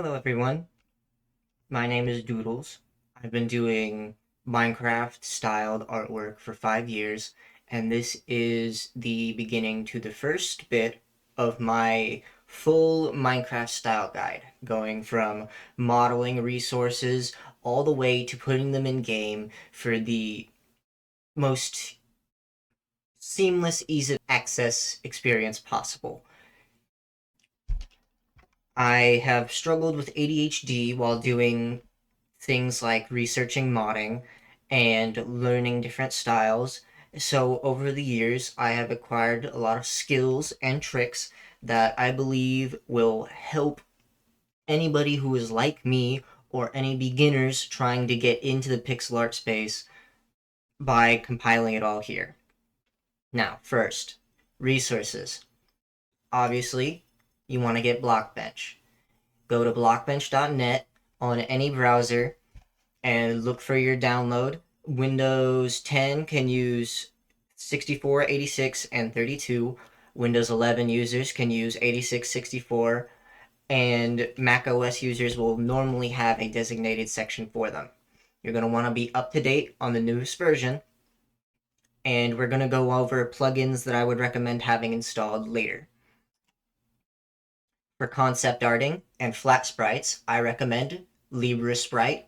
Hello everyone, my name is Doodles. I've been doing Minecraft styled artwork for 5 years, and this is the beginning to the first bit of my full Minecraft style guide, going from modeling resources all the way to putting them in game for the most seamless, easy access experience possible. I have struggled with ADHD while doing things like researching modding and learning different styles. So, over the years, I have acquired a lot of skills and tricks that I believe will help anybody who is like me or any beginners trying to get into the pixel art space by compiling it all here. Now, first, resources. Obviously, you want to get Blockbench. Go to blockbench.net on any browser and look for your download. Windows 10 can use 64, 86, and 32. Windows 11 users can use 86, 64, and Mac OS users will normally have a designated section for them. You're going to want to be up to date on the newest version, and we're going to go over plugins that I would recommend having installed later. For concept arting and flat sprites, I recommend LibreSprite,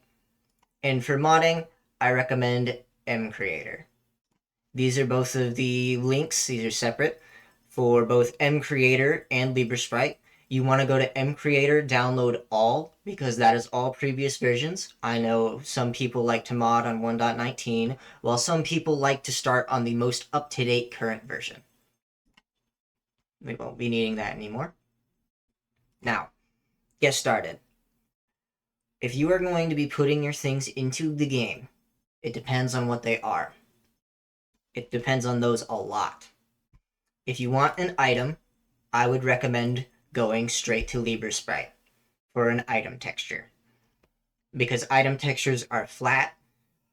and for modding, I recommend MCreator. These are both of the links, these are separate. For both MCreator and LibreSprite, you want to go to MCreator, download all, because that is all previous versions. I know some people like to mod on 1.19, while some people like to start on the most up-to-date current version. We won't be needing that anymore. Now, get started. If you are going to be putting your things into the game, it depends on what they are. It depends on those a lot. If you want an item, I would recommend going straight to LibreSprite for an item texture. Because item textures are flat,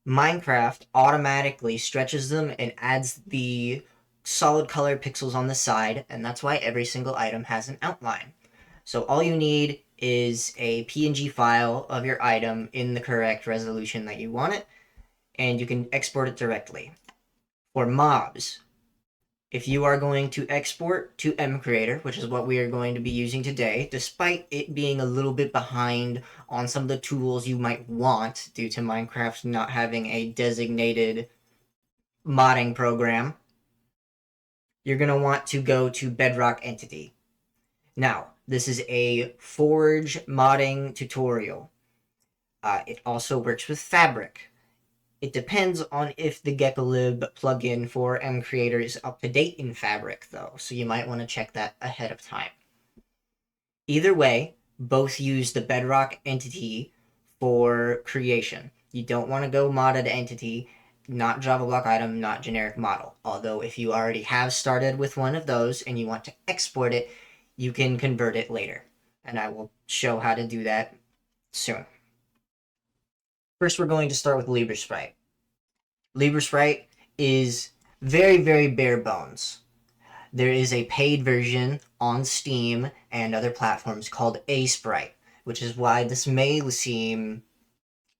Minecraft automatically stretches them and adds the solid color pixels on the side, and that's why every single item has an outline. So all you need is a PNG file of your item in the correct resolution that you want it, and you can export it directly. For mobs, if you are going to export to MCreator, which is what we are going to be using today, despite it being a little bit behind on some of the tools you might want due to Minecraft not having a designated modding program, you're going to want to go to Bedrock Entity. Now, this is a Forge modding tutorial. It also works with Fabric. It depends on if the Gekolib plugin for MCreator is up to date in Fabric, though, so you might want to check that ahead of time. Either way, both use the Bedrock entity for creation. You don't want to go modded entity, not Java block item, not generic model. Although if you already have started with one of those and you want to export it, you can convert it later. And I will show how to do that soon. First, we're going to start with LibreSprite. LibreSprite is very, very bare bones. There is a paid version on Steam and other platforms called Aseprite, which is why this may seem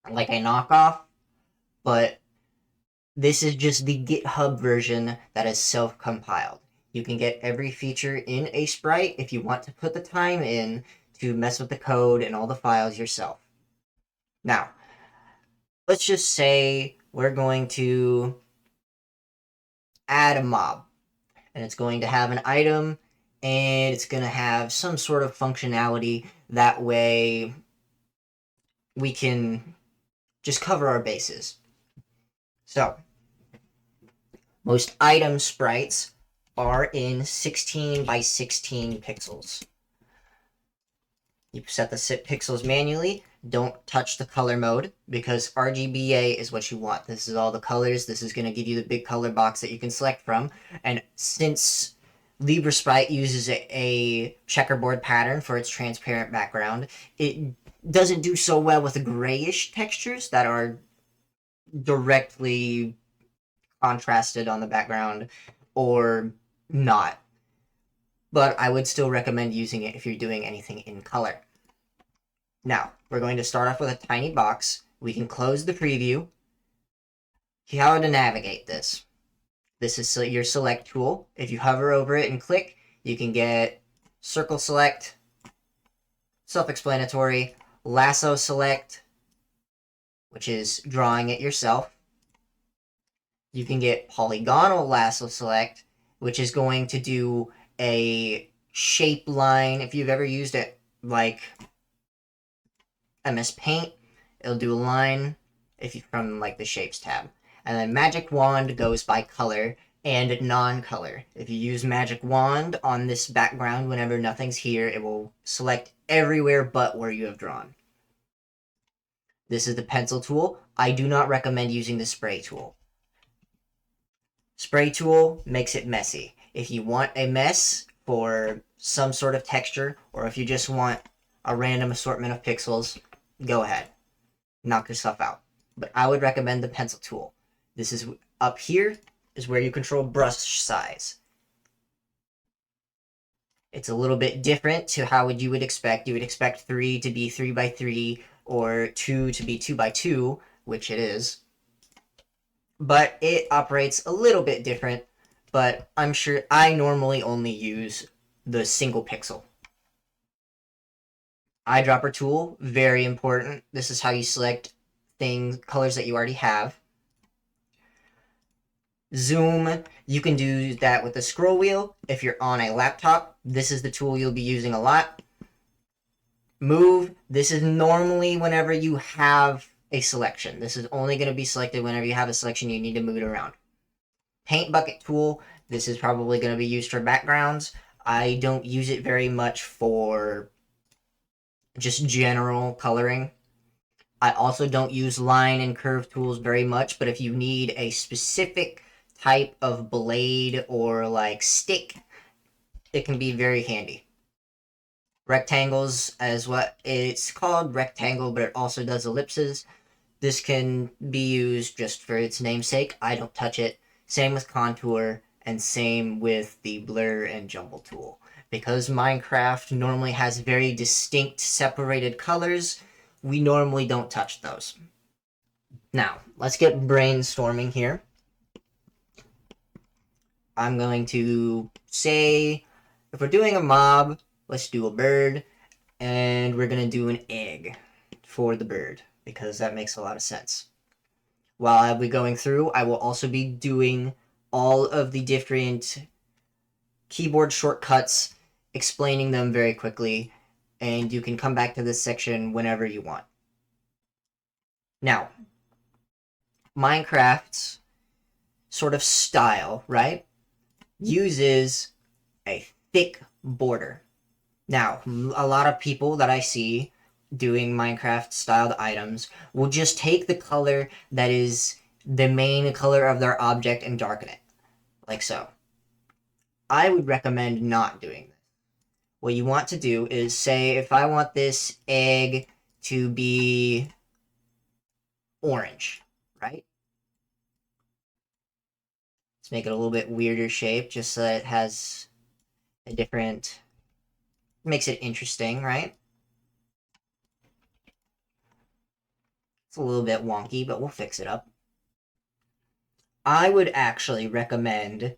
like a knockoff, but this is just the GitHub version that is self-compiled. You can get every feature in Aseprite if you want to put the time in to mess with the code and all the files yourself. Now, let's just say we're going to add a mob, and it's going to have an item, and it's going to have some sort of functionality. That way we can just cover our bases. So, most item sprites are in 16 by 16 pixels. You set the pixels manually. Don't touch the color mode because RGBA is what you want. This is all the colors. This is going to give you the big color box that you can select from. And since LibreSprite uses a checkerboard pattern for its transparent background, it doesn't do so well with the grayish textures that are directly contrasted on the background or not. But I would still recommend using it if you're doing anything in color. Now, we're going to start off with a tiny box. We can close the preview. How to navigate this. This is your select tool. If you hover over it and click, you can get circle select, self-explanatory, lasso select, which is drawing it yourself. You can get polygonal lasso select, which is going to do a shape line. If you've ever used it like MS Paint, it'll do a line if you from like the shapes tab. And then magic wand goes by color and non-color. If you use magic wand on this background whenever nothing's here, it will select everywhere but where you have drawn. This is the pencil tool. I do not recommend using the spray tool. Spray tool makes it messy. If you want a mess for some sort of texture, or if you just want a random assortment of pixels, go ahead. Knock yourself out. But I would recommend the pencil tool. This is up here is where you control brush size. It's a little bit different to how you would expect. You would expect 3 to be 3 by 3 or 2 to be 2 by 2, which it is. But it operates a little bit different, but I'm sure I normally only use the single pixel. Eyedropper tool, very important. This is how you select colors that you already have. Zoom, you can do that with the scroll wheel. If you're on a laptop, this is the tool you'll be using a lot. Move, this is normally whenever you have a selection. This is only going to be selected whenever you have a selection you need to move it around. Paint bucket tool, this is probably going to be used for backgrounds. I don't use it very much for just general coloring. I also don't use line and curve tools very much, but if you need a specific type of blade or like stick, it can be very handy. Rectangles, as what it's called, rectangle, but it also does ellipses. This can be used just for its namesake. I don't touch it. Same with contour, and same with the blur and jumble tool. Because Minecraft normally has very distinct separated colors, we normally don't touch those. Now, let's get brainstorming here. I'm going to say, if we're doing a mob, let's do a bird, and we're going to do an egg for the bird, because that makes a lot of sense. While I'll be going through, I will also be doing all of the different keyboard shortcuts, explaining them very quickly, and you can come back to this section whenever you want. Now, Minecraft's sort of style, right, uses a thick border. Now, a lot of people that I see doing Minecraft styled items will just take the color that is the main color of their object and darken it, like so. I would recommend not doing this. What you want to do is say, if I want this egg to be orange, right? Let's make it a little bit weirder shape just so that it has a different, makes it interesting, right? It's a little bit wonky, but we'll fix it up. I would actually recommend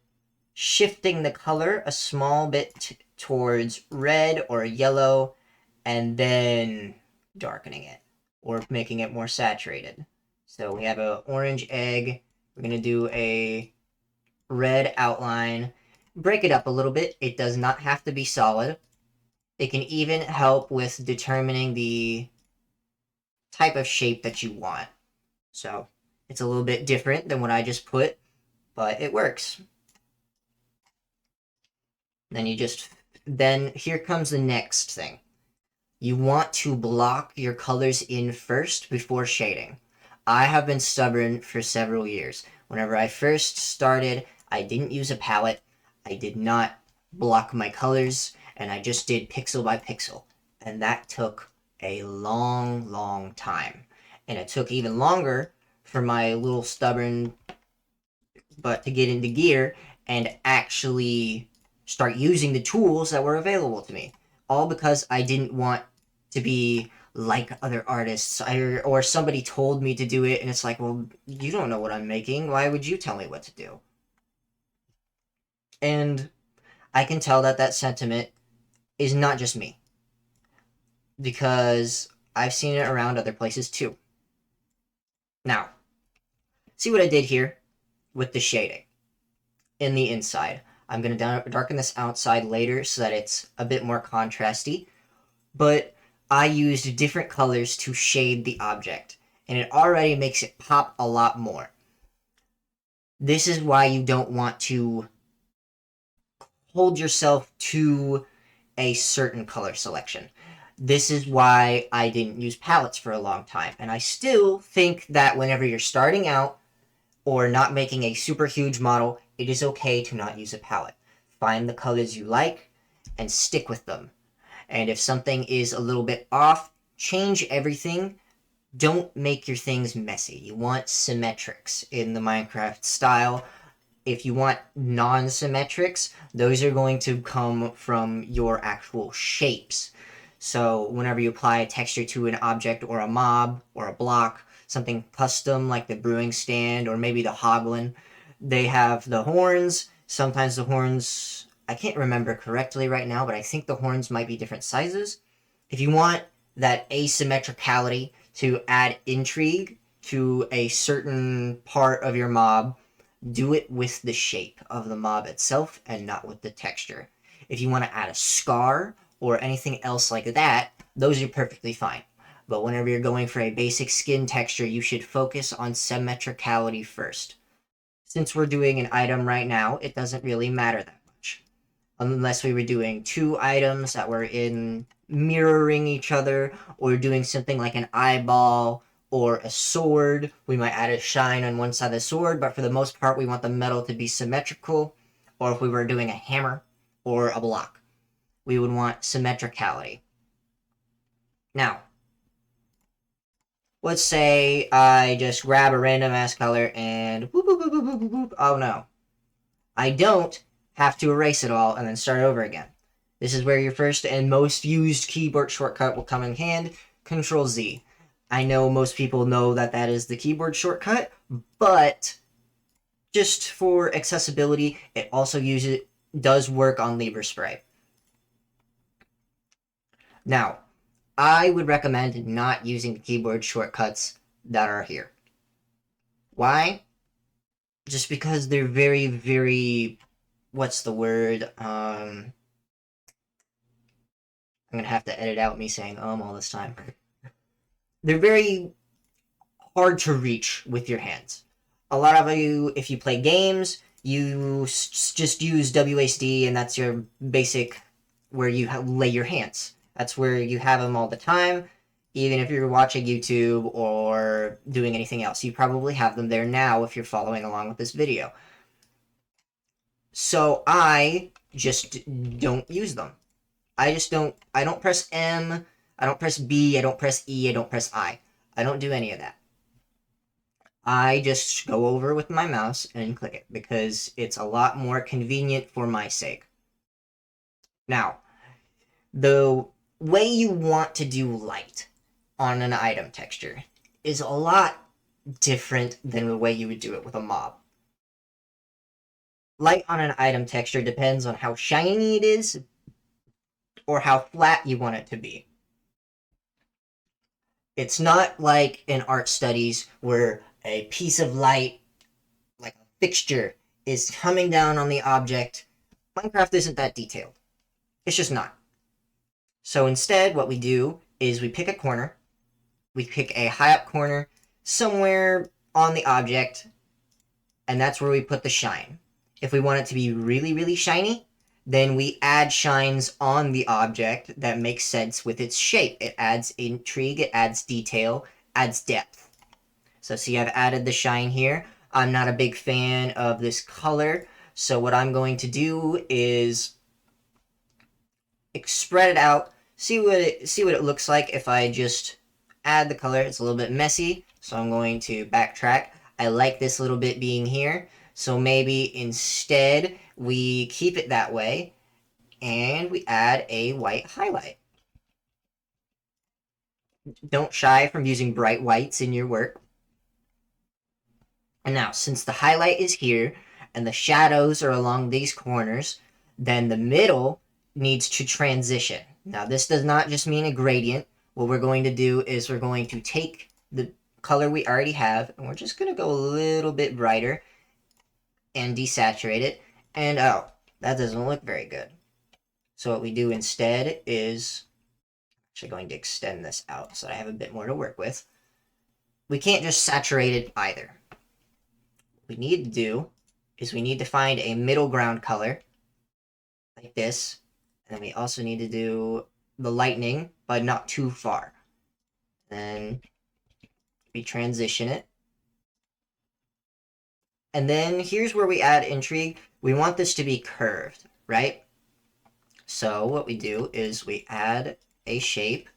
shifting the color a small bit towards red or yellow, and then darkening it, or making it more saturated. So we have an orange egg. We're going to do a red outline. Break it up a little bit. It does not have to be solid. It can even help with determining the type of shape that you want. So it's a little bit different than what I just put, but it works. Then here comes the next thing. You want to block your colors in first before shading. I have been stubborn for several years. Whenever I first started, I didn't use a palette. I did not block my colors, and I just did pixel by pixel. And that took a long, long time. And it took even longer for my little stubborn butt to get into gear and actually start using the tools that were available to me. All because I didn't want to be like other artists, or somebody told me to do it, and it's like, well, you don't know what I'm making. Why would you tell me what to do? And I can tell that that sentiment is not just me, because I've seen it around other places too. Now, see what I did here with the shading in the inside. I'm going to darken this outside later so that it's a bit more contrasty, but I used different colors to shade the object, and it already makes it pop a lot more. This is why you don't want to hold yourself to a certain color selection. This is why I didn't use palettes for a long time, and I still think that whenever you're starting out or not making a super huge model, it is okay to not use a palette. Find the colors you like and stick with them. And if something is a little bit off, change everything. Don't make your things messy. You want symmetrics in the Minecraft style. If you want non-symmetrics, those are going to come from your actual shapes. So whenever you apply a texture to an object or a mob or a block, something custom like the brewing stand or maybe the hoglin, they have the horns. Sometimes the horns, I can't remember correctly right now, but I think the horns might be different sizes. If you want that asymmetricality to add intrigue to a certain part of your mob, do it with the shape of the mob itself and not with the texture. If you want to add a scar or anything else like that, those are perfectly fine. But whenever you're going for a basic skin texture, you should focus on symmetricality first. Since we're doing an item right now, it doesn't really matter that much. Unless we were doing two items that were in mirroring each other, or doing something like an eyeball or a sword. We might add a shine on one side of the sword, but for the most part, we want the metal to be symmetrical. Or if we were doing a hammer or a block, we would want symmetricality. Now, let's say I just grab a random ass color and whoop, whoop, whoop, whoop, whoop, whoop. Oh no. I don't have to erase it all and then start over again. This is where your first and most used keyboard shortcut will come in hand, Control Z. I know most people know that that is the keyboard shortcut, but just for accessibility, it also does work on LibreSprite. Now, I would recommend not using the keyboard shortcuts that are here. Why? Just because they're very, very, what's the word? I'm gonna have to edit out me saying all this time. They're very hard to reach with your hands. A lot of you, if you play games, you just use WASD, and that's your basic where you lay your hands. That's where you have them all the time. Even if you're watching YouTube or doing anything else, you probably have them there now if you're following along with this video. So I just don't use them. I don't press M, I don't press B, I don't press E, I don't press I. I don't do any of that. I just go over with my mouse and click it because it's a lot more convenient for my sake. Now, the way you want to do light on an item texture is a lot different than the way you would do it with a mob. Light on an item texture depends on how shiny it is or how flat you want it to be. It's not like in art studies where a piece of light, like a fixture, is coming down on the object. Minecraft isn't that detailed. It's just not. So instead, what we do is we pick a corner. We pick a high up corner somewhere on the object, and that's where we put the shine. If we want it to be really, really shiny, then we add shines on the object that makes sense with its shape. It adds intrigue, it adds detail, adds depth. So see, I've added the shine here. I'm not a big fan of this color, so what I'm going to do is spread it out, see what it looks like if I just add the color. It's a little bit messy, so I'm going to backtrack. I like this little bit being here, so maybe instead we keep it that way and we add a white highlight. don't shy from using bright whites in your work. And now, since the highlight is here and the shadows are along these corners, then the middle needs to transition. Now, this does not just mean a gradient. What we're going to do is we're going to take the color we already have, and we're just going to go a little bit brighter and desaturate it. And oh, that doesn't look very good. So what we do instead is actually going to extend this out so that I have a bit more to work with. We can't just saturate it either. What we need to do is we need to find a middle ground color like this, and then we also need to do the lightning, but not too far. Then we transition it. And then here's where we add intrigue. We want this to be curved, right? So what we do is we add a shape.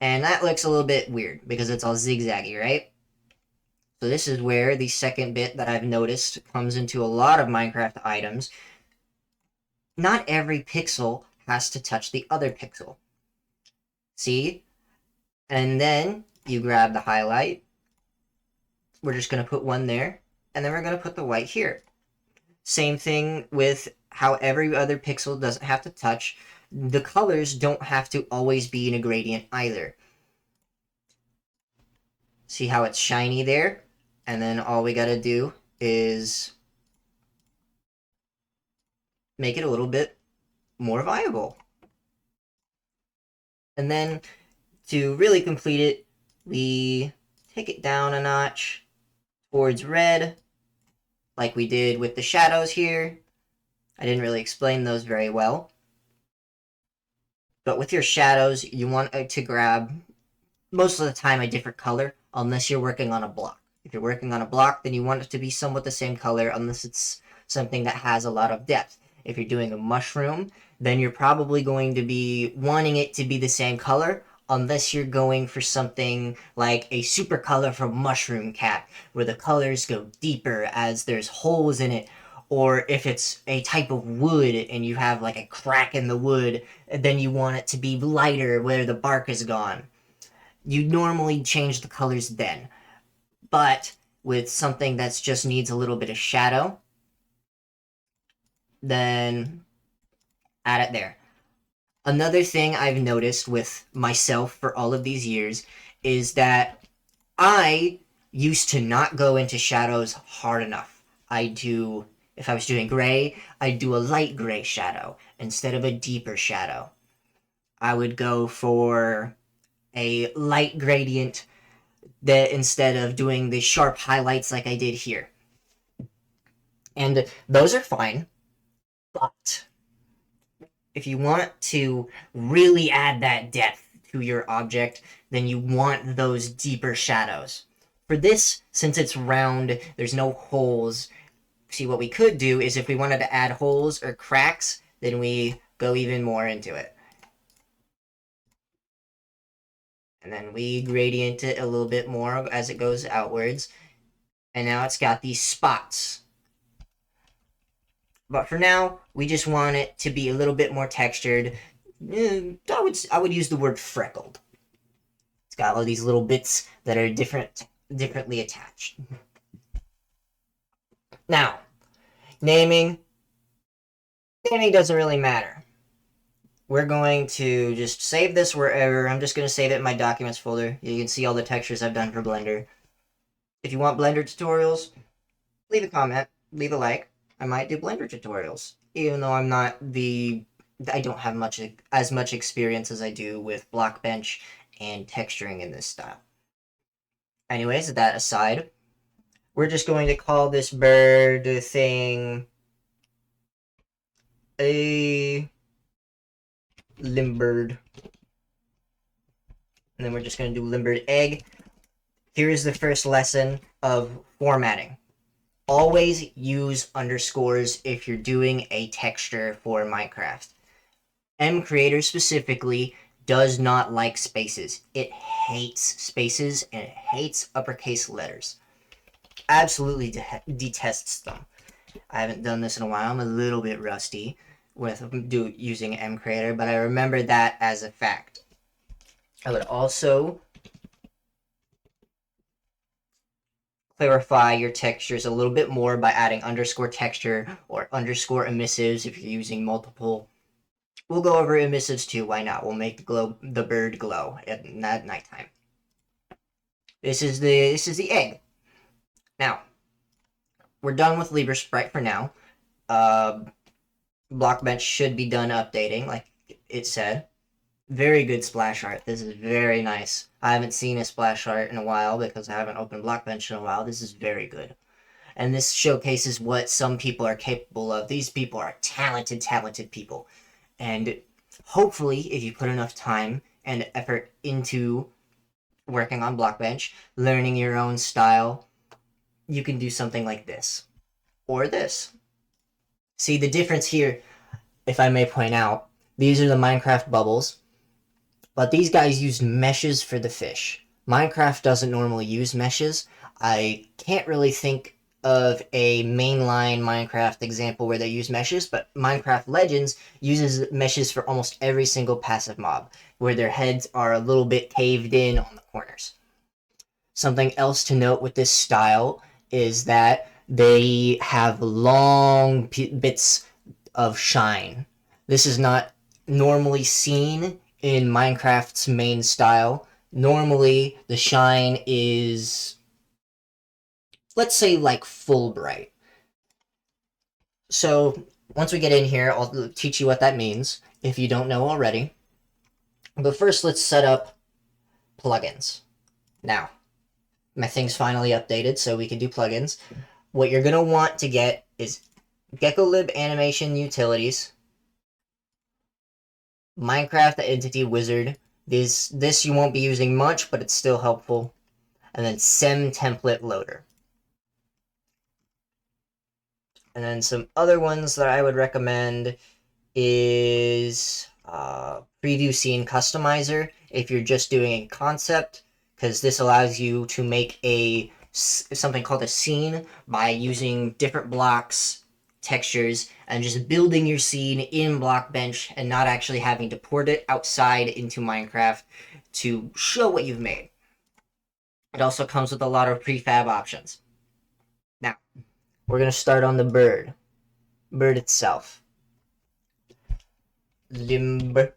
And that looks a little bit weird because it's all zigzaggy, right? So this is where the second bit that I've noticed comes into a lot of Minecraft items. Not every pixel has to touch the other pixel. See? And then you grab the highlight. We're just going to put one there. And then we're going to put the white here. Same thing with how every other pixel doesn't have to touch. The colors don't have to always be in a gradient either. See how it's shiny there? And then all we got to do is make it a little bit more viable. And then to really complete it, we take it down a notch towards red, like we did with the shadows here. I didn't really explain those very well. But with your shadows, you want to grab, most of the time, a different color, unless you're working on a block. If you're working on a block, then you want it to be somewhat the same color, unless it's something that has a lot of depth. If you're doing a mushroom, then you're probably going to be wanting it to be the same color, unless you're going for something like a super color from Mushroom Cat, where the colors go deeper as there's holes in it. Or if it's a type of wood and you have like a crack in the wood, then you want it to be lighter where the bark is gone. You normally change the colors then. But with something that just needs a little bit of shadow, then add it there. Another thing I've noticed with myself for all of these years is that I used to not go into shadows hard enough. If I was doing gray, I'd do a light gray shadow instead of a deeper shadow. I would go for a light gradient that instead of doing the sharp highlights like I did here. And those are fine, but if you want to really add that depth to your object, then you want those deeper shadows. For this, since it's round, there's no holes. See, what we could do is if we wanted to add holes or cracks, then we go even more into it. And then we gradient it a little bit more as it goes outwards. And now it's got these spots. But for now, we just want it to be a little bit more textured. I would use the word freckled. It's got all these little bits that are differently attached. Now, naming doesn't really matter. We're going to just save this wherever. I'm just going to save it in my documents folder. You can see all the textures I've done for Blender. If you want Blender tutorials, leave a comment, leave a like. I might do Blender tutorials, even though I don't have as much experience as I do with Blockbench and texturing in this style. Anyways, that aside, we're just going to call this bird thing a Limbird. And then we're just going to do Limbird egg. Here's the first lesson of formatting. Always use underscores if you're doing a texture for Minecraft. MCreator specifically does not like spaces. It hates spaces and it hates uppercase letters. Absolutely detests them. I haven't done this in a while. I'm a little bit rusty with using MCreator, but I remember that as a fact. I would also clarify your textures a little bit more by adding underscore texture or underscore emissives if you're using multiple. We'll go over emissives too, why not? We'll make the bird glow at nighttime. This is the egg. Now, we're done with Libra Sprite for now. Blockbench should be done updating, like it said. Very good splash art. This is very nice. I haven't seen a splash art in a while because I haven't opened Blockbench in a while. This is very good. And this showcases what some people are capable of. These people are talented, talented people. And hopefully, if you put enough time and effort into working on Blockbench, learning your own style, you can do something like this. Or this. See, the difference here, if I may point out, these are the Minecraft bubbles, but these guys use meshes for the fish. Minecraft doesn't normally use meshes. I can't really think of a mainline Minecraft example where they use meshes, but Minecraft Legends uses meshes for almost every single passive mob, where their heads are a little bit caved in on the corners. Something else to note with this style is that they have long bits of shine. This is not normally seen in Minecraft's main style. Normally, the shine is, let's say, like full bright. So, once we get in here, I'll teach you what that means if you don't know already. But first, let's set up plugins. Now, my thing's finally updated, so we can do plugins. What you're going to want to get is GeckoLib Animation Utilities, Minecraft Entity Wizard. This you won't be using much, but it's still helpful. And then Sem Template Loader. And then some other ones that I would recommend is Preview Scene Customizer if you're just doing a concept, because this allows you to make something called a scene by using different blocks, textures, and just building your scene in Blockbench and not actually having to port it outside into Minecraft to show what you've made. It also comes with a lot of prefab options. Now, we're going to start on the bird itself. Limbird.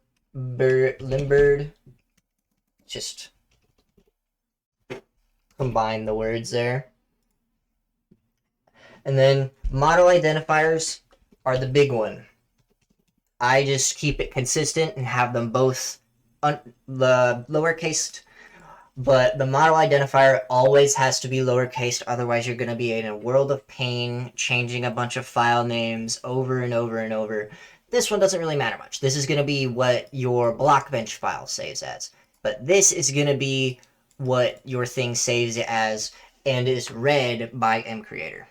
Just combine the words there. And then model identifiers are the big one. I just keep it consistent and have them both the lowercase, but the model identifier always has to be lowercase, otherwise you're going to be in a world of pain changing a bunch of file names over and over and over. This one doesn't really matter much. This is going to be what your Blockbench file saves as, but this is going to be what your thing saves as and is read by mCreator.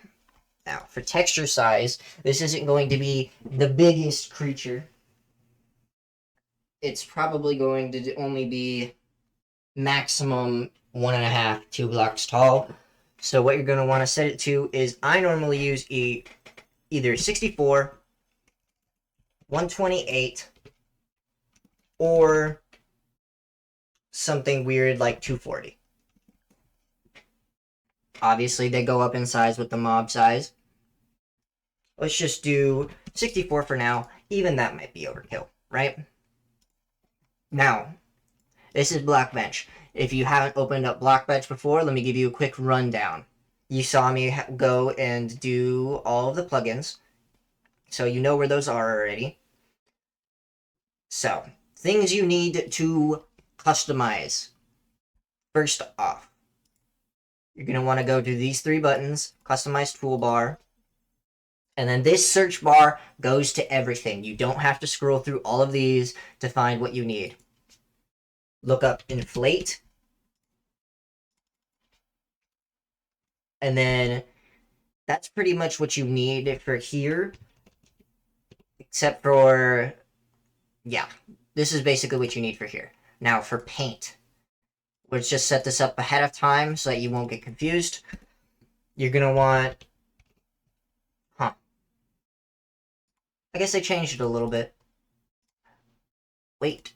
Now, for texture size, this isn't going to be the biggest creature. It's probably going to only be maximum 1.5, 2 blocks tall. So what you're going to want to set it to is, I normally use either 64, 128, or something weird like 240. Obviously, they go up in size with the mob size. Let's just do 64 for now. Even that might be overkill, right? Now, this is Blockbench. If you haven't opened up Blockbench before, let me give you a quick rundown. You saw me go and do all of the plugins, so you know where those are already. So, things you need to customize. First off, you're going to want to go to these 3 buttons, Customize Toolbar, and then this search bar goes to everything. You don't have to scroll through all of these to find what you need. Look up Inflate, and then that's pretty much what you need for here, except for, yeah, this is basically what you need for here. Now for paint, let's just set this up ahead of time so that you won't get confused. You're going to want, I guess I changed it a little bit. Wait.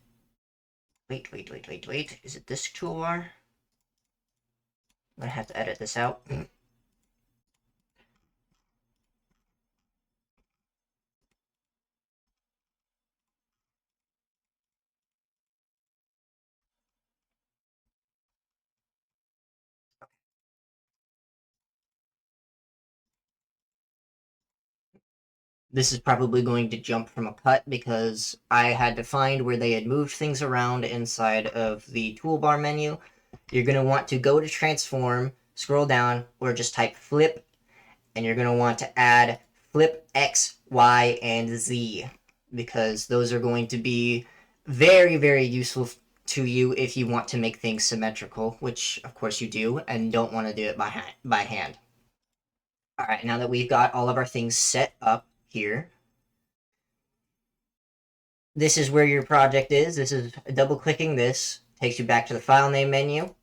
Wait. Is it this toolbar? I'm gonna have to edit this out. This is probably going to jump from a cut because I had to find where they had moved things around inside of the toolbar menu. You're going to want to go to transform, scroll down, or just type flip, and you're going to want to add flip X, Y, and Z because those are going to be very, very useful to you if you want to make things symmetrical, which of course you do, and don't want to do it by hand. All right, now that we've got all of our things set up here, this is where your project is. This is double clicking this, takes you back to the file name menu.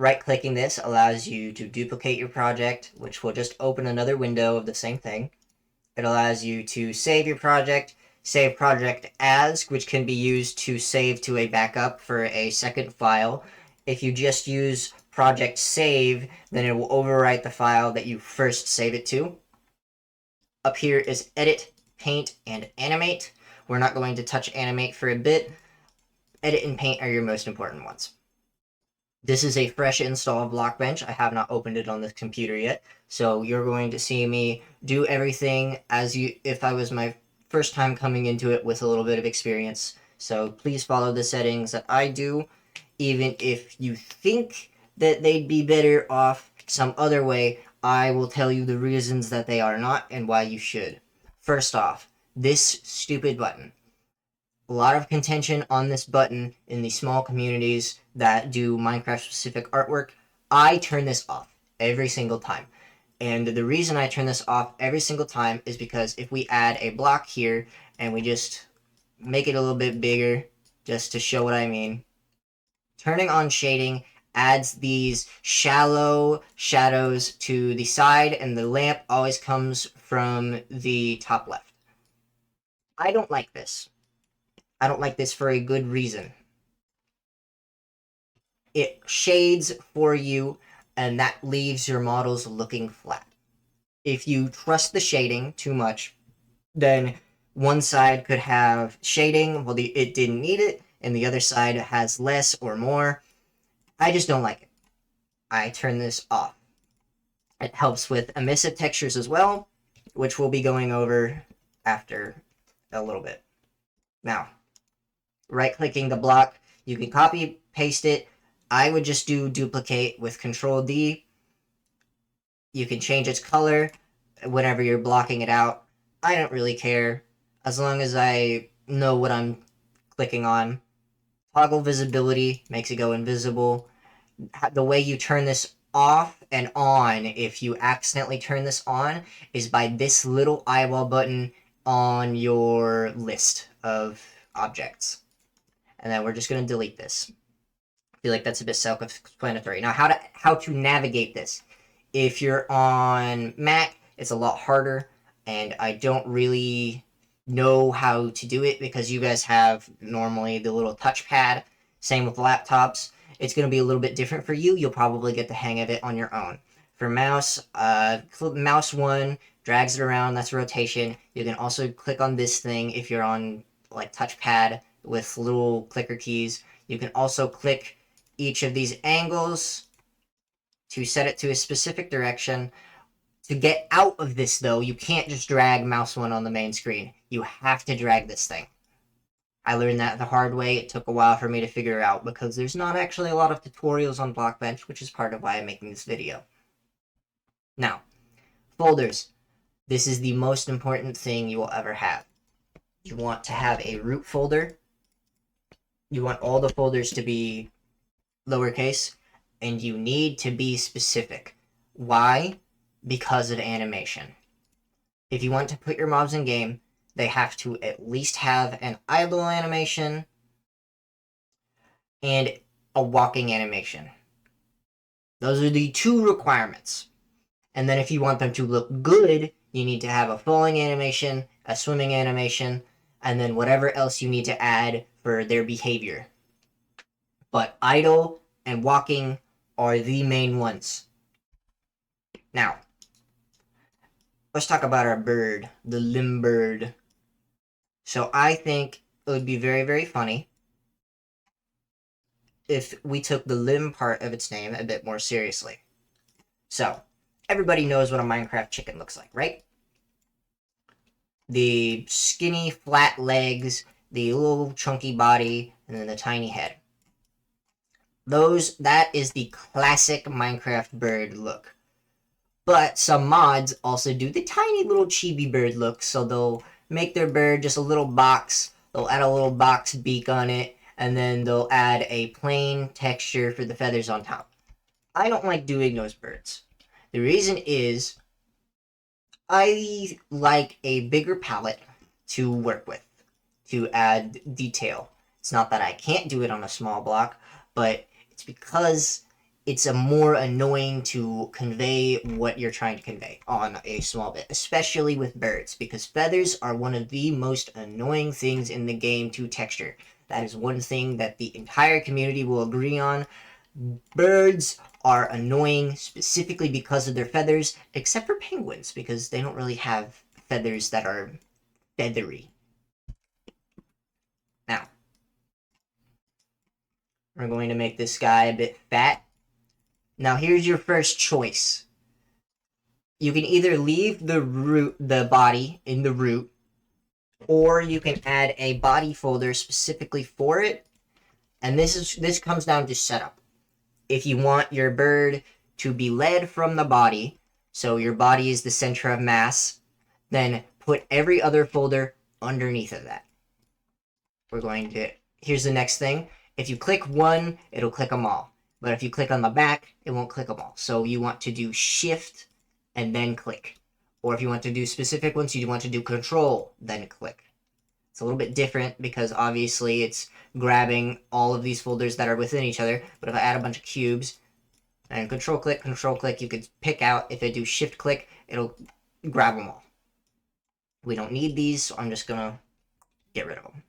Right clicking this allows you to duplicate your project, which will just open another window of the same thing. It allows you to save your project, save project as, which can be used to save to a backup for a second file. If you just use project save, then it will overwrite the file that you first save it to. Up here is edit, paint, and animate. We're not going to touch animate for a bit. Edit and paint are your most important ones. This is a fresh install of Blockbench. I have not opened it on this computer yet, so you're going to see me do everything as if I was my first time coming into it with a little bit of experience. So please follow the settings that I do, even if you think that they'd be better off some other way. I will tell you the reasons that they are not and why you should. First off, this stupid button. A lot of contention on this button in the small communities that do Minecraft specific artwork. I turn this off every single time. And the reason I turn this off every single time is because if we add a block here and we just make it a little bit bigger, just to show what I mean, turning on shading adds these shallow shadows to the side, and the lamp always comes from the top left. I don't like this. I don't like this for a good reason. It shades for you, and that leaves your models looking flat. If you trust the shading too much, then one side could have shading, well, it didn't need it, and the other side has less or more. I just don't like it. I turn this off. It helps with emissive textures as well, which we'll be going over after a little bit. Now, right-clicking the block, you can copy, paste it. I would just do duplicate with Control D. You can change its color whenever you're blocking it out. I don't really care, as long as I know what I'm clicking on. Toggle visibility makes it go invisible. The way you turn this off and on, if you accidentally turn this on, is by this little eyeball button on your list of objects. And then we're just going to delete this. I feel like that's a bit self-explanatory. Now, how to navigate this. If you're on Mac, it's a lot harder, and I don't really know how to do it because you guys have normally the little touchpad. Same with laptops. It's going to be a little bit different for you. You'll probably get the hang of it on your own. For mouse, mouse 1 drags it around. That's rotation. You can also click on this thing if you're on like touchpad with little clicker keys. You can also click each of these angles to set it to a specific direction. To get out of this, though, you can't just drag mouse 1 on the main screen. You have to drag this thing. I learned that the hard way. It took a while for me to figure out because there's not actually a lot of tutorials on Blockbench, which is part of why I'm making this video. Now, folders. This is the most important thing you will ever have. You want to have a root folder. You want all the folders to be lowercase, and you need to be specific. Why? Because of animation. If you want to put your mobs in game, they have to at least have an idle animation and a walking animation. Those are the 2 requirements. And then if you want them to look good, you need to have a falling animation, a swimming animation, and then whatever else you need to add for their behavior. but idle and walking are the main ones. Now, let's talk about our bird, the limbird. So I think it would be very, very funny if we took the limb part of its name a bit more seriously. So, everybody knows what a Minecraft chicken looks like, right? The skinny, flat legs, the little chunky body, and then the tiny head. That is the classic Minecraft bird look. But some mods also do the tiny little chibi bird look, so they'll make their bird just a little box, they'll add a little box beak on it, and then they'll add a plain texture for the feathers on top. I don't like doing those birds. The reason is I like a bigger palette to work with, to add detail. It's not that I can't do it on a small block, but it's because it's a more annoying to convey what you're trying to convey on a small bit, especially with birds, because feathers are one of the most annoying things in the game to texture. That is one thing that the entire community will agree on. Birds are annoying specifically because of their feathers, except for penguins, because they don't really have feathers that are feathery. Now, we're going to make this guy a bit fat. Now, here's your first choice. You can either leave the body in the root, or you can add a body folder specifically for it. And this comes down to setup. If you want your bird to be led from the body, so your body is the center of mass, then put every other folder underneath of that. Here's the next thing. If you click one, it'll click them all. But if you click on the back, it won't click them all. So you want to do shift and then click. Or if you want to do specific ones, you want to do control, then click. It's a little bit different because obviously it's grabbing all of these folders that are within each other. But if I add a bunch of cubes and control click, you could pick out. If I do shift click, it'll grab them all. We don't need these, so I'm just gonna get rid of them.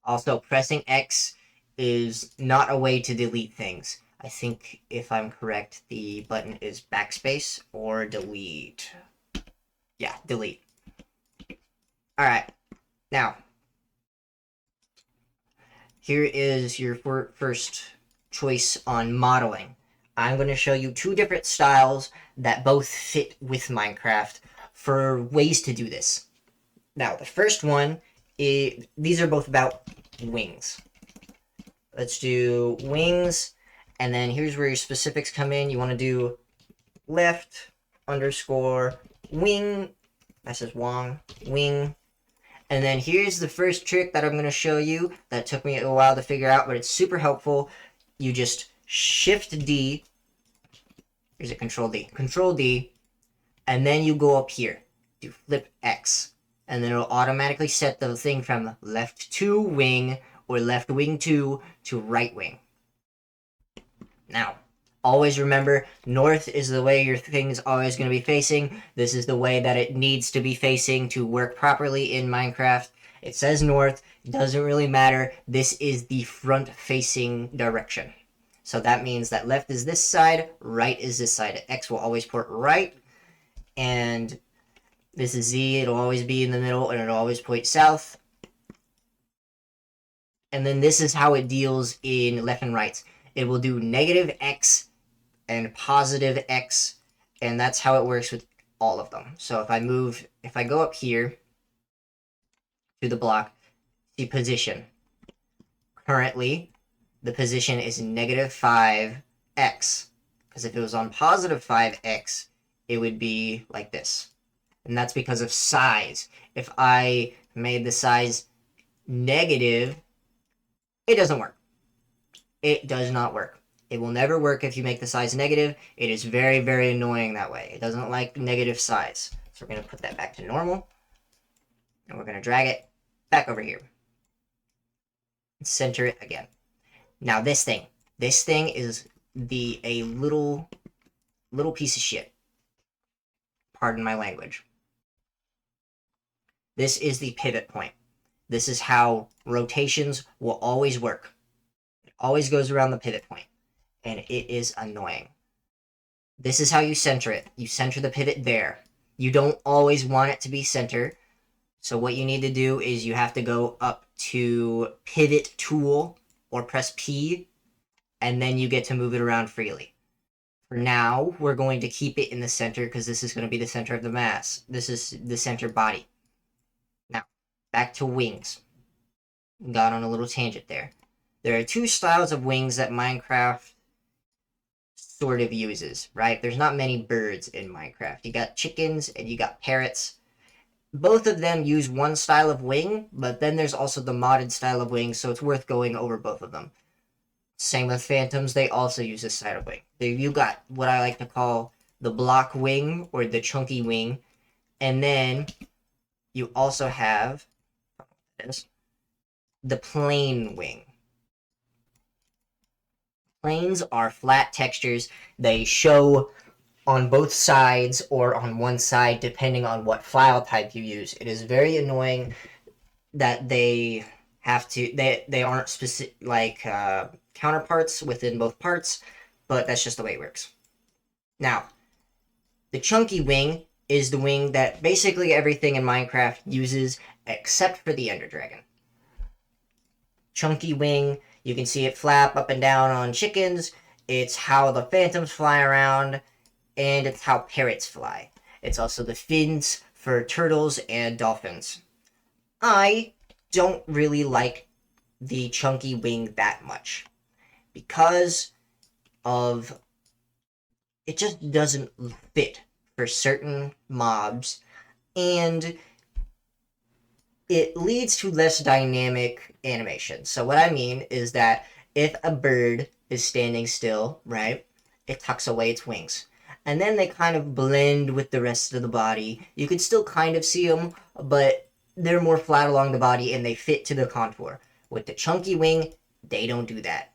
Also, pressing X is not a way to delete things. I think, if I'm correct, the button is backspace or delete. Yeah, delete. Alright, now, here is your first choice on modeling. I'm going to show you two different styles that both fit with Minecraft for ways to do this. Now, the first one is, these are both about wings. Let's do wings, and then here's where your specifics come in. You want to do left underscore wing, that says Wong, wing. And then here's the first trick that I'm going to show you that took me a while to figure out, but it's super helpful. You just shift D, here's a control D, and then you go up here, do flip X, and then it'll automatically set the thing from left to wing or left wing to right wing. Now, always remember, north is the way your thing's always going to be facing. This is the way that it needs to be facing to work properly in Minecraft. It says north, it doesn't really matter. This is the front-facing direction. So that means that left is this side, right is this side. X will always port right, and this is Z, it'll always be in the middle, and it'll always point south. And then this is how it deals in left and right. It will do negative X and positive X, and that's how it works with all of them. So if I go up here to the block, the position. Currently, the position is negative 5x, because if it was on positive 5x, it would be like this. And that's because of size. If I made the size negative, it doesn't work. It does not work. It will never work if you make the size negative. It is very, very annoying that way. It doesn't like negative size. So we're going to put that back to normal. And we're going to drag it back over here. Center it again. Now this thing is a little piece of shit. Pardon my language. This is the pivot point. This is how rotations will always work. always goes around the pivot point, and it is annoying. This is how you center it. You center the pivot there. You don't always want it to be center. So what you need to do is you have to go up to pivot tool or press P, and then you get to move it around freely. For now, we're going to keep it in the center because this is going to be the center of the mass. This is the center body. Now, back to wings. Got on a little tangent there. There are two styles of wings that Minecraft sort of uses, right? There's not many birds in Minecraft. You got chickens and you got parrots. Both of them use one style of wing, but then there's also the modded style of wing, so it's worth going over both of them. Same with phantoms, they also use this style of wing. You got what I like to call the block wing or the chunky wing, and then you also have the plain wing. Planes are flat textures. They show on both sides or on one side depending on what file type you use. It is very annoying that they have to they aren't specific like counterparts within both parts, but that's just the way it works. Now, the chunky wing is the wing that basically everything in Minecraft uses except for the Ender Dragon. Chunky wing, you can see it flap up and down on chickens. It's how the phantoms fly around, and it's how parrots fly. It's also the fins for turtles and dolphins. I don't really like the chunky wing that much because of it just doesn't fit for certain mobs, and it leads to less dynamic animation. So what I mean is that if a bird is standing still, right, it tucks away its wings. And then they kind of blend with the rest of the body. You can still kind of see them, but they're more flat along the body and they fit to the contour. With the chunky wing, they don't do that.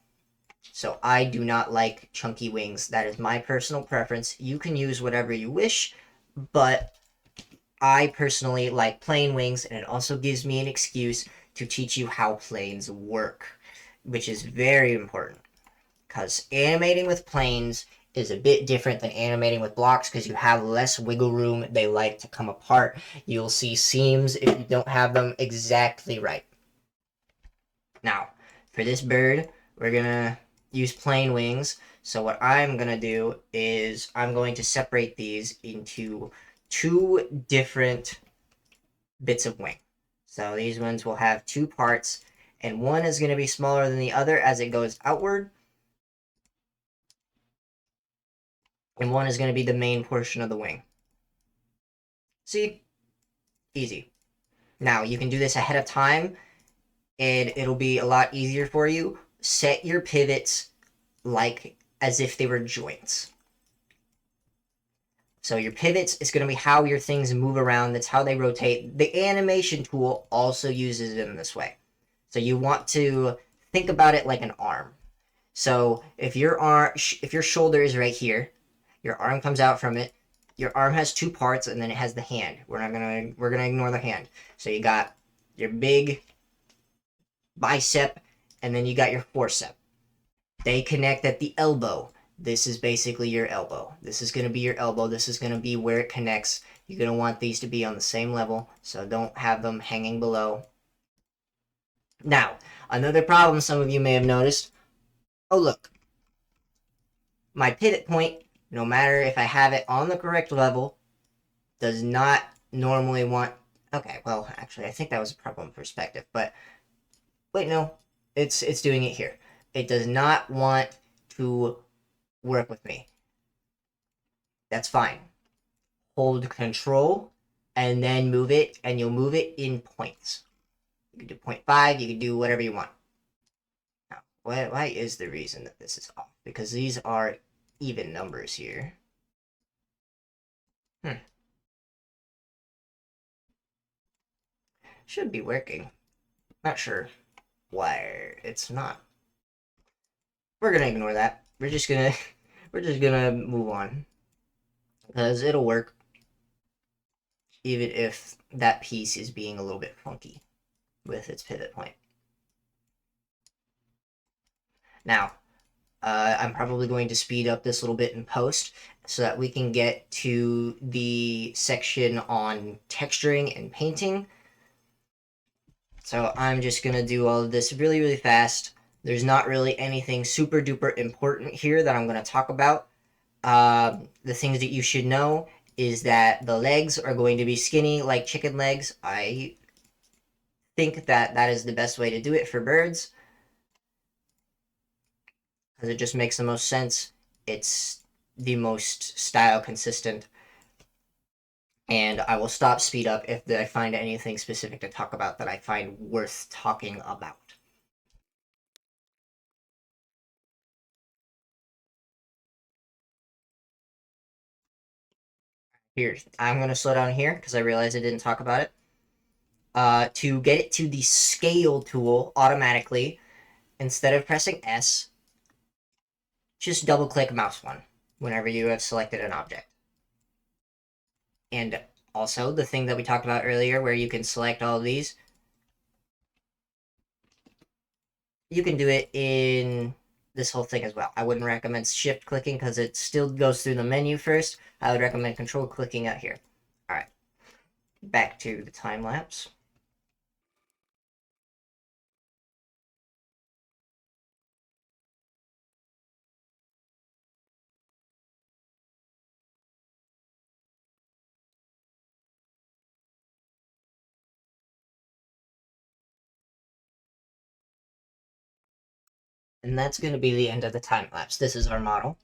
So I do not like chunky wings. That is my personal preference. You can use whatever you wish, but I personally like plain wings, and it also gives me an excuse to teach you how planes work, which is very important. Because animating with planes is a bit different than animating with blocks because you have less wiggle room. They like to come apart. You'll see seams if you don't have them exactly right. Now, for this bird, we're going to use plain wings. So what I'm going to do is I'm going to separate these into two different bits of wing. So these ones will have two parts, and one is going to be smaller than the other as it goes outward, and one is going to be the main portion of the wing. See? Easy. Now, you can do this ahead of time, and it'll be a lot easier for you. Set your pivots like as if they were joints. So your pivots is going to be how your things move around. That's how they rotate. The animation tool also uses it in this way. So you want to think about it like an arm. So if your shoulder is right here, your arm comes out from it. Your arm has two parts, and then it has the hand. We're gonna ignore the hand. So you got your big bicep, and then you got your forcep. They connect at the elbow. This is basically your elbow. This is going to be your elbow. This is going to be where it connects. You're going to want these to be on the same level, so don't have them hanging below. Now, another problem some of you may have noticed. Oh, look. My pivot point, no matter if I have it on the correct level, does not normally want... Okay, well, actually, I think that was a problem in perspective, but... Wait, no. It's doing it here. It does not want to work with me. That's fine. Hold control and then move it, and you'll move it in points. You can do 0.5, you can do whatever you want. Now, why is the reason that this is off? Because these are even numbers here. Should be working. Not sure why it's not. We're gonna ignore that. We're just gonna move on. Because it'll work. Even if that piece is being a little bit funky with its pivot point. Now, I'm probably going to speed up this little bit in post so that we can get to the section on texturing and painting. So I'm just going to do all of this really, really fast. There's not really anything super duper important here that I'm going to talk about. The things that you should know is that the legs are going to be skinny like chicken legs. I think that that is the best way to do it for birds because it just makes the most sense. It's the most style consistent. And I will stop speed up if I find anything specific to talk about that I find worth talking about. Here, I'm going to slow down here because I realized I didn't talk about it. To get it to the scale tool automatically, instead of pressing S, just double click mouse one whenever you have selected an object. And also the thing that we talked about earlier where you can select all of these, you can do it in this whole thing as well. I wouldn't recommend shift clicking because it still goes through the menu first. I would recommend control clicking out here. All right, back to the time lapse. And that's going to be the end of the time lapse. This is our model.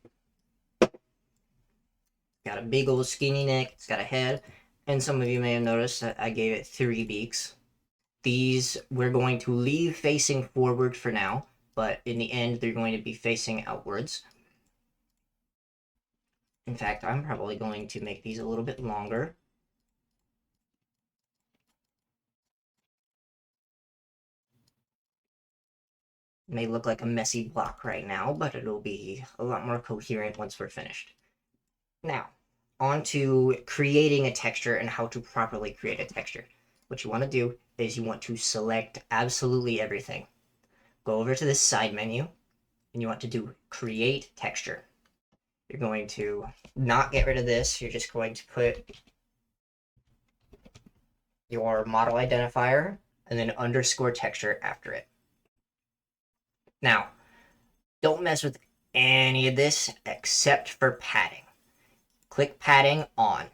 Got a big old skinny neck. It's got a head. And some of you may have noticed that I gave it 3 beaks. These we're going to leave facing forward for now, but in the end, they're going to be facing outwards. In fact, I'm probably going to make these a little bit longer. It may look like a messy block right now, but it'll be a lot more coherent once we're finished. Now, on to creating a texture and how to properly create a texture. What you want to do is you want to select absolutely everything. Go over to this side menu, and you want to do Create Texture. You're going to not get rid of this. You're just going to put your model identifier and then underscore texture after it. Now, don't mess with any of this except for padding. Click padding on.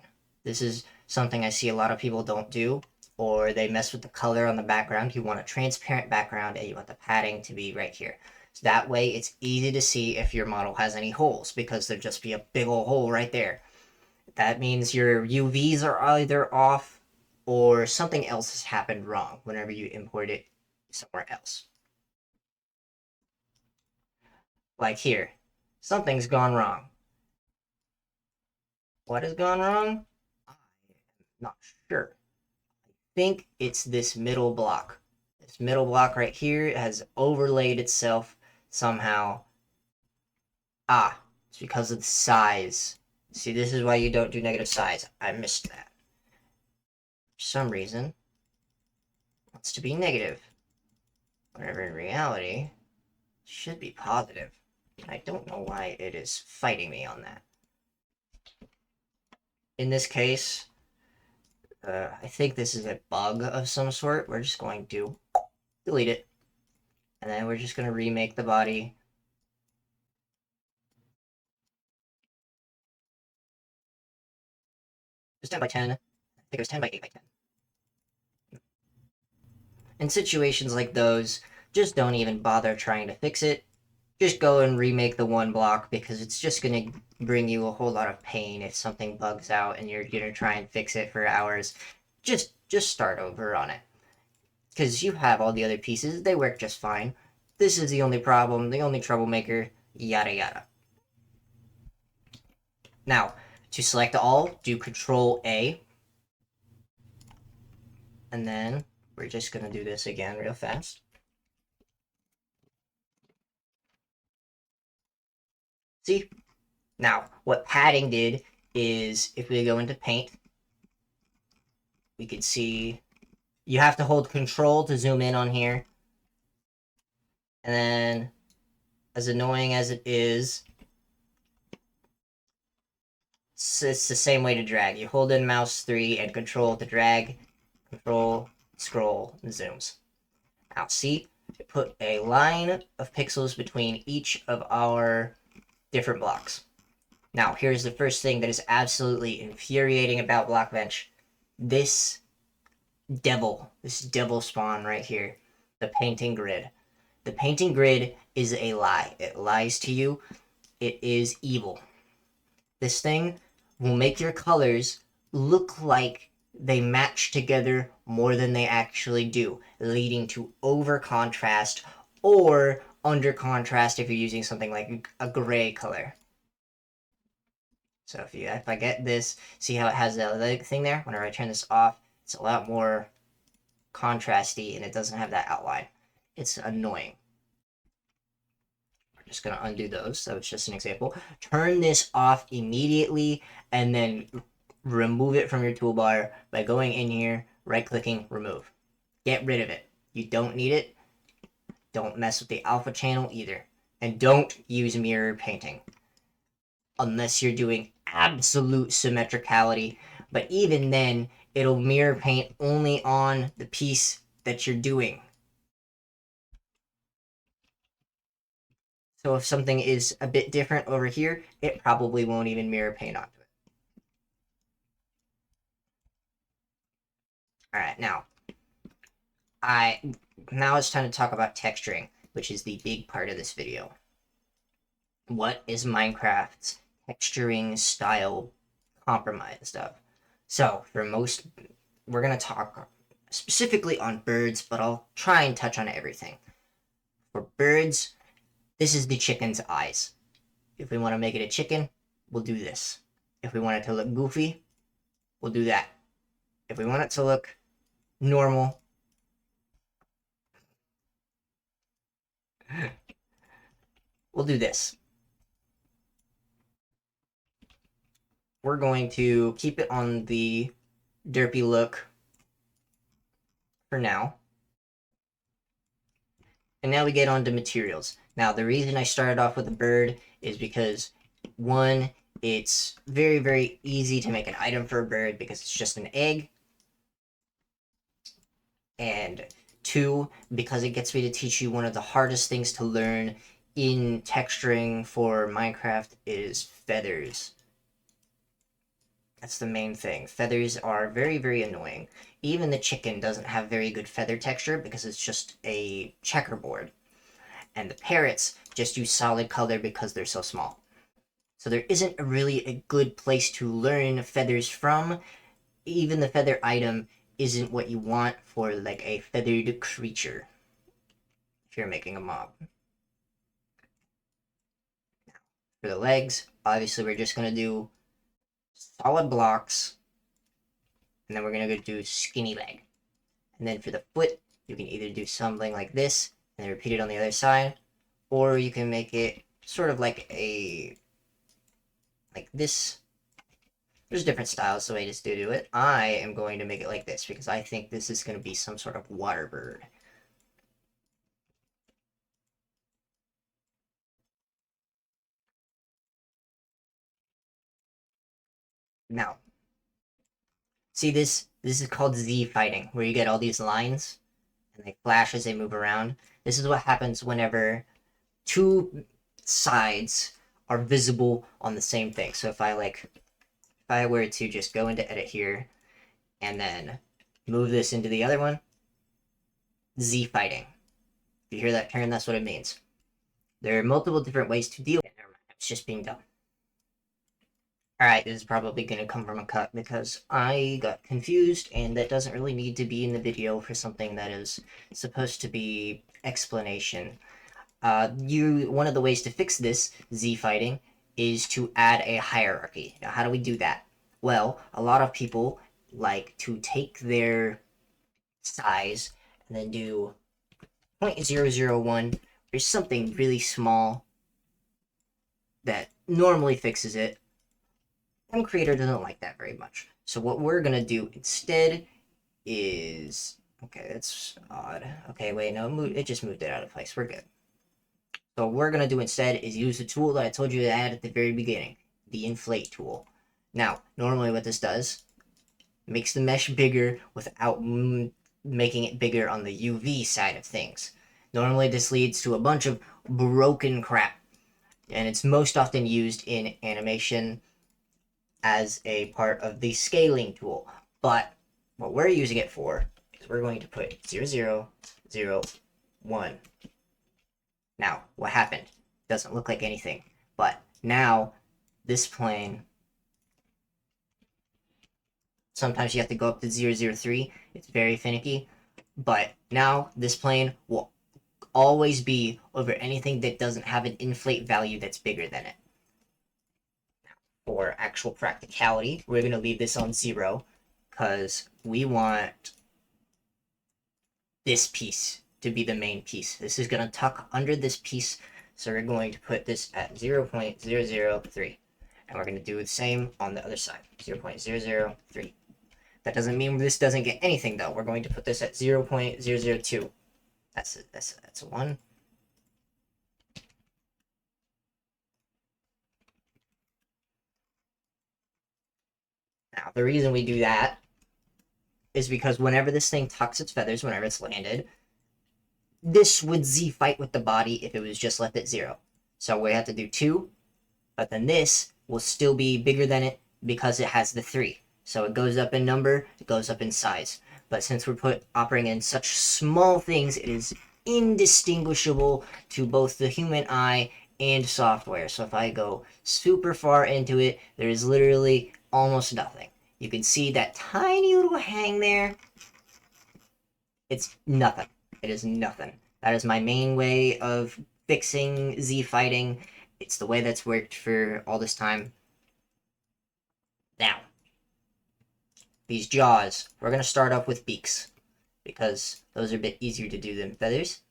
This is something I see a lot of people don't do, or they mess with the color on the background. You want a transparent background and you want the padding to be right here. So that way it's easy to see if your model has any holes because there'd just be a big old hole right there. That means your UVs are either off or something else has happened wrong whenever you import it somewhere else. Like here, something's gone wrong. What has gone wrong? I'm not sure. I think it's this middle block. This middle block right here has overlaid itself somehow. Ah, it's because of the size. See, this is why you don't do negative size. I missed that. For some reason, it wants to be negative. Whenever in reality, it should be positive. I don't know why it is fighting me on that. In this case, I think this is a bug of some sort. We're just going to delete it. And then we're just going to remake the body. It was 10 by 10. I think it was 10 by 8 by 10. In situations like those, just don't even bother trying to fix it. Just go and remake the one block because it's just going to bring you a whole lot of pain if something bugs out and you're going to try and fix it for hours. Just start over on it. Because you have all the other pieces, they work just fine. This is the only problem, the only troublemaker, yada yada. Now, to select all, do Control A. And then we're just going to do this again real fast. See? Now, what padding did is if we go into paint, we can see you have to hold Control to zoom in on here. And then as annoying as it is, it's the same way to drag. You hold in mouse 3 and control to drag, control, scroll, and zooms. Now see, put a line of pixels between each of our different blocks. Now, here's the first thing that is absolutely infuriating about Blockbench. This devil spawn right here, the painting grid. The painting grid is a lie. It lies to you. It is evil. This thing will make your colors look like they match together more than they actually do, leading to over contrast or under contrast if you're using something like a gray color. So if I get this, see how it has that leg thing there? Whenever I turn this off, it's a lot more contrasty and it doesn't have that outline. It's annoying. We're just gonna undo those. So it's just an example. Turn this off immediately and then remove it from your toolbar by going in here, right-clicking, remove. Get rid of it. You don't need it. Don't mess with the alpha channel either. And don't use mirror painting. Unless you're doing absolute symmetricality. But even then, it'll mirror paint only on the piece that you're doing. So if something is a bit different over here, it probably won't even mirror paint onto it. Alright, now it's time to talk about texturing, which is the big part of this video. What is Minecraft's texturing style compromise stuff? So for most, we're gonna talk specifically on birds, but I'll try and touch on everything. For birds, this is the chicken's eyes. If we want to make it a chicken, we'll do this. If we want it to look goofy, we'll do that. If we want it to look normal, we'll do this. We're going to keep it on the derpy look for now. And now we get on to materials. Now, the reason I started off with a bird is because, one, it's very, very easy to make an item for a bird because it's just an egg. And two, because it gets me to teach you one of the hardest things to learn in texturing for Minecraft is feathers. That's the main thing. Feathers are very, very annoying. Even the chicken doesn't have very good feather texture because it's just a checkerboard. And the parrots just use solid color because they're so small. So there isn't really a good place to learn feathers from. Even the feather item isn't what you want for like a feathered creature if you're making a mob. Now, for the legs, obviously we're just going to do solid blocks, and then we're going to go do skinny leg. And then for the foot, you can either do something like this and then repeat it on the other side, or you can make it sort of like this. There's different styles the way to do it. I am going to make it like this because I think this is going to be some sort of water bird. Now, see this is called Z fighting, where you get all these lines and they flash as they move around. This is what happens whenever two sides are visible on the same thing. So if I were to just go into edit here and then move this into the other one, Z fighting. If you hear that term, that's what it means. There are multiple different ways to deal with it. Never mind, it's just being done. Alright, this is probably going to come from a cut because I got confused and that doesn't really need to be in the video for something that is supposed to be explanation. One of the ways to fix this Z fighting is to add a hierarchy. Now, how do we do that? Well, a lot of people like to take their size and then do 0.001 or something really small that normally fixes it. Creator doesn't like that very much. So what we're going to do instead is... Okay, that's odd. Okay, wait, no, it just moved it out of place. We're good. So what we're going to do instead is use the tool that I told you to add at the very beginning, the inflate tool. Now, normally what this does, makes the mesh bigger without making it bigger on the UV side of things. Normally this leads to a bunch of broken crap, and it's most often used in animation as a part of the scaling tool. But what we're using it for is we're going to put 0, 0, 0, 1. Now, what happened? Doesn't look like anything. But now, this plane, sometimes you have to go up to 0, 0, 3. It's very finicky. But now, this plane will always be over anything that doesn't have an inflate value that's bigger than it. For actual practicality, we're going to leave this on 0 because we want this piece to be the main piece. This is going to tuck under this piece, so we're going to put this at 0.003. And we're going to do the same on the other side, 0.003. That doesn't mean this doesn't get anything, though. We're going to put this at 0.002. That's a 1. Now, the reason we do that is because whenever this thing tucks its feathers, whenever it's landed, this would Z fight with the body if it was just left at 0. So we have to do 2, but then this will still be bigger than it because it has the 3. So it goes up in number, it goes up in size. But since we're operating in such small things, it is indistinguishable to both the human eye and software. So if I go super far into it, there is literally almost nothing. You can see that tiny little hang there. It's nothing. It is nothing. That is my main way of fixing Z fighting. It's the way that's worked for all this time. Now, these jaws, we're going to start off with beaks, because those are a bit easier to do than feathers.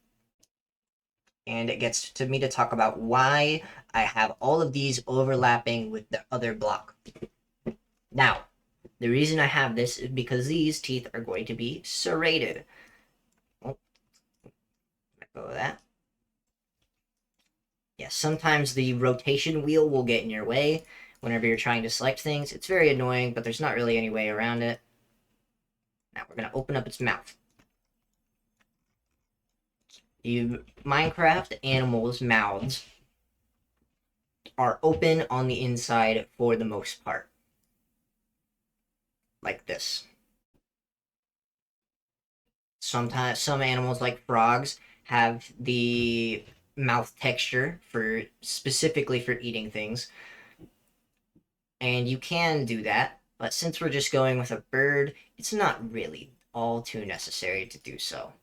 And it gets to me to talk about why I have all of these overlapping with the other block. Now, the reason I have this is because these teeth are going to be serrated. Oh, let go of that. Yes, sometimes the rotation wheel will get in your way whenever you're trying to select things. It's very annoying, but there's not really any way around it. Now we're going to open up its mouth. Minecraft animals' mouths are open on the inside for the most part. Like this. Sometimes some animals, like frogs, have the mouth texture for specifically for eating things. And you can do that, but since we're just going with a bird, it's not really all too necessary to do so.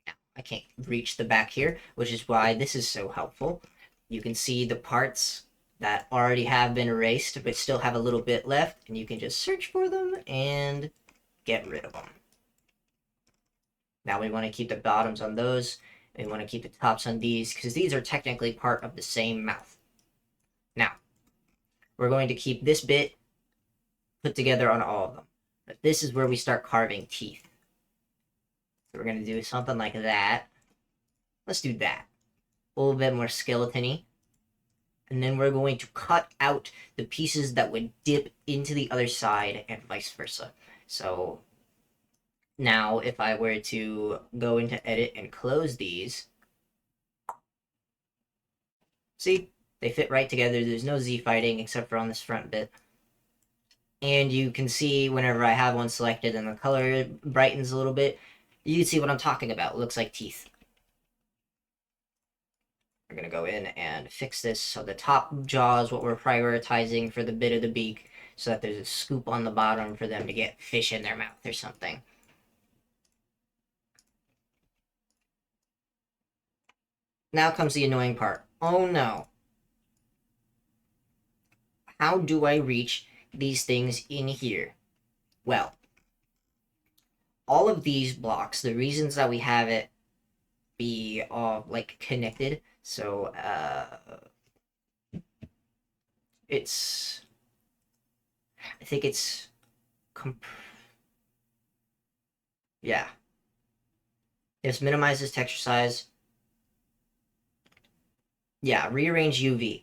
Now, I can't reach the back here, which is why this is so helpful. You can see the parts that already have been erased, but still have a little bit left, and you can just search for them and get rid of them. Now we want to keep the bottoms on those, and we want to keep the tops on these, because these are technically part of the same mouth. Now, we're going to keep this bit put together on all of them. But this is where we start carving teeth. So we're going to do something like that. Let's do that. A little bit more skeleton-y. And then we're going to cut out the pieces that would dip into the other side and vice versa. So now if I were to go into edit and close these, see, they fit right together. There's no Z fighting except for on this front bit. And you can see whenever I have one selected and the color brightens a little bit, you can see what I'm talking about. It looks like teeth. We're going to go in and fix this. So the top jaw is what we're prioritizing for the bit of the beak, so that there's a scoop on the bottom for them to get fish in their mouth or something. Now comes the annoying part. Oh no. How do I reach these things in here? Well, all of these blocks, the reasons that we have it be all like connected, so it's, I think it's yeah, this minimizes texture size, Yeah, rearrange UV.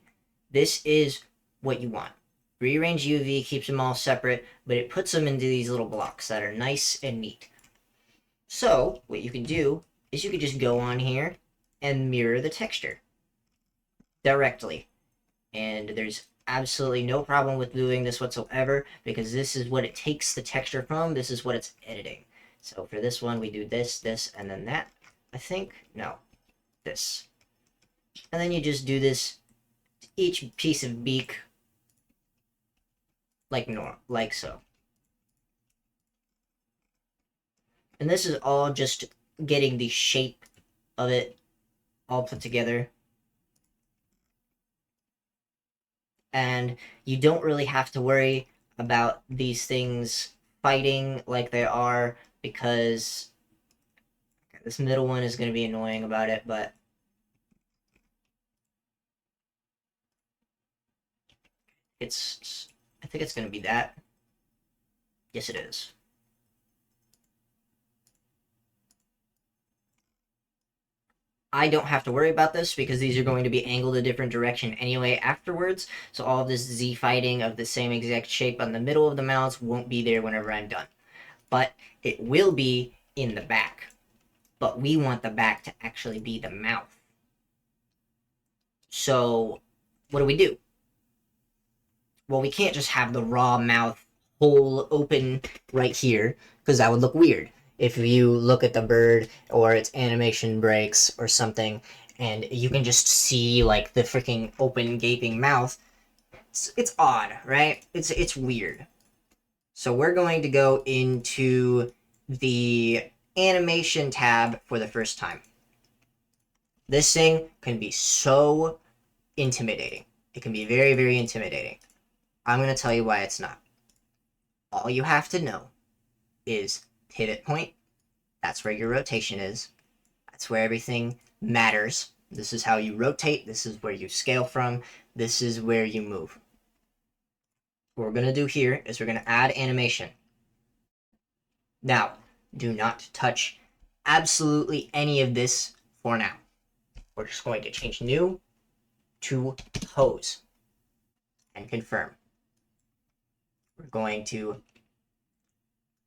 This is what you want. Rearrange UV keeps them all separate, but it puts them into these little blocks that are nice and neat. So, what you can do is you can just go on here and mirror the texture directly. And there's absolutely no problem with doing this whatsoever, because this is what it takes the texture from, this is what it's editing. So for this one, we do this, this, and then that, I think. No, this. And then you just do this each piece of beak like so. And this is all just getting the shape of it all put together. And you don't really have to worry about these things fighting like they are, because this middle one is going to be annoying about it, but I think it's going to be that. Yes, it is. I don't have to worry about this because these are going to be angled a different direction anyway afterwards, so all of this Z fighting of the same exact shape on the middle of the mouths won't be there whenever I'm done. But it will be in the back. But we want the back to actually be the mouth. So, what do? Well, we can't just have the raw mouth hole open right here, because that would look weird. If you look at the bird or its animation breaks or something, and you can just see like the freaking open gaping mouth, it's odd, right? It's weird. So we're going to go into the animation tab for the first time. This thing can be so intimidating. It can be very, very intimidating. I'm going to tell you why it's not. All you have to know is pivot point. That's where your rotation is. That's where everything matters. This is how you rotate. This is where you scale from. This is where you move. What we're going to do here is we're going to add animation. Now, do not touch absolutely any of this for now. We're just going to change new to pose and confirm. We're going to,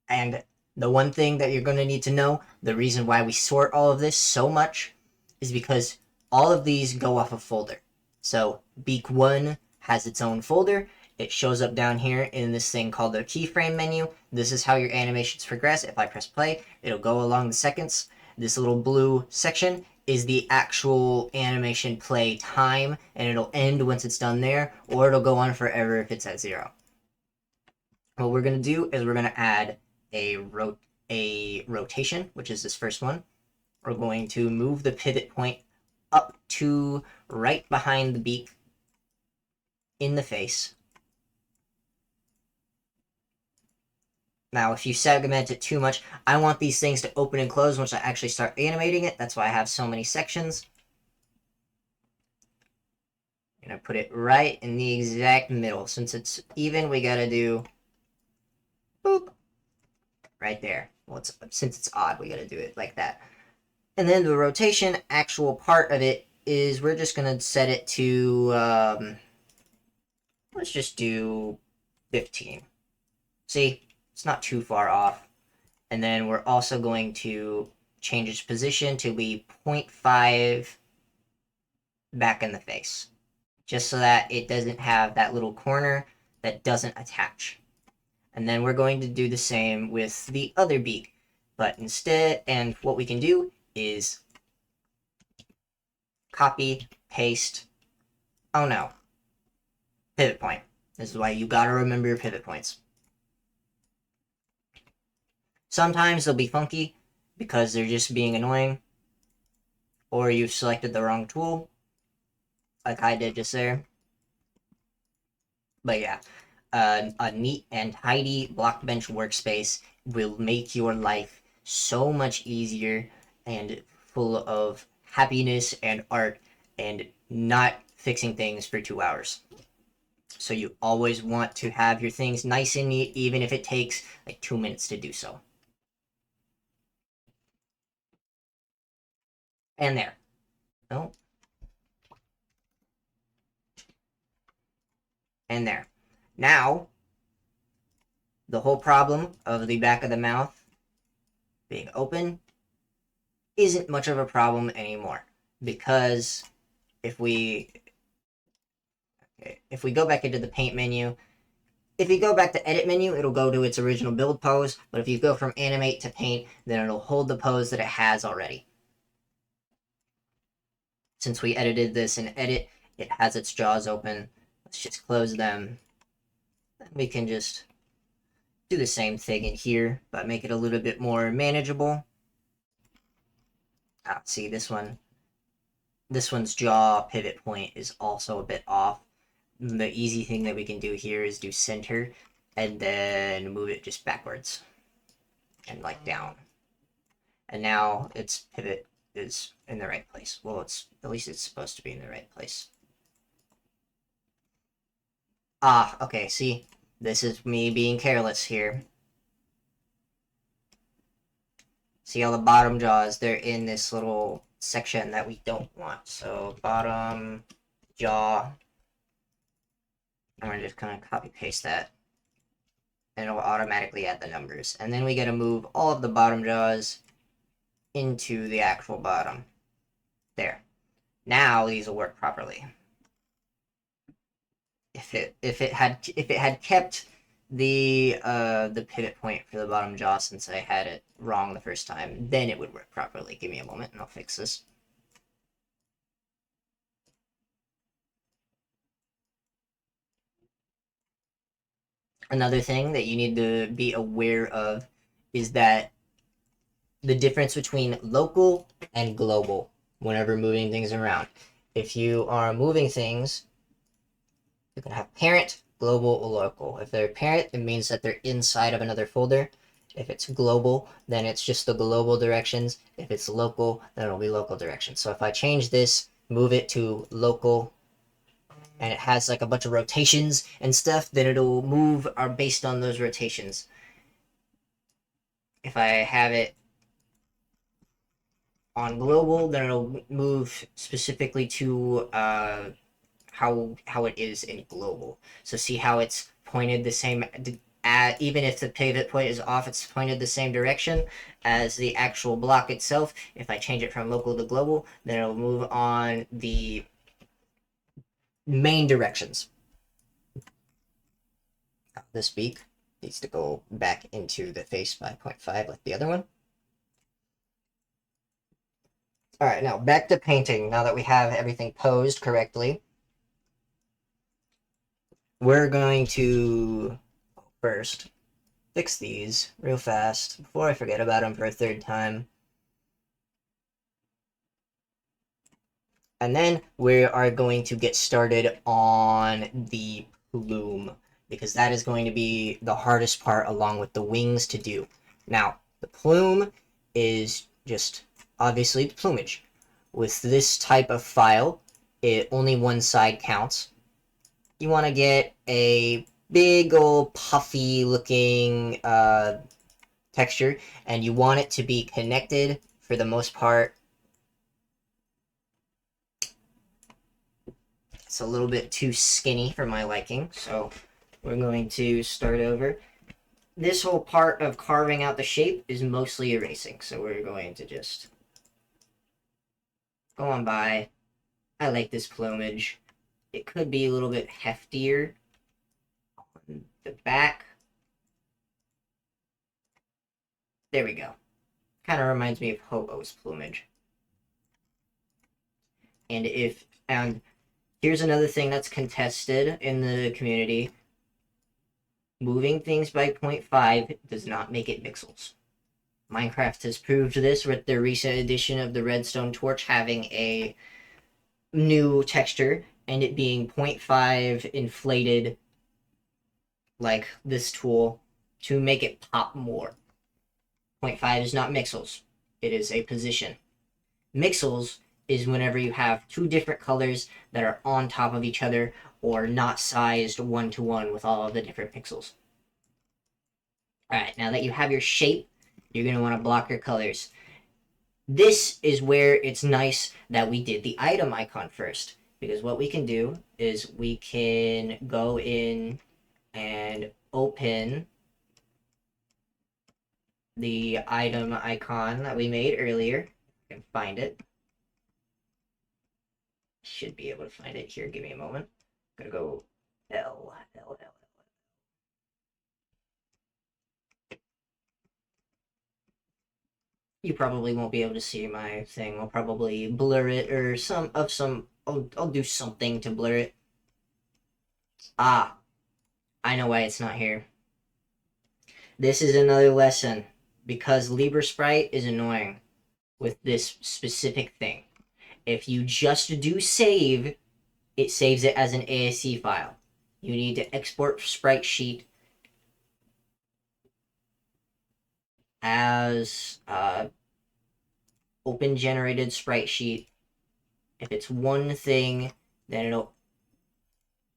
and the one thing that you're going to need to know, the reason why we sort all of this so much is because all of these go off a folder. So beak 1 has its own folder. It shows up down here in this thing called the keyframe menu. This is how your animations progress. If I press play, it'll go along the seconds. This little blue section is the actual animation play time, and it'll end once it's done there, or it'll go on forever if it's at 0. What we're going to do is we're going to add a rotation, which is this first one. We're going to move the pivot point up to right behind the beak in the face. Now, if you segment it too much, I want these things to open and close once I actually start animating it. That's why I have so many sections. I'm going to put it right in the exact middle. Since it's even, we got to do boop right there. Well, since it's odd, we got to do it like that. And then the rotation actual part of it is we're just going to set it to, let's just do 15. See, it's not too far off. And then we're also going to change its position to be 0.5 back in the face, just so that it doesn't have that little corner that doesn't attach. And then we're going to do the same with the other beak. But instead, and what we can do is copy, paste, oh no, pivot point. This is why you gotta remember your pivot points. Sometimes they'll be funky because they're just being annoying, or you've selected the wrong tool, like I did just there. But yeah, a neat and tidy Blockbench workspace will make your life so much easier and full of happiness and art, and not fixing things for 2 hours. So you always want to have your things nice and neat, even if it takes like 2 minutes to do so. And there. Oh. and there. Now, the whole problem of the back of the mouth being open isn't much of a problem anymore, because if we go back into the paint menu, if you go back to edit menu, it'll go to its original build pose, but if you go from animate to paint, then it'll hold the pose that it has already. Since we edited this in edit, it has its jaws open. Let's just close them. Then we can just do the same thing in here, but make it a little bit more manageable. See, this one's jaw pivot point is also a bit off. The easy thing that we can do here is do center and then move it just backwards and like down. And now its pivot is in the right place. Well, at least it's supposed to be in the right place. Okay, see, this is me being careless here. See all the bottom jaws, they're in this little section that we don't want. So bottom jaw, I'm gonna just kind of copy paste that, and it'll automatically add the numbers. And then we gotta move all of the bottom jaws into the actual bottom. There. Now these will work properly. If it had kept the pivot point for the bottom jaw, since I had it wrong the first time, then it would work properly. Give me a moment and I'll fix this. Another thing that you need to be aware of is that the difference between local and global whenever moving things around. If you are moving things, you can have parent, global, or local. If they're parent, it means that they're inside of another folder. If it's global, then it's just the global directions. If it's local, then it'll be local directions. So if I change this, move it to local, and it has like a bunch of rotations and stuff, then it'll move based on those rotations. If I have it on global, then it'll move specifically to how it is in global. So see how it's pointed the same, even if the pivot point is off, it's pointed the same direction as the actual block itself. If I change it from local to global, then it'll move on the main directions. This beak needs to go back into the face by 0.5 like the other one. All right, now back to painting. Now that we have everything posed correctly, we're going to first fix these real fast before I forget about them for a third time. And then we are going to get started on the plume, because that is going to be the hardest part along with the wings to do. Now, the plume is just obviously the plumage. With this type of file, only one side counts. You want to get a big old puffy looking texture, and you want it to be connected for the most part. It's a little bit too skinny for my liking, so we're going to start over. This whole part of carving out the shape is mostly erasing, so we're going to just go on by. I like this plumage. It could be a little bit heftier on the back. There we go. Kind of reminds me of Ho-Oh's plumage. And here's another thing that's contested in the community. Moving things by 0.5 does not make it pixels. Minecraft has proved this with the recent edition of the Redstone Torch having a new texture and it being 0.5 inflated like this tool to make it pop more. 0.5 is not mixels. It is a position. Mixels is whenever you have two different colors that are on top of each other or not sized one-to-one with all of the different pixels. Alright, now that you have your shape, you're going to want to block your colors. This is where it's nice that we did the item icon first, because what we can do is we can go in and open the item icon that we made earlier. I can find it. Should be able to find it here. Give me a moment. I'm gonna go L. You probably won't be able to see my thing. I'll probably blur it or I'll do something to blur it. Ah, I know why it's not here. This is another lesson because LibreSprite is annoying with this specific thing. If you just do save, it saves it as an ASC file. You need to export sprite sheet as open generated sprite sheet. If it's one thing, then it'll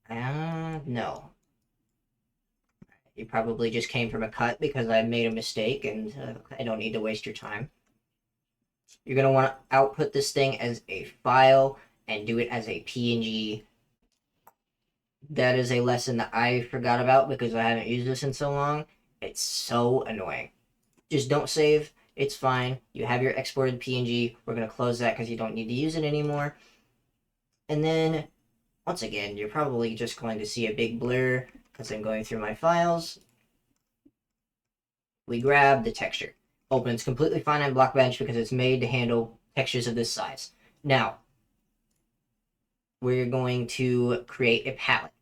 no. You probably just came from a cut because I made a mistake and I don't need to waste your time. You're going to want to output this thing as a file and do it as a PNG. That is a lesson that I forgot about because I haven't used this in so long. It's so annoying. Just don't save. It's fine. You have your exported PNG. We're going to close that because you don't need to use it anymore. And then, once again, you're probably just going to see a big blur because I'm going through my files. We grab the texture. Opens completely fine on Blockbench because it's made to handle textures of this size. Now, we're going to create a palette.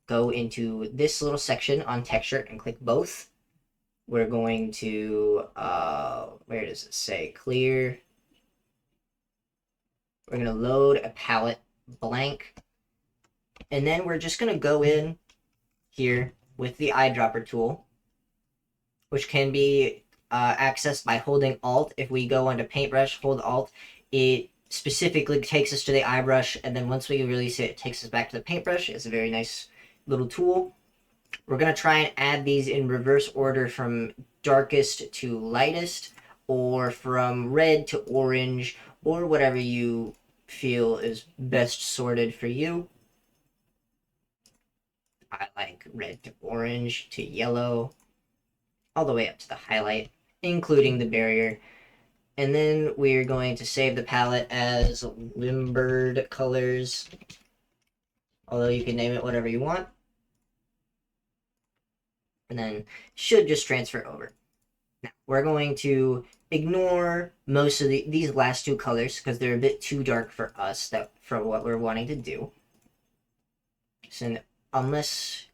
Go into this little section on texture and click both. We're going to, where does it say? Clear. We're going to load a palette blank. And then we're just going to go in here with the eyedropper tool, which can be accessed by holding Alt. If we go onto Paintbrush, hold Alt, it specifically takes us to the eye brush, and then once we release it, it takes us back to the paintbrush. It's a very nice little tool. We're going to try and add these in reverse order from darkest to lightest, or from red to orange, or whatever you feel is best sorted for you. I like red to orange to yellow, all the way up to the highlight, including the barrier. And then we're going to save the palette as Limbird Colors, although you can name it whatever you want. And then should just transfer over. Now, we're going to ignore most of these last two colors because they're a bit too dark for us for what we're wanting to do. So unless...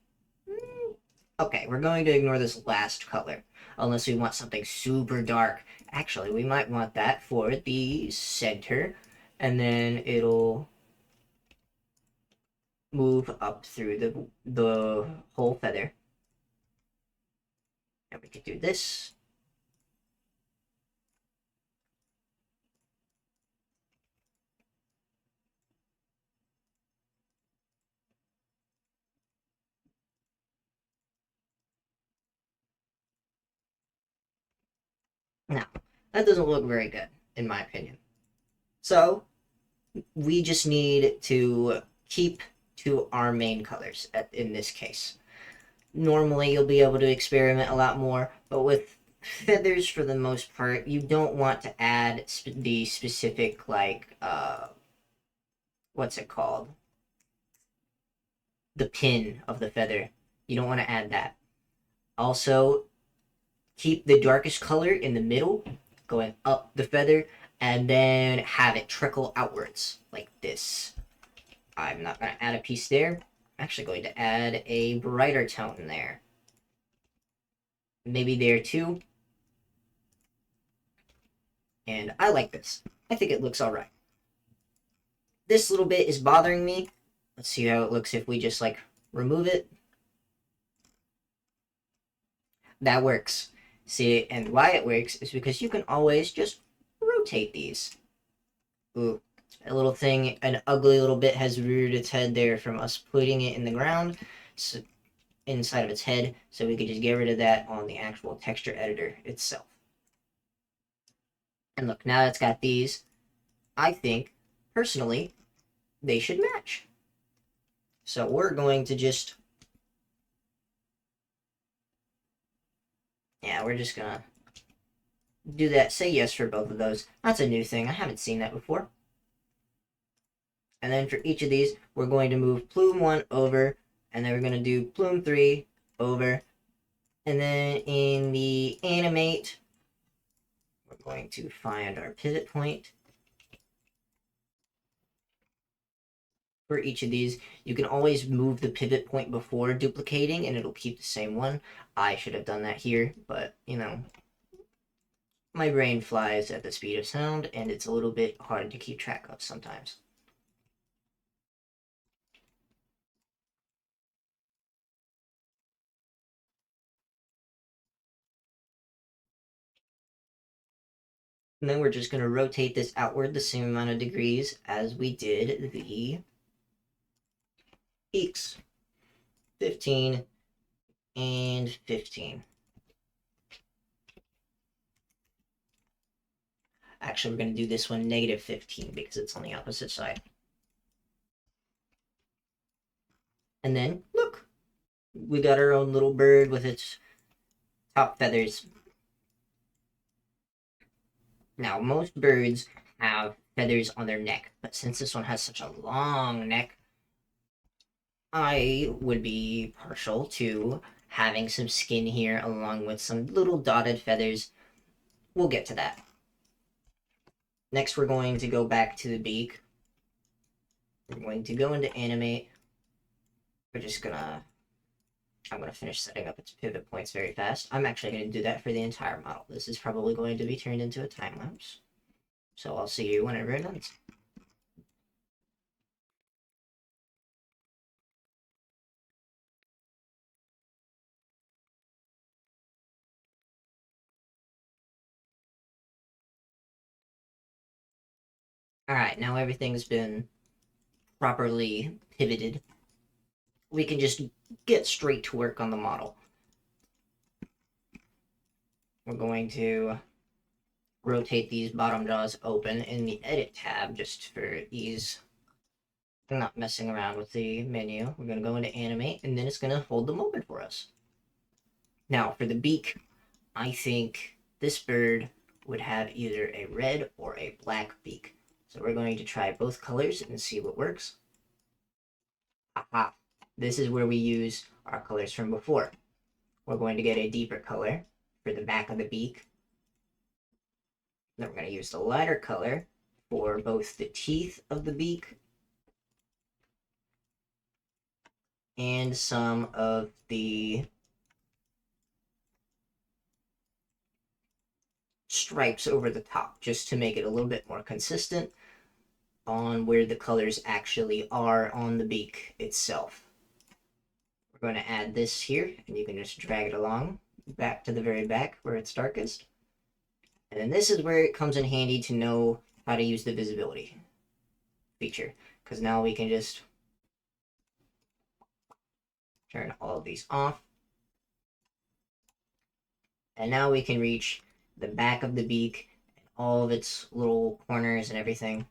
Okay, we're going to ignore this last color unless we want something super dark. Actually, we might want that for the center, and then it'll move up through the whole feather. And we could do this. Now, that doesn't look very good, in my opinion. So, we just need to keep to our main colors in this case. Normally, you'll be able to experiment a lot more, but with feathers, for the most part, you don't want to add the specific, like, what's it called? The pin of the feather. You don't want to add that. Also, keep the darkest color in the middle, going up the feather, and then have it trickle outwards, like this. I'm not going to add a piece there. I'm actually going to add a brighter tone there. Maybe there too. And I like this. I think it looks alright. This little bit is bothering me. Let's see how it looks if we just, like, remove it. That works. See, and why it works is because you can always just rotate these. Ooh, a little thing, an ugly little bit has reared its head there from us putting it in the ground, so, inside of its head, so we could just get rid of that on the actual texture editor itself. And look, now it's got these. I think, personally, they should match. So we're going to just, yeah, we're just gonna do that. Say yes for both of those. That's a new thing. I haven't seen that before. And then for each of these, we're going to move plume 1 over, and then we're going to do plume 3 over. And then in the animate, we're going to find our pivot point. For each of these, you can always move the pivot point before duplicating, and it'll keep the same one. I should have done that here, but, you know, my brain flies at the speed of sound, and it's a little bit hard to keep track of sometimes. And then we're just going to rotate this outward the same amount of degrees as we did the peaks. 15 and 15. Actually, we're going to do this one negative 15 because it's on the opposite side. And then, look, we got our own little bird with its top feathers. Now, most birds have feathers on their neck, but since this one has such a long neck, I would be partial to having some skin here along with some little dotted feathers. We'll get to that. Next, we're going to go back to the beak. We're going to go into animate. We're just gonna, I'm gonna finish setting up its pivot points very fast. I'm actually gonna do that for the entire model. This is probably going to be turned into a time lapse. So I'll see you whenever it ends. Alright, now everything's been properly pivoted. We can just get straight to work on the model. We're going to rotate these bottom jaws open in the edit tab just for ease. I'm not messing around with the menu. We're going to go into animate and then it's going to hold them open for us. Now for the beak, I think this bird would have either a red or a black beak. So we're going to try both colors and see what works. Aha! This is where we use our colors from before. We're going to get a deeper color for the back of the beak. Then we're going to use the lighter color for both the teeth of the beak and some of the stripes over the top, just to make it a little bit more consistent on where the colors actually are on the beak itself. We're going to add this here, and you can just drag it along back to the very back where it's darkest. And then this is where it comes in handy to know how to use the visibility feature, because now we can just turn all of these off. And now we can reach the back of the beak and all of its little corners and everything.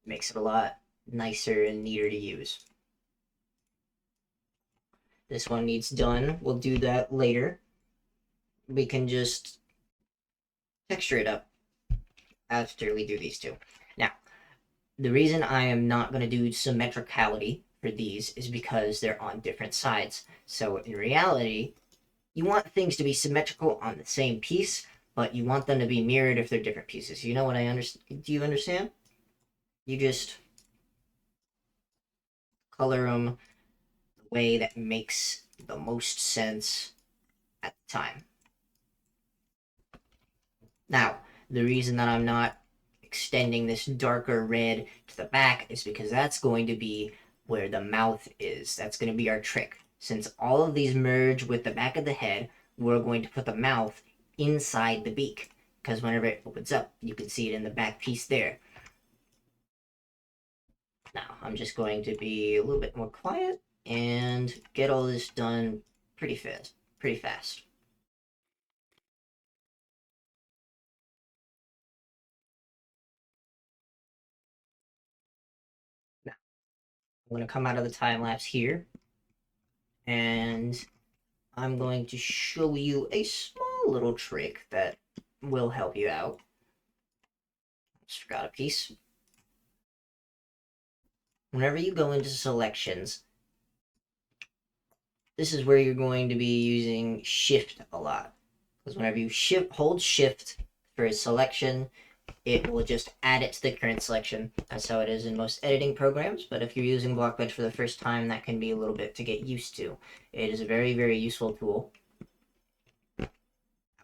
Makes it a lot nicer and neater to use. This one needs done. We'll do that later. We can just texture it up after we do these two. Now, the reason I am not going to do symmetricality for these is because they're on different sides. So in reality, you want things to be symmetrical on the same piece, but you want them to be mirrored if they're different pieces. You know what I understand? Do you understand? You just color them the way that makes the most sense at the time. Now, the reason that I'm not extending this darker red to the back is because that's going to be where the mouth is. That's going to be our trick. Since all of these merge with the back of the head, we're going to put the mouth inside the beak, because whenever it opens up, you can see it in the back piece there. Now, I'm just going to be a little bit more quiet and get all this done pretty fast. I'm going to come out of the time lapse here, and I'm going to show you a small little trick that will help you out. Just forgot a piece. Whenever you go into selections, this is where you're going to be using shift a lot. Because whenever you hold shift for a selection, it will just add it to the current selection. That's how it is in most editing programs, but if you're using Blockbench for the first time, that can be a little bit to get used to. It is a very, very useful tool. I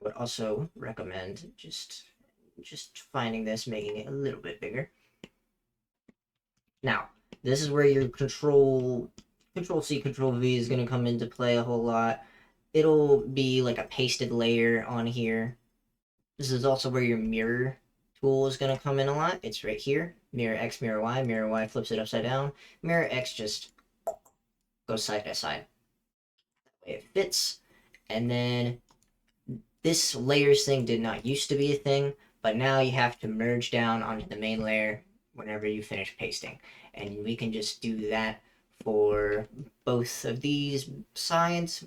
would also recommend just finding this, making it a little bit bigger. Now, this is where your Control C, Control V is going to come into play a whole lot. It'll be like a pasted layer on here. This is also where your mirror tool is going to come in a lot. It's right here. Mirror X, mirror Y flips it upside down. Mirror X just goes side by side. That way it fits. And then this layers thing did not used to be a thing, but now you have to merge down onto the main layer whenever you finish pasting. And we can just do that for both of these sides.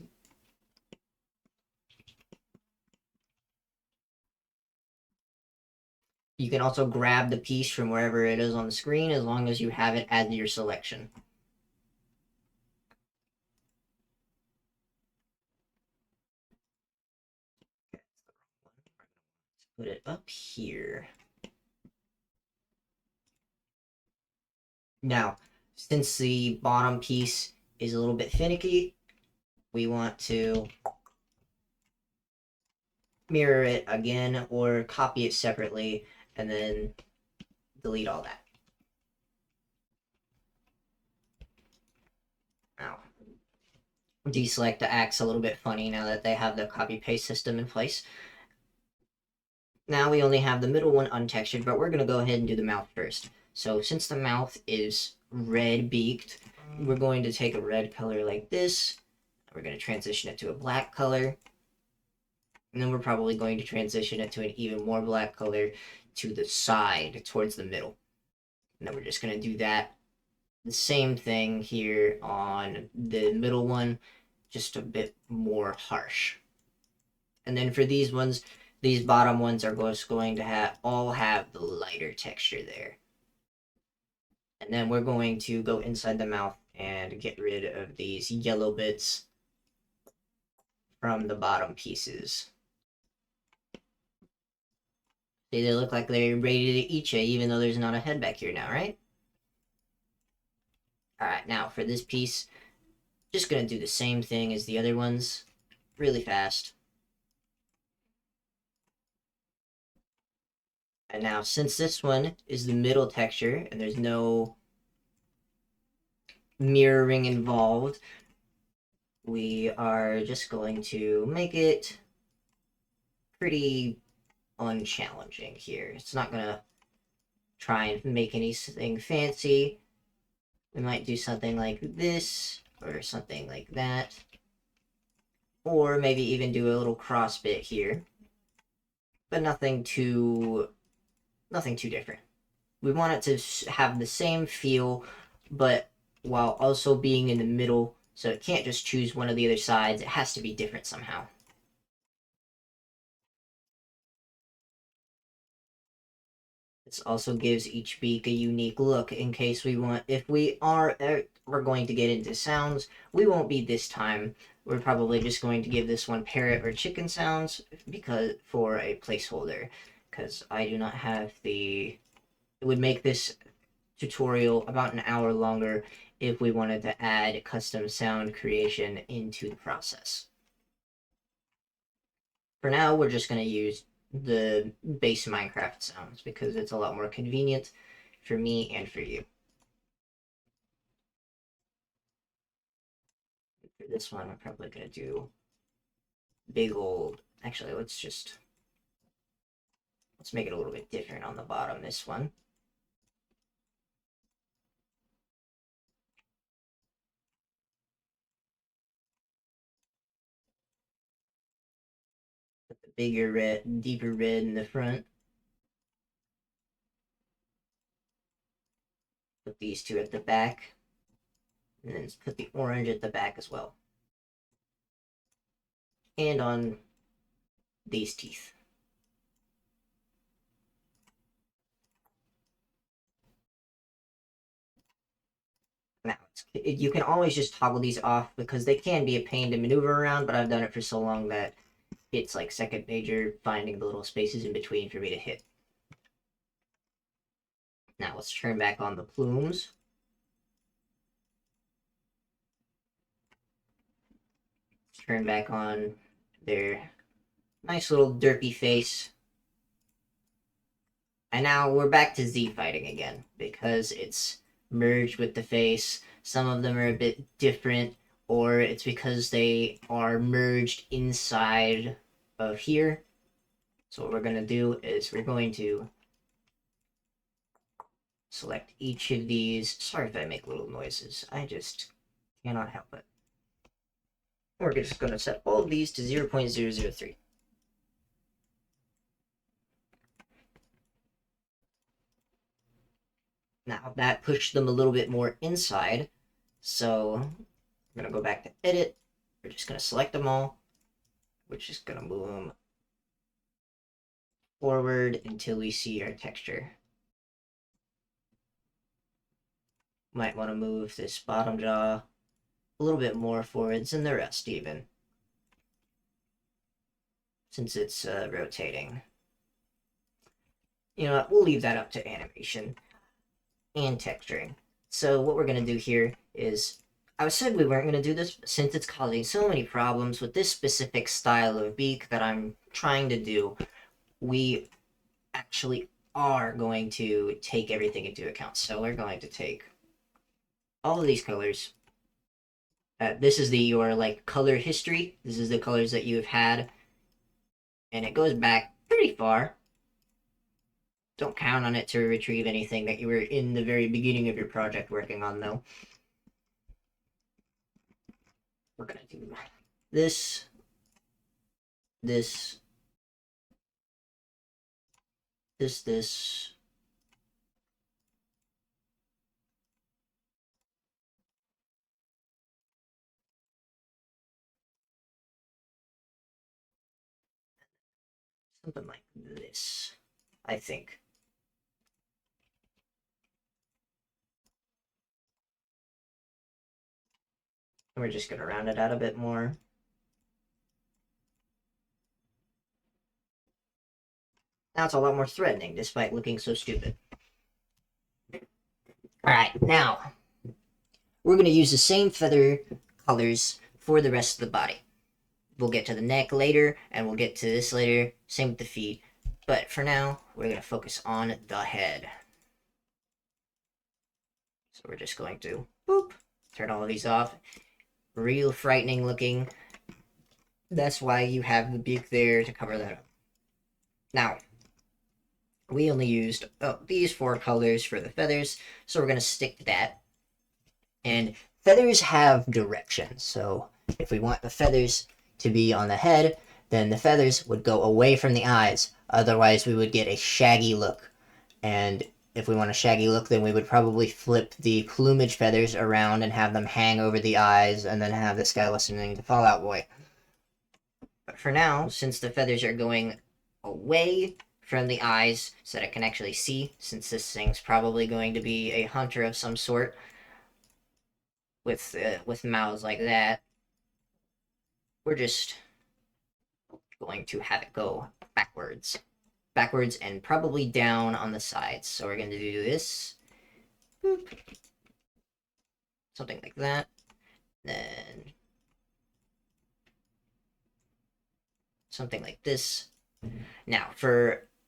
You can also grab the piece from wherever it is on the screen as long as you have it as your selection. Put it up here. Now, since the bottom piece is a little bit finicky, we want to mirror it again or copy it separately and then delete all that. Now, deselect acts a little bit funny now that they have the copy paste system in place. Now we only have the middle one untextured, but we're going to go ahead and do the mouth first. So since the mouth is red beaked, we're going to take a red color like this. We're going to transition it to a black color. And then we're probably going to transition it to an even more black color to the side, towards the middle. And then we're just going to do that. The same thing here on the middle one, just a bit more harsh. And then for these ones, these bottom ones are just going to all have the lighter texture there. And then we're going to go inside the mouth and get rid of these yellow bits from the bottom pieces. They look like they're ready to eat you, even though there's not a head back here now, right? Alright, now for this piece, just gonna do the same thing as the other ones, really fast. And now, since this one is the middle texture, and there's no mirroring involved, we are just going to make it pretty unchallenging here. It's not gonna try and make anything fancy. We might do something like this, or something like that. Or maybe even do a little cross bit here. But nothing too different. We want it to have the same feel, but while also being in the middle, so it can't just choose one of the other sides. It has to be different somehow. This also gives each beak a unique look in case we want, if we're going to get into sounds, we won't be this time. We're probably just going to give this one parrot or chicken sounds for a placeholder, because I do not have it would make this tutorial about an hour longer if we wanted to add custom sound creation into the process. For now, we're just going to use the base Minecraft sounds because it's a lot more convenient for me and for you. For this one, I'm probably going to do big old... Actually, let's make it a little bit different on the bottom, this one. Put the bigger red, deeper red in the front. Put these two at the back. And then put the orange at the back as well. And on these teeth. Now, you can always just toggle these off because they can be a pain to maneuver around, but I've done it for so long that it's like second nature finding the little spaces in between for me to hit. Now let's turn back on the plumes. Turn back on their nice little derpy face. And now we're back to Z fighting again because it's merged with the face. Some of them are a bit different, or it's because they are merged inside of here. So what we're going to do is we're going to select each of these. Sorry if I make little noises. I just cannot help it. We're just going to set all of these to 0.003. Now that pushed them a little bit more inside. So we're going to go back to edit. We're just going to select them all. We're just going to move them forward until we see our texture. Might want to move this bottom jaw a little bit more forwards than the rest even, since it's rotating. You know what, we'll leave that up to animation and texturing. So what we're going to do here is, I said we weren't going to do this, but since it's causing so many problems with this specific style of beak that I'm trying to do, we actually are going to take everything into account. So we're going to take all of these colors. This is your like color history. This is the colors that you have had, and it goes back pretty far. Don't count on it to retrieve anything that you were in the very beginning of your project working on, though. We're gonna do this, this, this. Something like this, I think. And we're just gonna round it out a bit more. Now it's a lot more threatening, despite looking so stupid. Alright, now, we're gonna use the same feather colors for the rest of the body. We'll get to the neck later, and we'll get to this later, same with the feet. But for now, we're gonna focus on the head. So we're just going to, boop, turn all of these off. Real frightening looking. That's why you have the beak there to cover that up. Now, we only used these 4 colors for the feathers, so we're going to stick to that. And feathers have direction, so if we want the feathers to be on the head, then the feathers would go away from the eyes. Otherwise, we would get a shaggy look. And if we want a shaggy look, then we would probably flip the plumage feathers around and have them hang over the eyes, and then have this guy listening to Fall Out Boy. But for now, since the feathers are going away from the eyes so that I can actually see, since this thing's probably going to be a hunter of some sort with mouths like that, we're just going to have it go backwards and probably down on the sides. So we're going to do this, boop, something like that, then something like this. Now,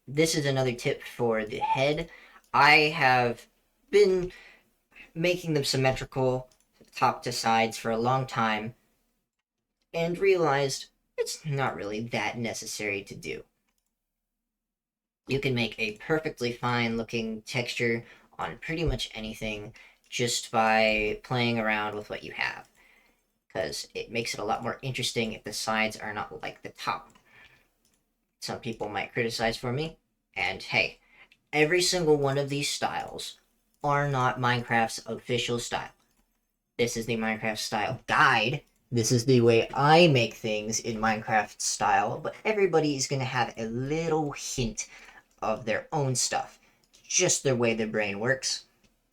this is another tip for the head. I have been making them symmetrical top to sides for a long time and realized it's not really that necessary to do. You can make a perfectly fine looking texture on pretty much anything just by playing around with what you have, because it makes it a lot more interesting if the sides are not like the top. Some people might criticize for me, and hey, every single one of these styles are not Minecraft's official style. This is the Minecraft style guide. This is the way I make things in Minecraft style, but everybody is going to have a little hint of their own stuff. Just the way their brain works.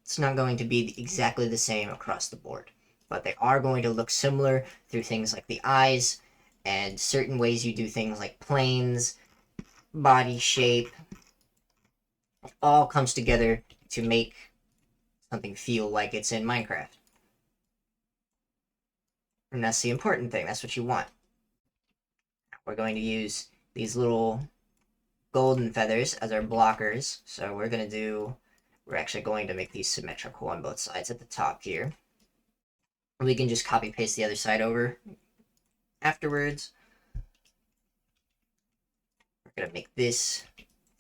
It's not going to be exactly the same across the board, but they are going to look similar through things like the eyes and certain ways you do things like planes, body shape. It all comes together to make something feel like it's in Minecraft. And that's the important thing. That's what you want. We're going to use these little golden feathers as our blockers. So we're actually going to make these symmetrical on both sides at the top here. We can just copy paste the other side over afterwards. We're going to make this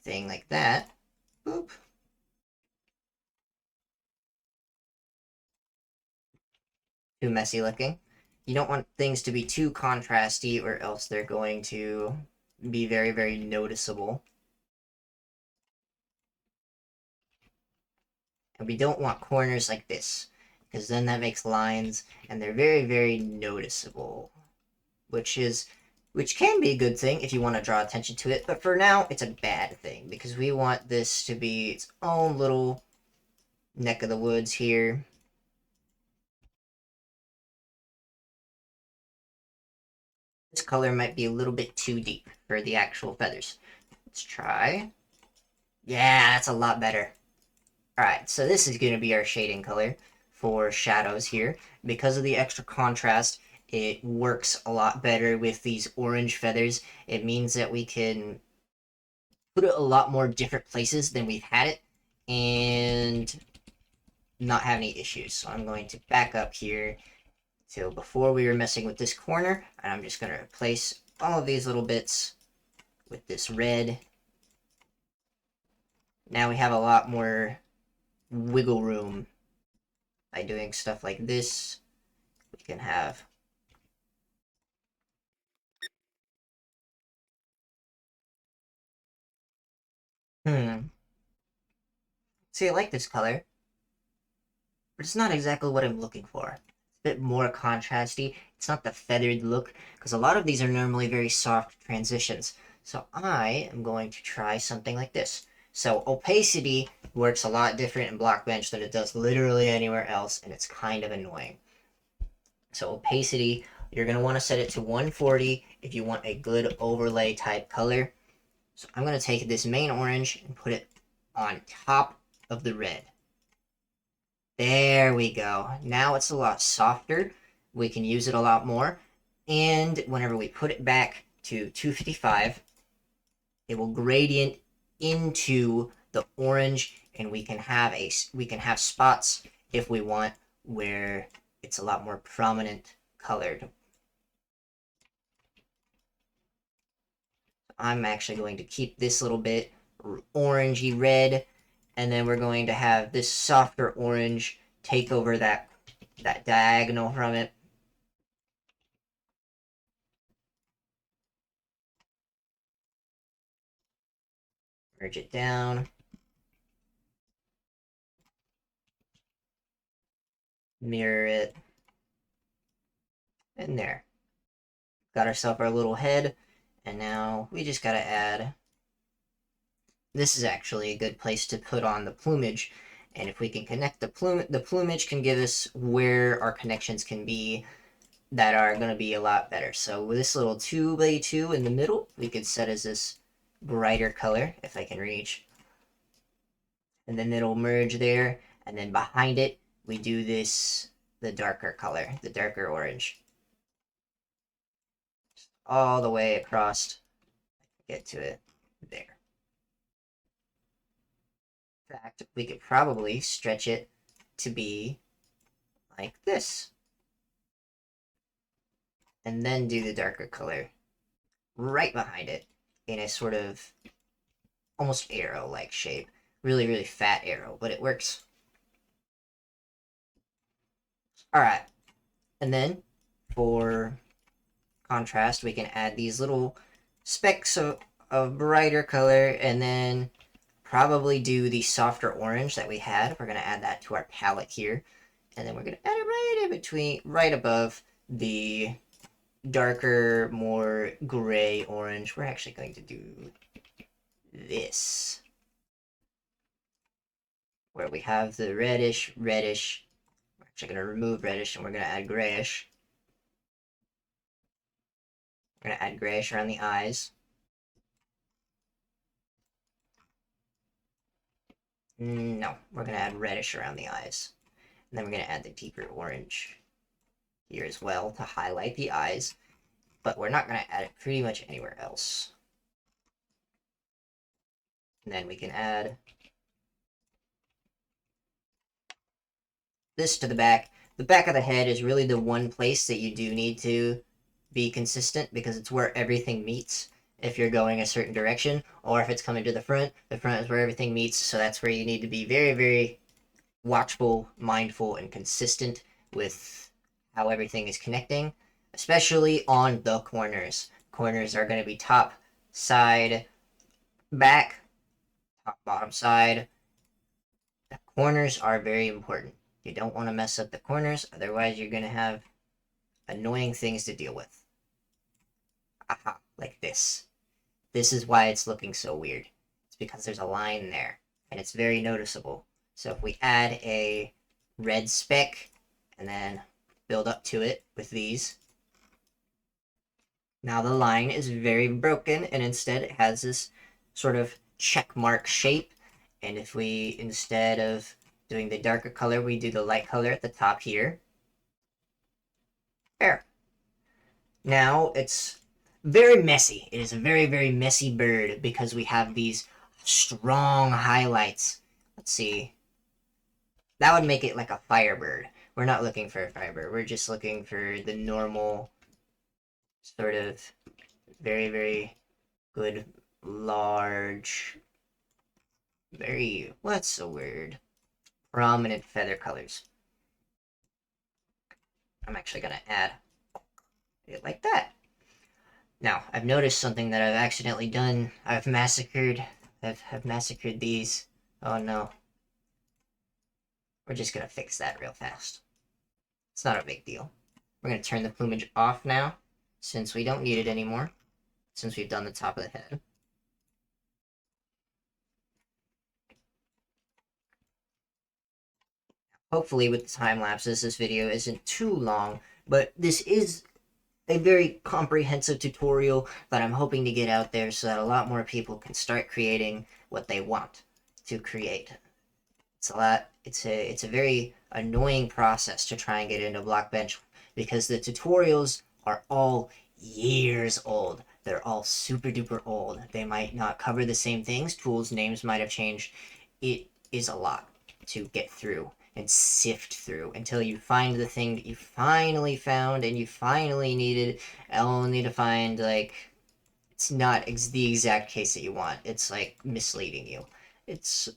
thing like that. Boop. Too messy looking. You don't want things to be too contrasty or else they're going to be very, very noticeable. And we don't want corners like this, because then that makes lines, and they're very, very noticeable. Which can be a good thing if you want to draw attention to it, but for now, it's a bad thing, because we want this to be its own little neck of the woods here. This color might be a little bit too deep for the actual feathers. Let's try. Yeah, that's a lot better. Alright, so this is going to be our shading color for shadows here. Because of the extra contrast, it works a lot better with these orange feathers. It means that we can put it a lot more different places than we've had it, and not have any issues. So I'm going to back up here till before we were messing with this corner, and I'm just going to replace all of these little bits with this red. Now we have a lot more wiggle room by doing stuff like this. We can have see, I like this color, but it's not exactly what I'm looking for. It's a bit more contrasty. It's not the feathered look, because a lot of these are normally very soft transitions. So I am going to try something like this. So opacity works a lot different in Blockbench than it does literally anywhere else, and it's kind of annoying. So opacity, you're going to want to set it to 140 if you want a good overlay type color. So I'm going to take this main orange and put it on top of the red. There we go. Now it's a lot softer. We can use it a lot more. And whenever we put it back to 255, it will gradient into the orange, and we can have spots if we want where it's a lot more prominent colored. I'm actually going to keep this little bit orangey red, and then we're going to have this softer orange take over that diagonal from it. Merge it down. Mirror it. And there. Got ourselves our little head, and now we just gotta add. This is actually a good place to put on the plumage, and if we can connect the plumage can give us where our connections can be that are going to be a lot better. So with this little 2x2 in the middle, we could set as this brighter color, if I can reach. And then it'll merge there, and then behind it, we do this, the darker color, the darker orange. All the way across, get to it, there. In fact, we could probably stretch it to be like this. And then do the darker color right behind it in a sort of almost arrow-like shape. Really, really fat arrow, but it works. Alright, and then for contrast, we can add these little specks of brighter color, and then probably do the softer orange that we had. We're going to add that to our palette here. And then we're going to add it right in between, right above the darker, more gray orange. We're actually going to do this, where we have the reddish. We're actually going to remove reddish and we're going to add grayish. We're going to add grayish around the eyes. No, we're going to add reddish around the eyes. And then we're going to add the deeper orange here as well to highlight the eyes. But we're not going to add it pretty much anywhere else. And then we can add this to the back. The back of the head is really the one place that you do need to be consistent because it's where everything meets if you're going a certain direction, or if it's coming to the front is where everything meets, so that's where you need to be very, very watchful, mindful, and consistent with how everything is connecting, especially on the corners. Corners are going to be top, side, back, top, bottom, side. The corners are very important. You don't want to mess up the corners, otherwise you're going to have annoying things to deal with. Aha, like this. This is why it's looking so weird. It's because there's a line there, and it's very noticeable. So if we add a red speck, and then build up to it with these, now the line is very broken, and instead it has this sort of check mark shape. And if we, instead of doing the darker color, we do the light color at the top here. There. Now it's very messy. It is a very, very messy bird because we have these strong highlights. Let's see. That would make it like a firebird. We're not looking for a firebird. We're just looking for the normal sort of very, very good, large, very, what's the word? Prominent feather colors. I'm actually going to add it like that. Now, I've noticed something that I've accidentally done. I've massacred these. Oh no. We're just going to fix that real fast. It's not a big deal. We're going to turn the plumage off now, since we don't need it anymore, since we've done the top of the head. Hopefully with the time lapses, this video isn't too long, but this is a very comprehensive tutorial that I'm hoping to get out there so that a lot more people can start creating what they want to create. It's a very annoying process to try and get into Blockbench because the tutorials are all years old. They're all super duper old. They might not cover the same things. Tools names might have changed. It is a lot to get through and sift through until you find the thing that you finally found and you finally needed, only to find, like, it's not the exact case that you want. It's, like, misleading you. It's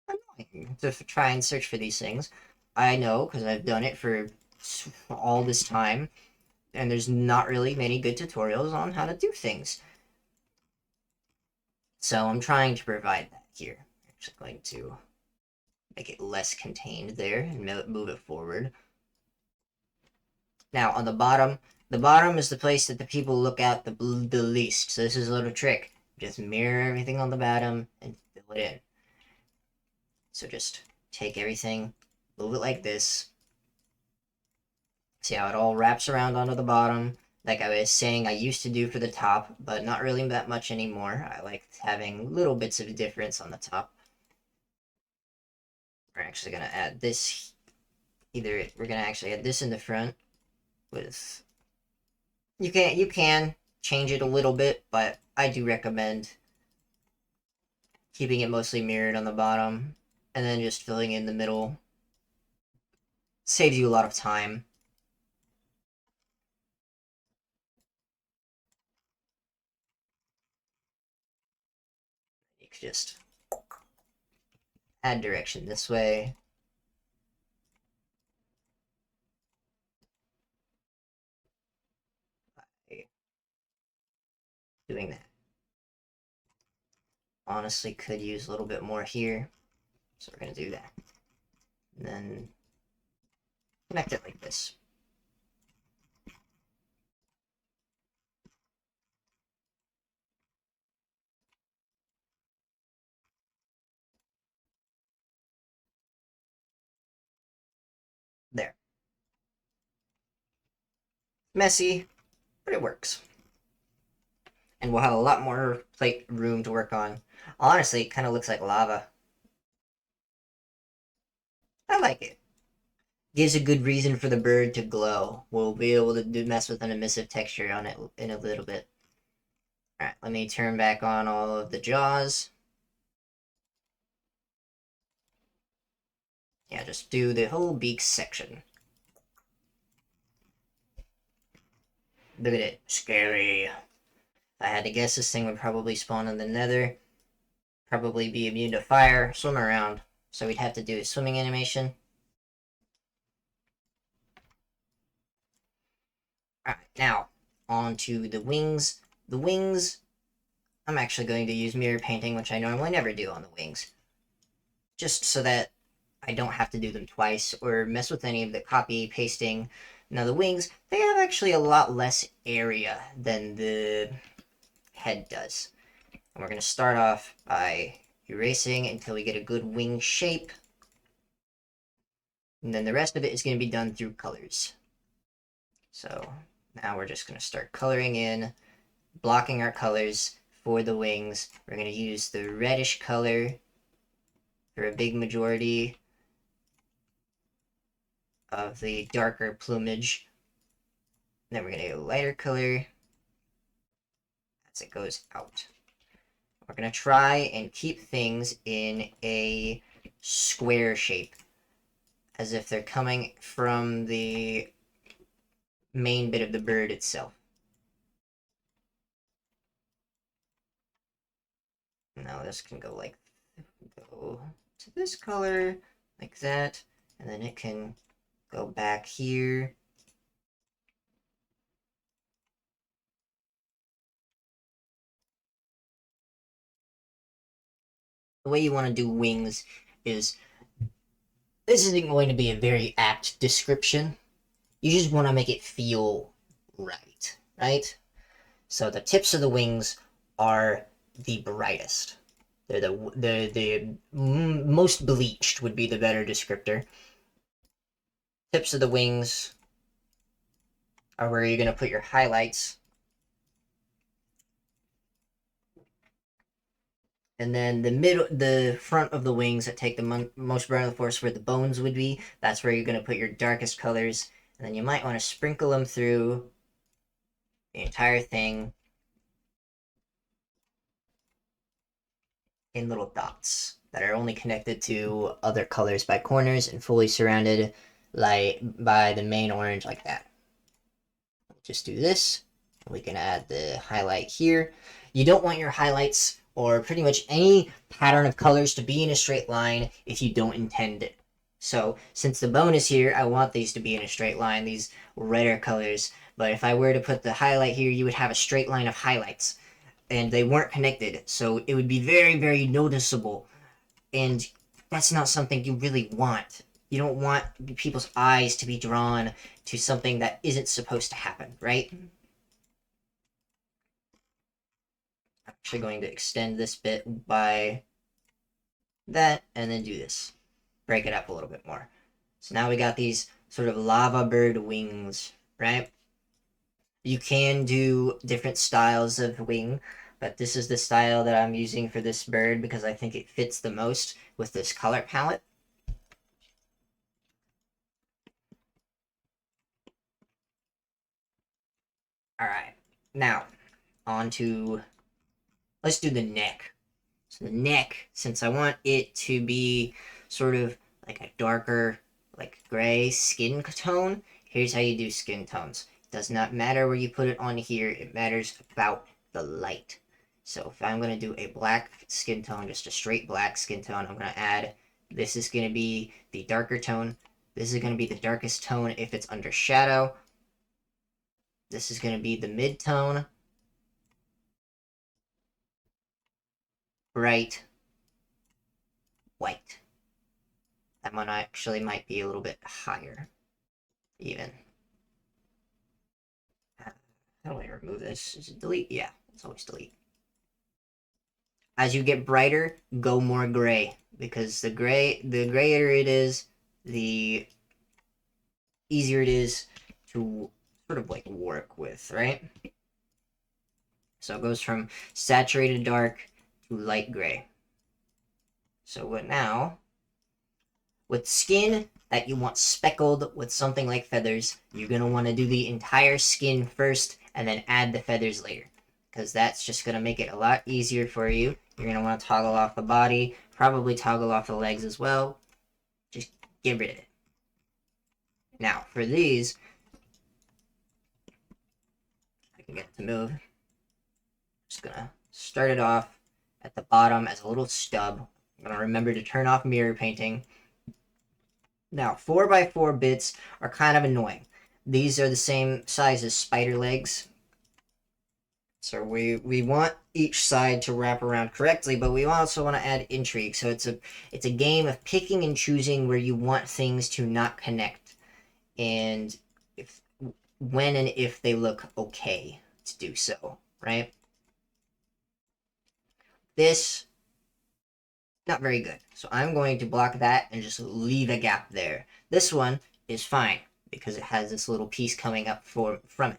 annoying to try and search for these things. I know, because I've done it for all this time, and there's not really many good tutorials on how to do things. So I'm trying to provide that here. I'm actually going to make it less contained there and move it forward. Now on the bottom is the place that the people look at the least. So this is a little trick. Just mirror everything on the bottom and fill it in. So just take everything, move it like this. See how it all wraps around onto the bottom. Like I was saying, I used to do for the top, but not really that much anymore. I like having little bits of difference on the top. We're actually going to add this. We're going to actually add this in the front with... You can change it a little bit, but I do recommend keeping it mostly mirrored on the bottom and then just filling in the middle. Saves you a lot of time. You could just add direction this way. Doing that. Honestly, could use a little bit more here, so we're going to do that. And then connect it like this. There. Messy, but it works. And we'll have a lot more plate room to work on. Honestly, it kind of looks like lava. I like it. Gives a good reason for the bird to glow. We'll be able to mess with an emissive texture on it in a little bit. Alright, let me turn back on all of the jaws. Yeah, just do the whole beak section. Look at it. Scary. If I had to guess, this thing would probably spawn in the nether. Probably be immune to fire, swim around. So we'd have to do a swimming animation. Alright, now, on to the wings. The wings, I'm actually going to use mirror painting, which I normally never do on the wings. Just so that I don't have to do them twice or mess with any of the copy pasting. Now the wings, they have actually a lot less area than the head does. And we're going to start off by erasing until we get a good wing shape. And then the rest of it is going to be done through colors. So now we're just going to start coloring in, blocking our colors for the wings. We're going to use the reddish color for a big majority of the darker plumage. And then we're going to get a lighter color as it goes out. We're going to try and keep things in a square shape, as if they're coming from the main bit of the bird itself. Now this can go to this color, like that, and then it can go back here. The way you want to do wings is, this isn't going to be a very apt description. You just want to make it feel right, right? So the tips of the wings are the brightest. They're the most bleached would be the better descriptor. Tips of the wings are where you're going to put your highlights. And then the front of the wings that take the most burn of the force, where the bones would be, that's where you're going to put your darkest colors. And then you might want to sprinkle them through the entire thing in little dots that are only connected to other colors by corners and fully surrounded by the main orange like that. Just do this. We can add the highlight here. You don't want your highlights or pretty much any pattern of colors to be in a straight line if you don't intend it. So since the bone is here, I want these to be in a straight line, these redder colors. But if I were to put the highlight here, you would have a straight line of highlights. And they weren't connected, so it would be very, very noticeable. And that's not something you really want. You don't want people's eyes to be drawn to something that isn't supposed to happen, right? I'm actually going to extend this bit by that, and then do this. Break it up a little bit more. So now we got these sort of lava bird wings, right? You can do different styles of wing, but this is the style that I'm using for this bird because I think it fits the most with this color palette. Alright, now, on to, let's do the neck. So the neck, since I want it to be sort of like a darker, like gray skin tone, here's how you do skin tones. It does not matter where you put it on here, it matters about the light. So if I'm going to do a black skin tone, just a straight black skin tone, I'm going to add, this is going to be the darker tone, this is going to be the darkest tone if it's under shadow, this is going to be the mid-tone, bright, white. That one actually might be a little bit higher. even. How do I remove this? Is it delete? Yeah, it's always delete. As you get brighter, go more gray, because the grayer it is, the easier it is to sort of like work with, right? So it goes from saturated dark to light gray. So what now? With skin that you want speckled with something like feathers, you're going to want to do the entire skin first and then add the feathers later, because that's just going to make it a lot easier for you. You're going to want to toggle off the body, probably toggle off the legs as well. Just get rid of it. Now, for these, I can get it to move. Just going to start it off at the bottom as a little stub. I'm going to remember to turn off mirror painting. Now, 4x4 bits are kind of annoying. These are the same size as spider legs. So we want each side to wrap around correctly, but we also want to add intrigue. So it's a game of picking and choosing where you want things to not connect, and when and if they look okay to do so, right? This, not very good. So I'm going to block that and just leave a gap there. This one is fine because it has this little piece coming up from it.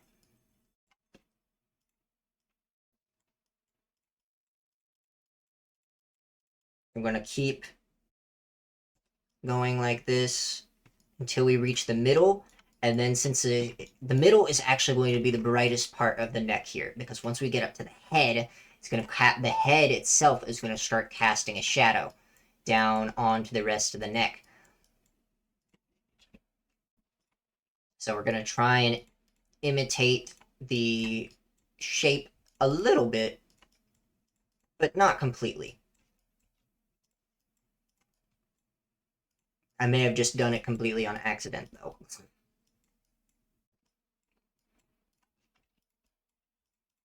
I'm going to keep going like this until we reach the middle. And then since the middle is actually going to be the brightest part of the neck here, because once we get up to the head, it's going to the head itself is going to start casting a shadow down onto the rest of the neck. So we're going to try and imitate the shape a little bit, but not completely. I may have just done it completely on accident, though.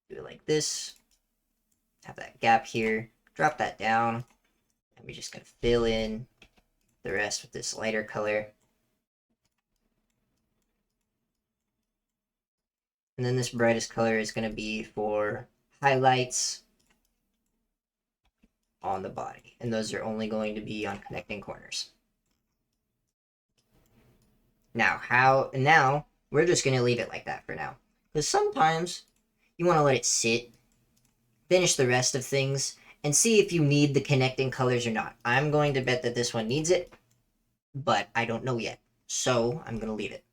Do it like this. Have that gap here. Drop that down. And we're just going to fill in the rest with this lighter color. And then this brightest color is going to be for highlights on the body. And those are only going to be on connecting corners. Now we're just going to leave it like that for now. Because sometimes you want to let it sit, finish the rest of things, and see if you need the connecting colors or not. I'm going to bet that this one needs it, but I don't know yet. So I'm going to leave it.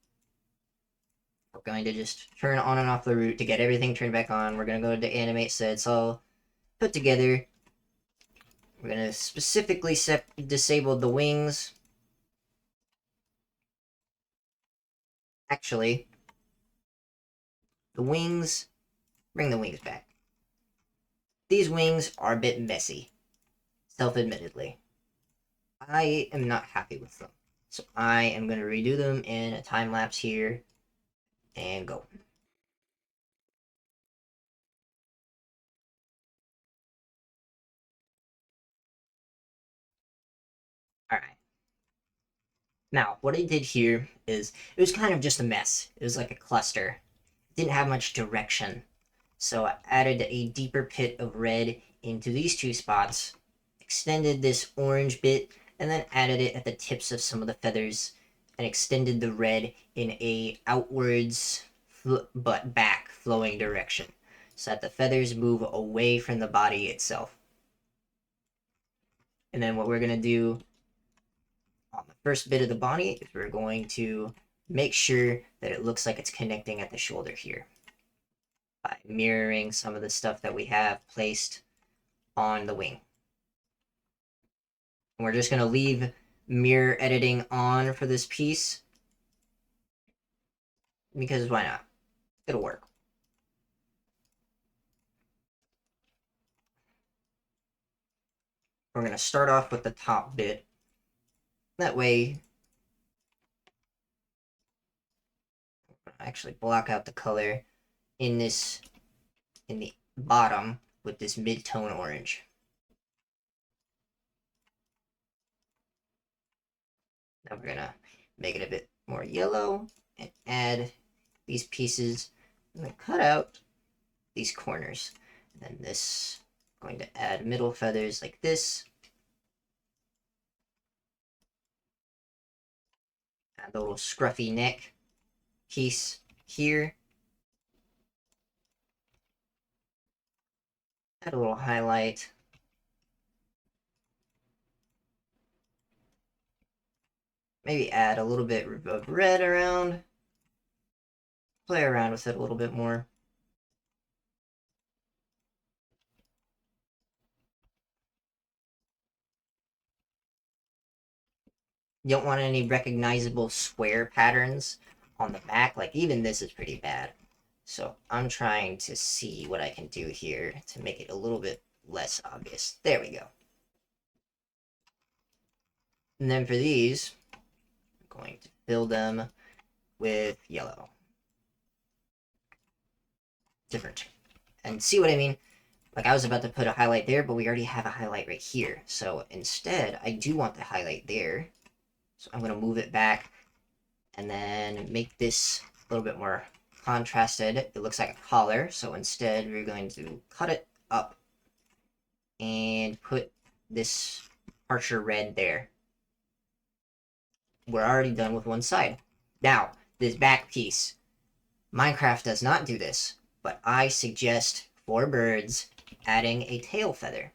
We're going to just turn on and off the root to get everything turned back on. We're going to go to animate so it's all put together. We're going to specifically disable the wings. Actually, the wings, bring the wings back. These wings are a bit messy, self-admittedly. I am not happy with them. So I am going to redo them in a time lapse here and go. All right. Now, what I did here is it was kind of just a mess. It was like a cluster. It didn't have much direction. So I added a deeper pit of red into these two spots, extended this orange bit, and then added it at the tips of some of the feathers and extended the red in a outwards but back flowing direction so that the feathers move away from the body itself. And then what we're going to do on the first bit of the body is we're going to make sure that it looks like it's connecting at the shoulder here by mirroring some of the stuff that we have placed on the wing. And we're just going to leave mirror editing on for this piece because why not? It'll work. We're going to start off with the top bit. That way, actually block out the color in the bottom with this mid-tone orange. Now we're gonna make it a bit more yellow and add these pieces. I'm going to cut out these corners. And then this, I'm going to add middle feathers like this. Add the little scruffy neck piece here. Add a little highlight. Maybe add a little bit of red around. Play around with it a little bit more. You don't want any recognizable square patterns on the back. Like, even this is pretty bad. So I'm trying to see what I can do here to make it a little bit less obvious. There we go. And then for these, I'm going to fill them with yellow. Different. And see what I mean? Like, I was about to put a highlight there, but we already have a highlight right here. So instead, I do want the highlight there. So I'm going to move it back and then make this a little bit more contrasted. It looks like a collar. So instead, we're going to cut it up and put this Archer red there. We're already done with one side. Now, this back piece. Minecraft does not do this, but I suggest for birds adding a tail feather,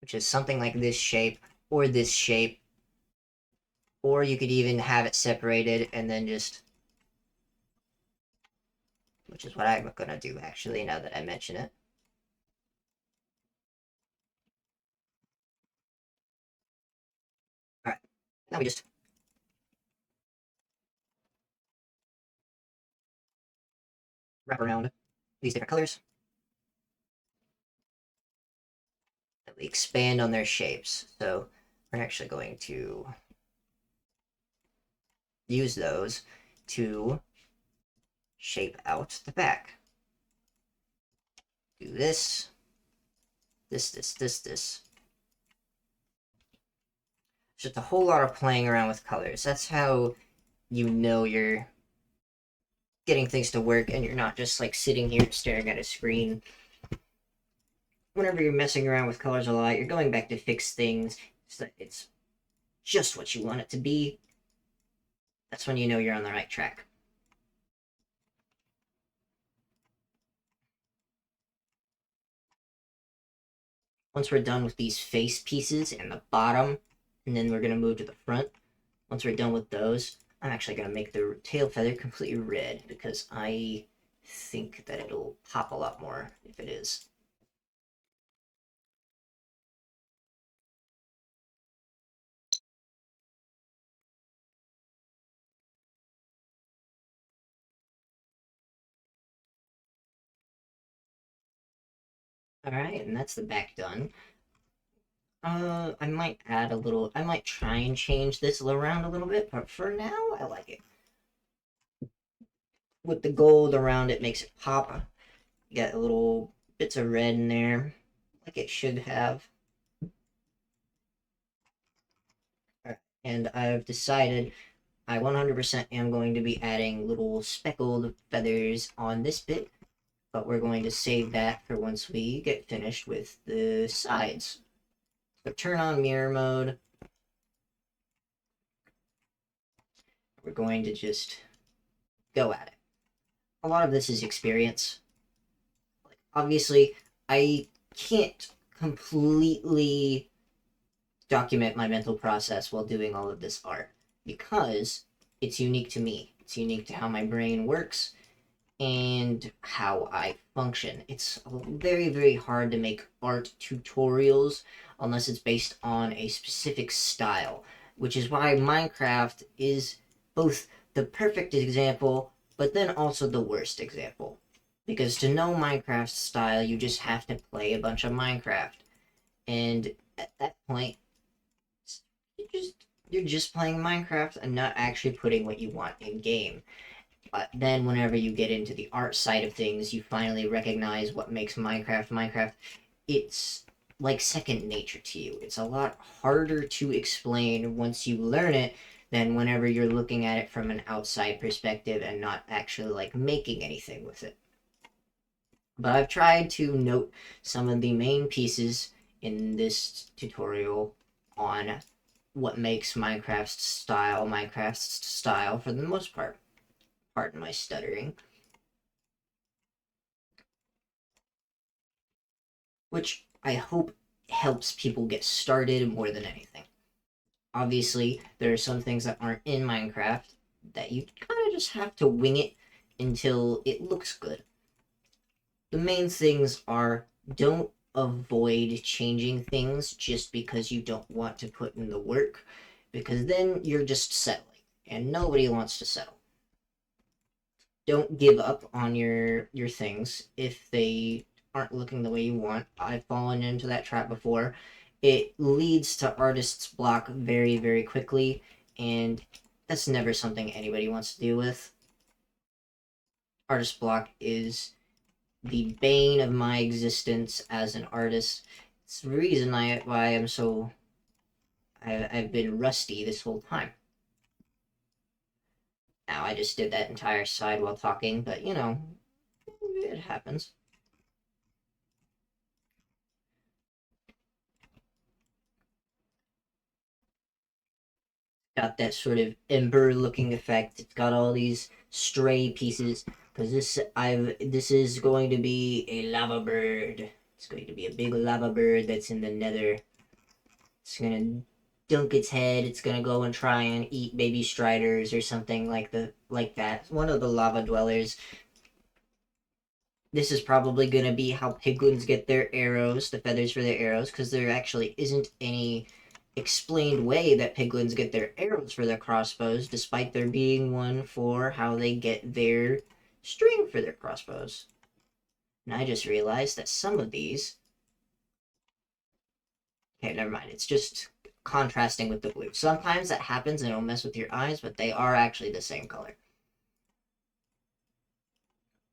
which is something like this shape or this shape, or you could even have it separated and then just, which is what I'm gonna do actually now that I mention it. Alright, now we just wrap around these different colors. And we expand on their shapes. So we're actually going to use those to shape out the back. Do this, this. Just a whole lot of playing around with colors. That's how you know you're getting things to work and you're not just like sitting here staring at a screen. Whenever you're messing around with colors a lot, you're going back to fix things so that it's just what you want it to be. That's when you know you're on the right track. Once we're done with these face pieces and the bottom, and then we're going to move to the front. Once we're done with those, I'm actually going to make the tail feather completely red because I think that it'll pop a lot more if it is. Alright, and that's the back done. I might add a little, I might try and change this around a little bit, but for now, I like it. With the gold around it makes it pop. You got little bits of red in there, like it should have. And I've decided I 100% am going to be adding little speckled feathers on this bit, but we're going to save that for once we get finished with the sides. So turn on mirror mode. We're going to just go at it. A lot of this is experience. Like, obviously, I can't completely document my mental process while doing all of this art because it's unique to me. It's unique to how my brain works and how I function. It's very, very hard to make art tutorials unless it's based on a specific style, which is why Minecraft is both the perfect example, but then also the worst example. Because to know Minecraft style, you just have to play a bunch of Minecraft. And at that point, you're just playing Minecraft and not actually putting what you want in game. But then whenever you get into the art side of things, you finally recognize what makes Minecraft Minecraft. It's like second nature to you. It's a lot harder to explain once you learn it than whenever you're looking at it from an outside perspective and not actually like making anything with it. But I've tried to note some of the main pieces in this tutorial on what makes Minecraft style for the most part. Pardon my stuttering. Which I hope helps people get started more than anything. Obviously, there are some things that aren't in Minecraft that you kind of just have to wing it until it looks good. The main things are, don't avoid changing things just because you don't want to put in the work, because then you're just settling, and nobody wants to settle. Don't give up on your things if they aren't looking the way you want. I've fallen into that trap before. It leads to artist's block very, very quickly, and that's never something anybody wants to deal with. Artist block is the bane of my existence as an artist. It's the reason why I'm so I've been rusty this whole time. Now I just did that entire side while talking, but you know, it happens. Got that sort of ember looking effect. It's got all these stray pieces because this is going to be a lava bird. It's going to be a big lava bird that's in the nether. It's gonna dunk its head. It's gonna go and try and eat baby striders or something like that. One of the lava dwellers. This is probably gonna be how piglins get their arrows, the feathers for their arrows, because there actually isn't any explained way that piglins get their arrows for their crossbows, despite there being one for how they get their string for their crossbows. And I just realized that some of these. Okay, never mind. It's just contrasting with the blue. Sometimes that happens and it'll mess with your eyes, but they are actually the same color.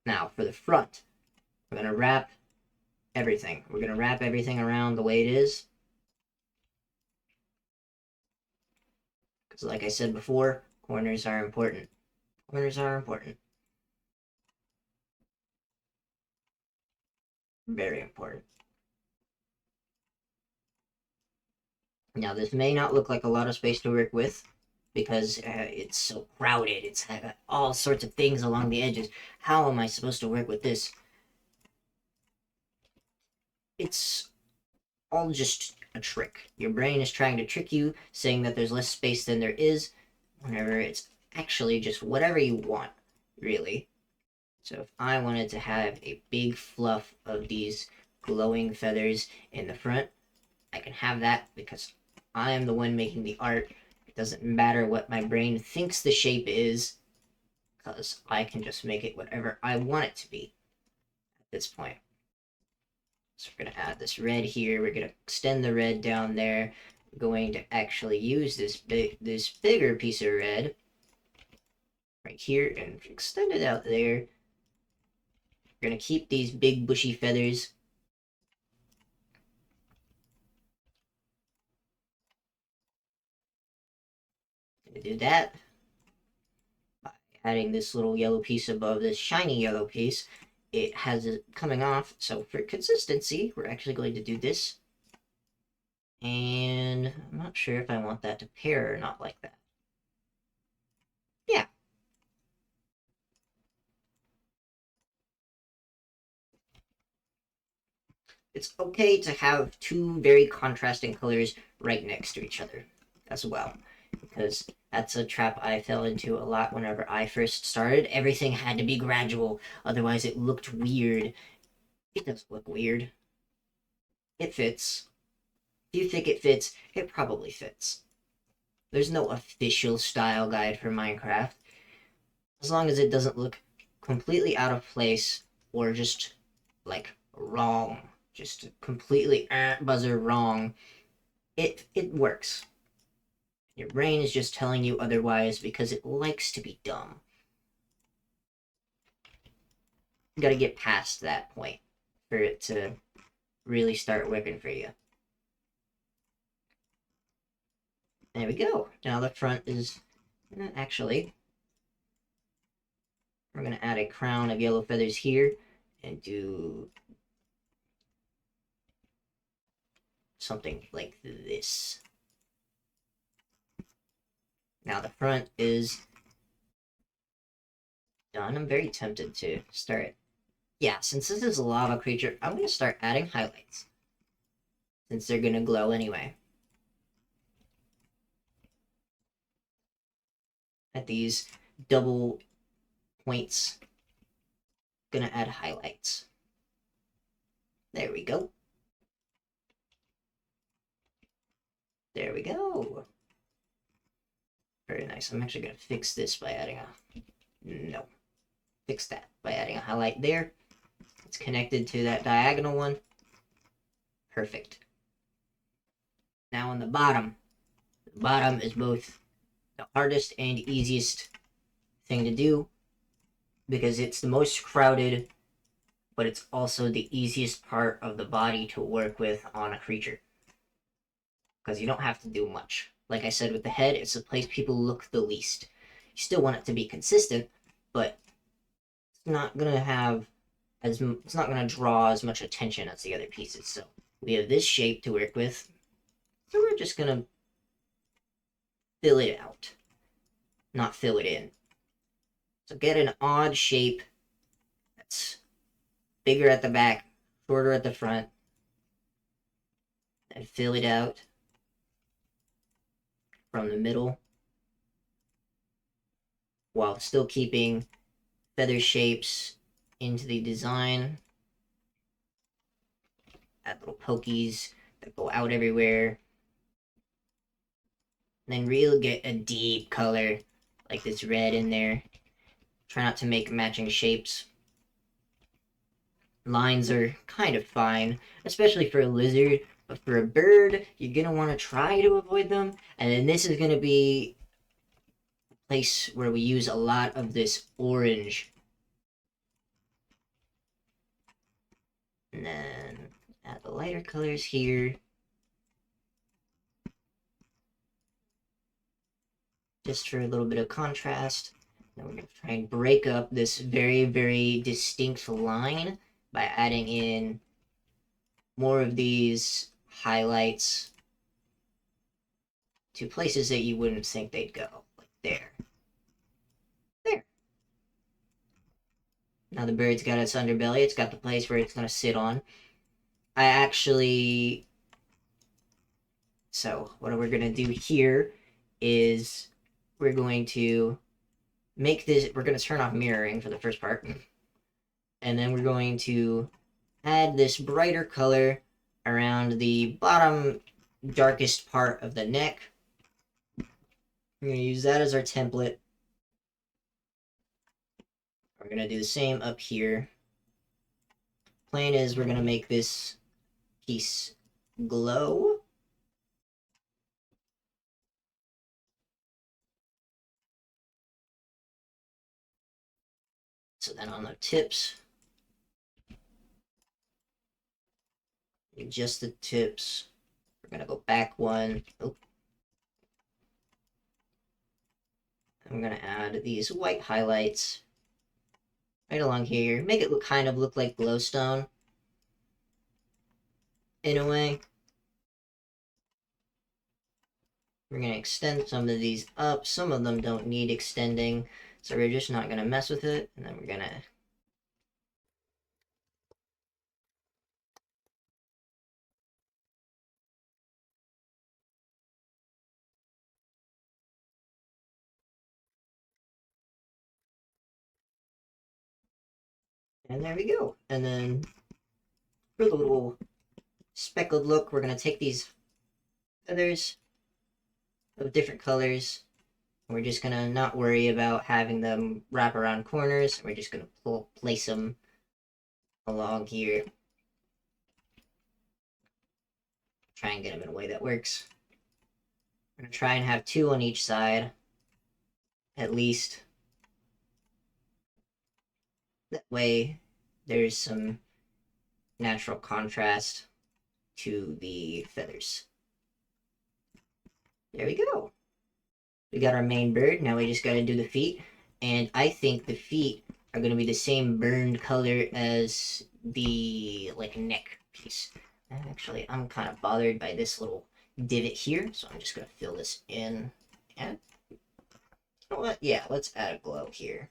Now, for the front, we're going to wrap everything. We're going to wrap everything around the way it is. Because like I said before, corners are important. Corners are important. Very important. Now, this may not look like a lot of space to work with because it's so crowded. It's got all sorts of things along the edges. How am I supposed to work with this? It's all just a trick. Your brain is trying to trick you, saying that there's less space than there is, whenever it's actually just whatever you want, really. So if I wanted to have a big fluff of these glowing feathers in the front, I can have that because I am the one making the art. It doesn't matter what my brain thinks the shape is, because I can just make it whatever I want it to be at this point. So we're going to add this red here. We're going to extend the red down there. We're going to actually use this bigger piece of red right here and extend it out there. We're going to keep these big bushy feathers. Going to do that by adding this little yellow piece above this shiny yellow piece. It has it coming off, so for consistency, we're actually going to do this. And I'm not sure if I want that to pair or not like that. Yeah. It's okay to have two very contrasting colors right next to each other as well, because that's a trap I fell into a lot whenever I first started. Everything had to be gradual, otherwise it looked weird. It doesn't look weird. It fits. If you think it fits, it probably fits. There's no official style guide for Minecraft. As long as it doesn't look completely out of place or just like wrong, just completely buzzer wrong, it works. Your brain is just telling you otherwise because it likes to be dumb. You gotta get past that point for it to really start working for you. There we go. Now the front is... Actually, we're going to add a crown of yellow feathers here and do something like this. Now the front is done. I'm very tempted to start... Yeah, since this is a lava creature, I'm going to start adding highlights. Since they're going to glow anyway. At these double points, gonna add highlights. There we go. There we go. Very nice. I'm actually gonna fix this by adding a... No. Fix that by adding a highlight there. It's connected to that diagonal one. Perfect. Now on the bottom. The bottom is both the hardest and easiest thing to do because it's the most crowded, but it's also the easiest part of the body to work with on a creature. Because you don't have to do much. Like I said with the head, it's the place people look the least. You still want it to be consistent, but it's not gonna have it's not gonna draw as much attention as the other pieces. So we have this shape to work with. So we're just gonna fill it out, not fill it in. So get an odd shape that's bigger at the back, shorter at the front, and fill it out from the middle while still keeping feather shapes into the design. Add little pokies that go out everywhere. And then really get a deep color like this red in there. Try not to make matching shapes. Lines are kind of fine, especially for a lizard, but for a bird, you're gonna want to try to avoid them. And then this is gonna be a place where we use a lot of this orange. And then add the lighter colors here. Just for a little bit of contrast. Then we're going to try and break up this very, very distinct line by adding in more of these highlights to places that you wouldn't think they'd go. Like there. There. Now the bird's got its underbelly. It's got the place where it's going to sit on. So what we're going to do here is we're going to make this... We're going to turn off mirroring for the first part. And then we're going to add this brighter color around the bottom darkest part of the neck. We're going to use that as our template. We're going to do the same up here. Plan is we're going to make this piece glow. So then on the tips, just the tips, we're going to go back one. Oh. I'm going to add these white highlights right along here. Make it kind of look like glowstone in a way. We're going to extend some of these up. Some of them don't need extending, so we're just not going to mess with it. And then we're going to... And there we go. And then for the little speckled look, we're going to take these feathers of different colors. We're just going to not worry about having them wrap around corners. We're just going to place them along here. Try and get them in a way that works. I'm going to try and have two on each side, at least. That way, there's some natural contrast to the feathers. There we go. We got our main bird. Now we just gotta do the feet. And I think the feet are gonna be the same burned color as the like neck piece. Actually, I'm kind of bothered by this little divot here, so I'm just gonna fill this in. And you know what? Yeah, let's add a glow here.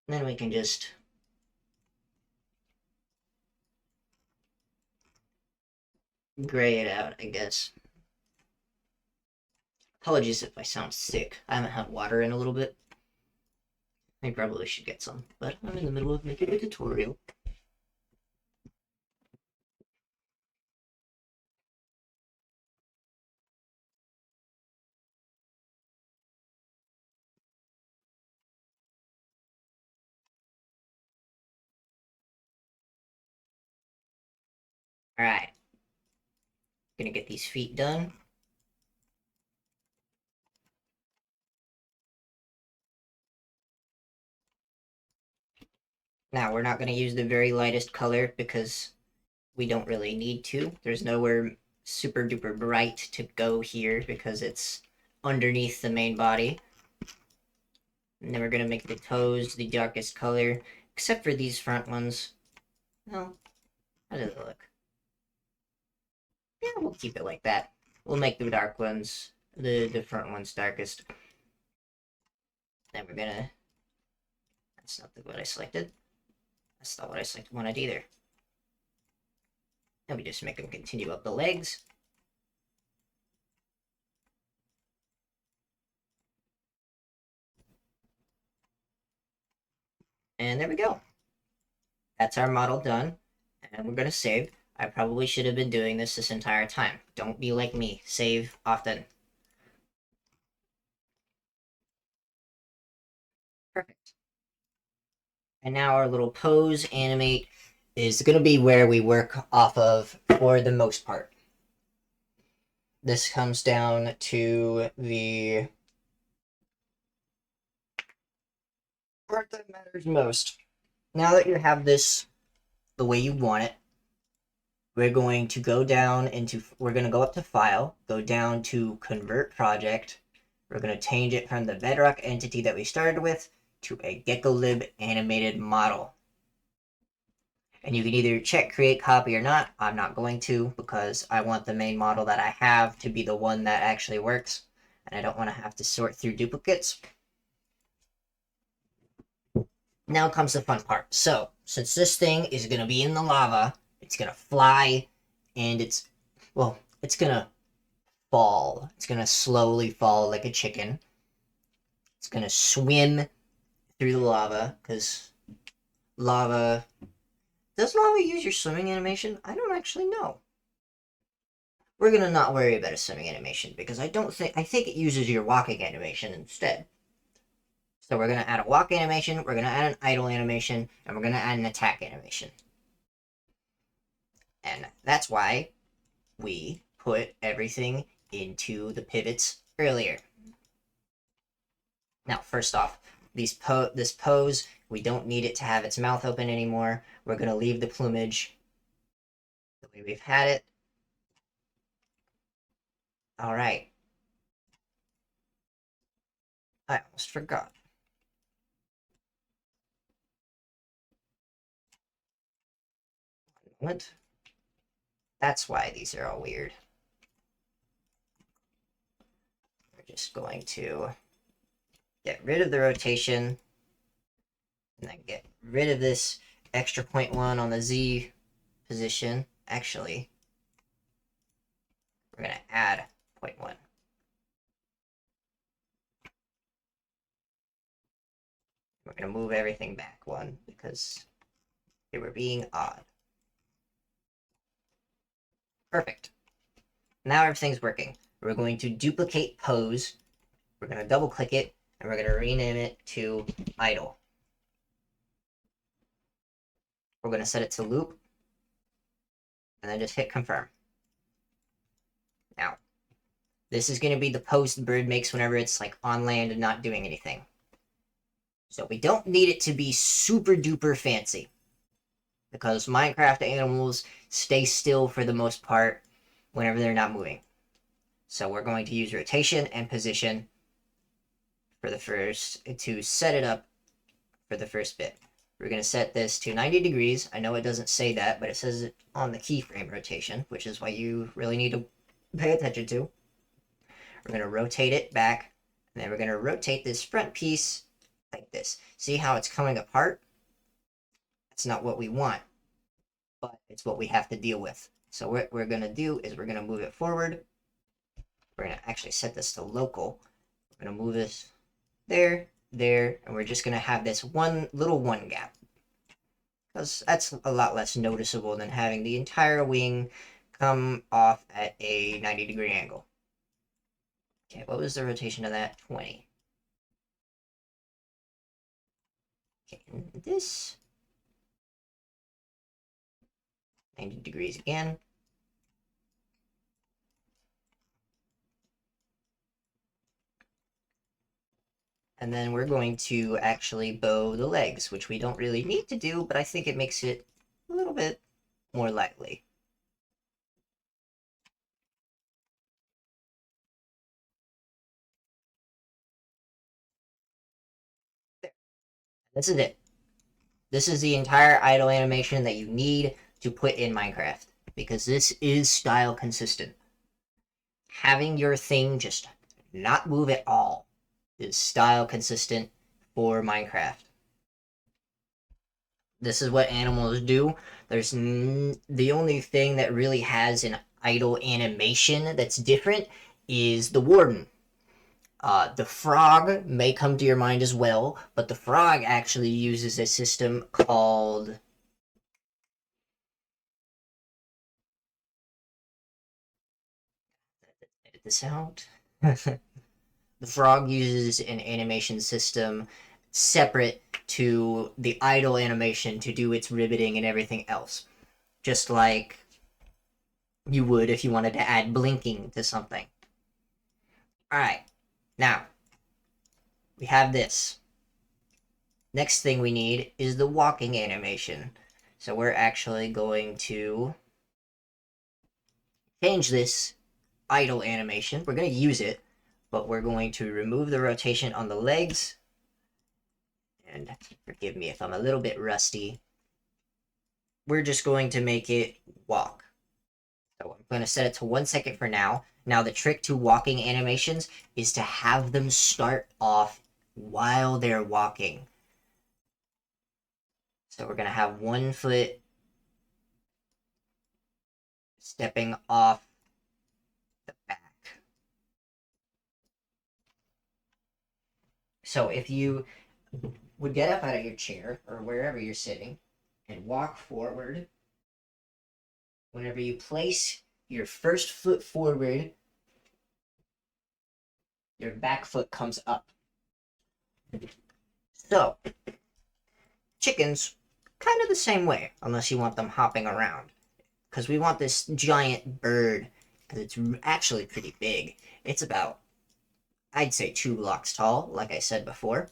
And then we can just gray it out, I guess. Apologies if I sound sick. I haven't had water in a little bit. I probably should get some, but I'm in the middle of making a tutorial. Alright. Gonna get these feet done. Now, we're not going to use the very lightest color because we don't really need to. There's nowhere super duper bright to go here because it's underneath the main body. And then we're going to make the toes the darkest color, except for these front ones. No, how does it look? Yeah, we'll keep it like that. We'll make the dark ones, the front ones darkest. Then we're gonna... That's not what I selected. That's not what I wanted either. And we just make them continue up the legs. And there we go. That's our model done. And we're going to save. I probably should have been doing this entire time. Don't be like me. Save often. Perfect. And now our little pose animate is going to be where we work off of for the most part. This comes down to the part that matters most. Now that you have this the way you want it, we're going to go down into, we're going to go up to File, go down to Convert Project. We're going to change it from the Bedrock entity that we started with to a GeckoLib animated model. And you can either check Create Copy or not. I'm not going to because I want the main model that I have to be the one that actually works. And I don't want to have to sort through duplicates. Now comes the fun part. So, since this thing is going to be in the lava, it's going to fly, and it's going to fall. It's going to slowly fall like a chicken. It's going to swim through the lava, because lava... Does lava use your swimming animation? I don't actually know. We're going to not worry about a swimming animation, because I think it uses your walking animation instead. So we're going to add a walk animation, we're going to add an idle animation, and we're going to add an attack animation. And that's why we put everything into the pivots earlier. Now, first off, this pose, we don't need it to have its mouth open anymore. We're going to leave the plumage the way we've had it. All right. I almost forgot. One moment. That's why these are all weird. We're just going to get rid of the rotation and then get rid of this extra 0.1 on the Z position. Actually, we're going to add 0.1. We're going to move everything back one because they were being odd. Perfect. Now everything's working. We're going to duplicate pose. We're going to double click it and we're going to rename it to idle. We're going to set it to loop and then just hit confirm. Now, this is going to be the pose the bird makes whenever it's like on land and not doing anything. So we don't need it to be super duper fancy because Minecraft animals stay still for the most part whenever they're not moving. So we're going to use rotation and position for the first, to set it up for the first bit. We're going to set this to 90 degrees. I know it doesn't say that, but it says it on the keyframe rotation, which is what you really need to pay attention to. We're going to rotate it back, and then we're going to rotate this front piece like this. See how it's coming apart? That's not what we want, but it's what we have to deal with. So what we're going to do is we're going to move it forward. We're going to actually set this to local. We're going to move this there, there, and we're just going to have this one gap. Because that's a lot less noticeable than having the entire wing come off at a 90-degree angle. Okay, what was the rotation of that? 20. Okay, and this 90 degrees again. And then we're going to actually bow the legs, which we don't really need to do, but I think it makes it a little bit more lively. There. This is it. This is the entire idle animation that you need to put in Minecraft, because this is style consistent. Having your thing just not move at all is style consistent for Minecraft. This is what animals do. There's the only thing that really has an idle animation that's different is the warden. The frog may come to your mind as well, but the frog actually uses a system called... Edit this out. The frog uses an animation system separate to the idle animation to do its riveting and everything else. Just like you would if you wanted to add blinking to something. Alright, now, we have this. Next thing we need is the walking animation. So we're actually going to change this idle animation. We're going to use it, but we're going to remove the rotation on the legs. And forgive me if I'm a little bit rusty. We're just going to make it walk. So I'm going to set it to 1 second for now. Now the trick to walking animations is to have them start off while they're walking. So we're going to have 1 foot stepping off the back. So if you would get up out of your chair or wherever you're sitting and walk forward, whenever you place your first foot forward, your back foot comes up. So, chickens, kind of the same way, unless you want them hopping around. Because we want this giant bird, because it's actually pretty big. It's about, I'd say, 2 blocks tall, like I said before.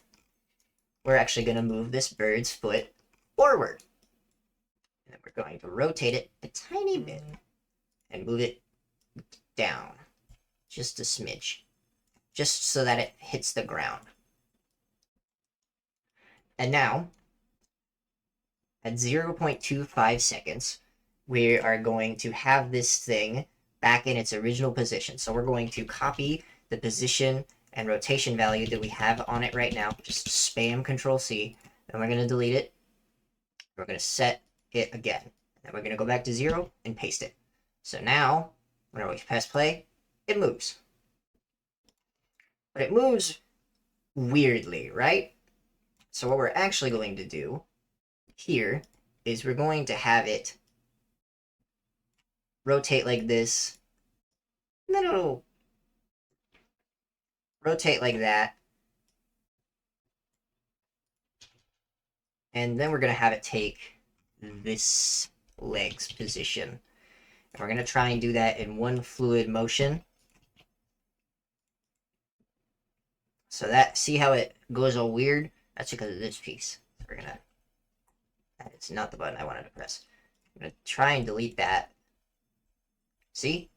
We're actually going to move this bird's foot forward. And then we're going to rotate it a tiny bit and move it down just a smidge, just so that it hits the ground. And now, at 0.25 seconds, we are going to have this thing back in its original position. So we're going to copy the position and rotation value that we have on it right now. Just spam Control-C. Then we're going to delete it. We're going to set it again. Then we're going to go back to 0 and paste it. So now, whenever we press play, it moves. But it moves weirdly, right? So what we're actually going to do here is we're going to have it rotate like this, and then it'll rotate like that, and then we're going to have it take this leg's position. And we're going to try and do that in one fluid motion. So that, see how it goes all weird? That's because of this piece. So we're going to, that is not the button I wanted to press. I'm gonna try and delete that. See?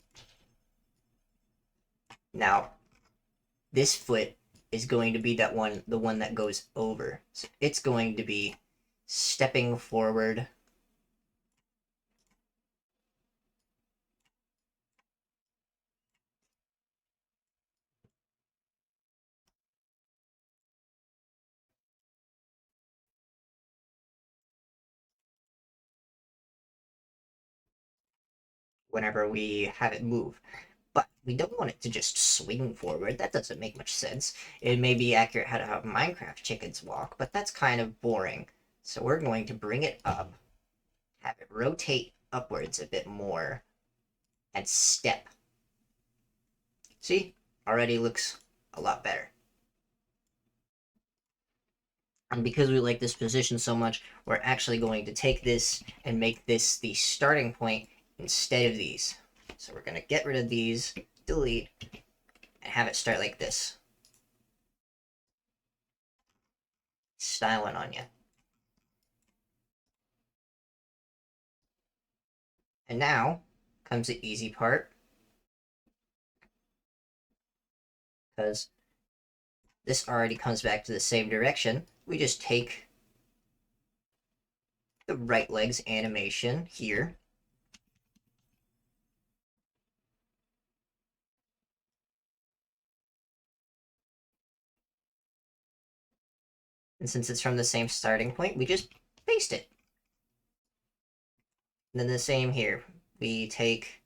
Now, this foot is going to be the one that goes over. So it's going to be stepping forward. Whenever we have it move. But we don't want it to just swing forward. That doesn't make much sense. It may be accurate how to have Minecraft chickens walk, but that's kind of boring. So we're going to bring it up, have it rotate upwards a bit more, and step. See? Already looks a lot better. And because we like this position so much, we're actually going to take this and make this the starting point instead of these. So we're going to get rid of these, delete, and have it start like this. Styling on you. And now comes the easy part, because this already comes back to the same direction. We just take the right leg's animation here, and since it's from the same starting point, we just paste it. And then the same here. We take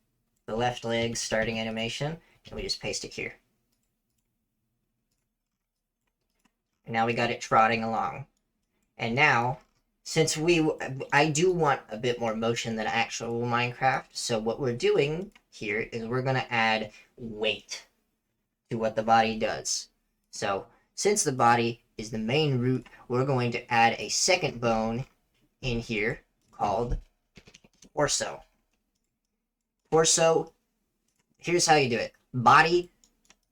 the left leg's starting animation, and we just paste it here. And now we got it trotting along. And now, since I do want a bit more motion than actual Minecraft, so what we're doing here is we're going to add weight to what the body does. So, since the body is the main root, we're going to add a second bone in here called torso. Torso, here's how you do it. Body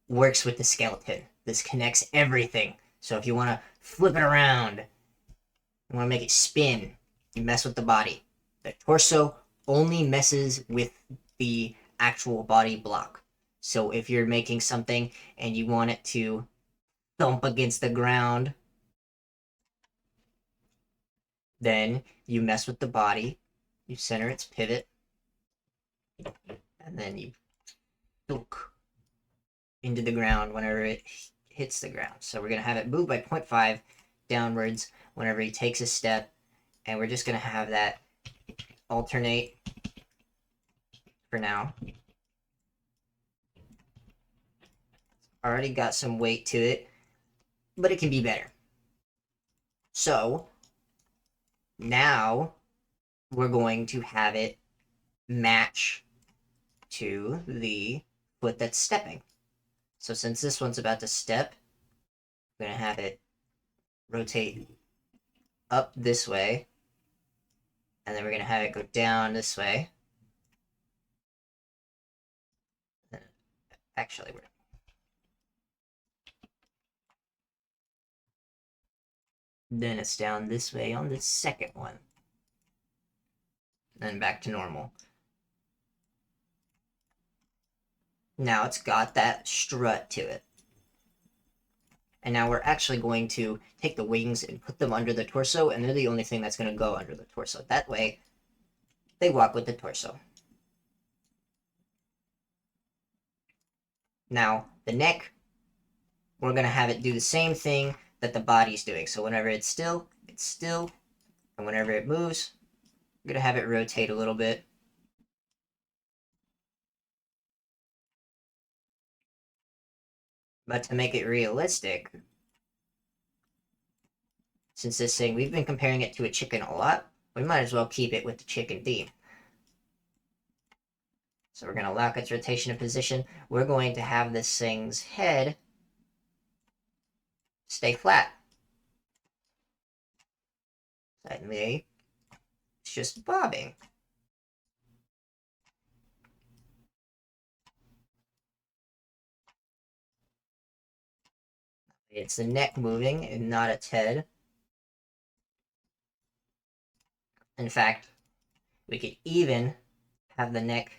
works with the skeleton. This connects everything. So if you want to flip it around, you want to make it spin, you mess with the body. The torso only messes with the actual body block. So if you're making something and you want it to thump against the ground, then you mess with the body, you center its pivot, and then you look into the ground whenever it hits the ground. So we're going to have it move by 0.5 downwards whenever he takes a step, and we're just going to have that alternate for now. Already got some weight to it, but it can be better. So now we're going to have it match to the foot that's stepping. So since this one's about to step, I'm going to have it rotate up this way, and then we're going to have it go down this way. Actually, then it's down this way on the second one. Then back to normal. Now it's got that strut to it. And now we're actually going to take the wings and put them under the torso, and they're the only thing that's going to go under the torso. That way, they walk with the torso. Now, the neck, we're going to have it do the same thing that the body's doing. So whenever it's still, and whenever it moves, I'm going to have it rotate a little bit. But to make it realistic, since this thing, we've been comparing it to a chicken a lot, we might as well keep it with the chicken theme. So we're going to lock its rotation in position. We're going to have this thing's head stay flat. Suddenly, it's just bobbing. It's the neck moving and not its head. In fact, We could even have the neck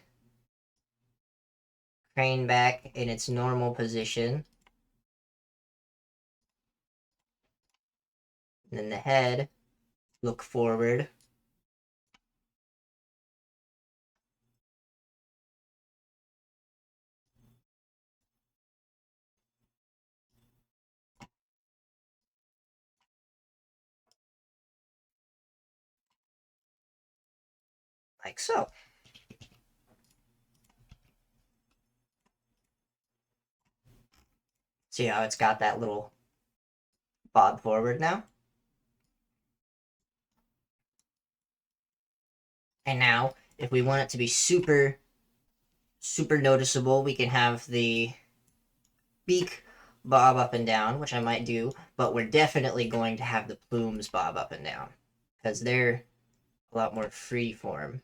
crane back in its normal position. And then the head look forward. Like so. See how it's got that little bob forward now? And now, if we want it to be super noticeable, we can have the beak bob up and down, which I might do, but we're definitely going to have the plumes bob up and down because they're a lot more free form.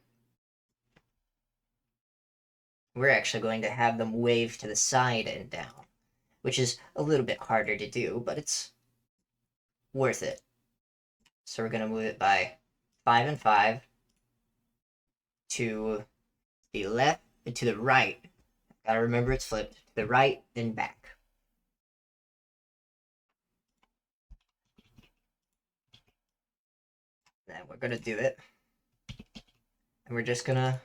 We're actually going to have them wave to the side and down, which is a little bit harder to do, but it's worth it. So we're going to move it by 5 and 5 to the left and to the right. Gotta remember it's flipped. To the right and back. Then we're gonna do it. And we're just gonna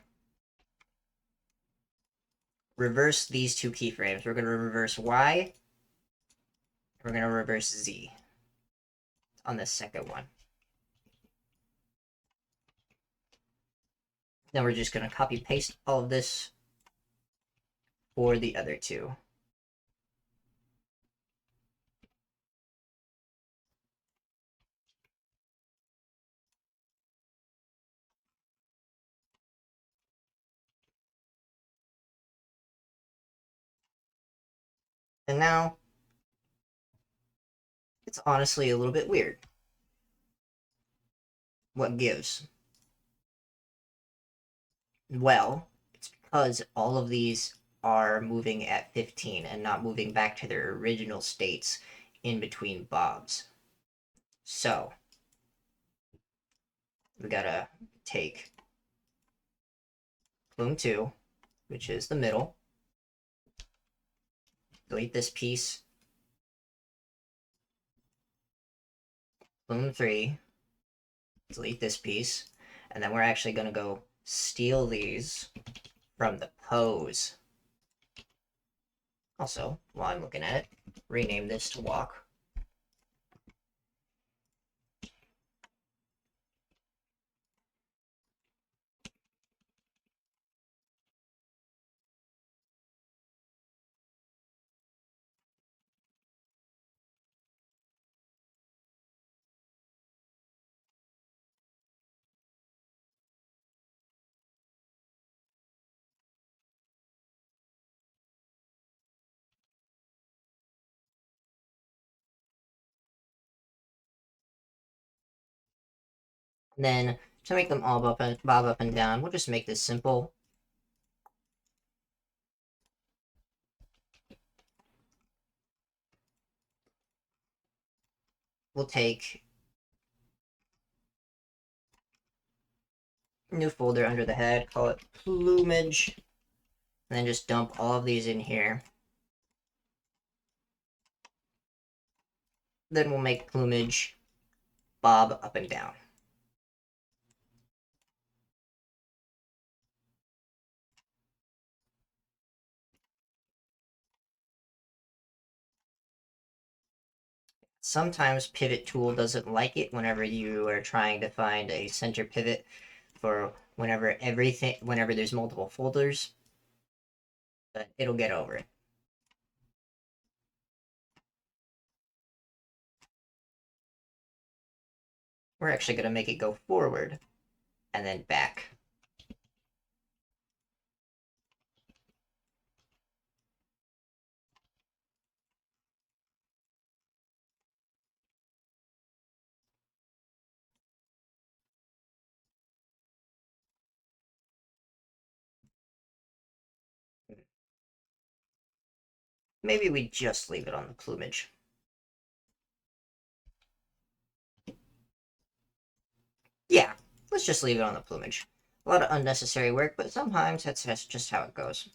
reverse these two keyframes. We're gonna reverse Y, and we're gonna reverse Z on the second one. Then we're just gonna copy paste all of this for the other two. And now, it's honestly a little bit weird. What gives? Well, it's because all of these are moving at 15 and not moving back to their original states in between bobs. So, we gotta take plume 2, which is the middle, delete this piece, plume 3, delete this piece, and then we're actually gonna go steal these from the pose. Also, while I'm looking at it, rename this to walk. And then, to make them all bob up and down, we'll just make this simple. We'll take new folder under the head, call it plumage, and then just dump all of these in here. Then we'll make plumage bob up and down. Sometimes pivot tool doesn't like it whenever you are trying to find a center pivot for whenever there's multiple folders, but it'll get over it. We're actually going to make it go forward and then back. Maybe we just leave it on the plumage. Yeah, let's just leave it on the plumage. A lot of unnecessary work, but sometimes that's just how it goes.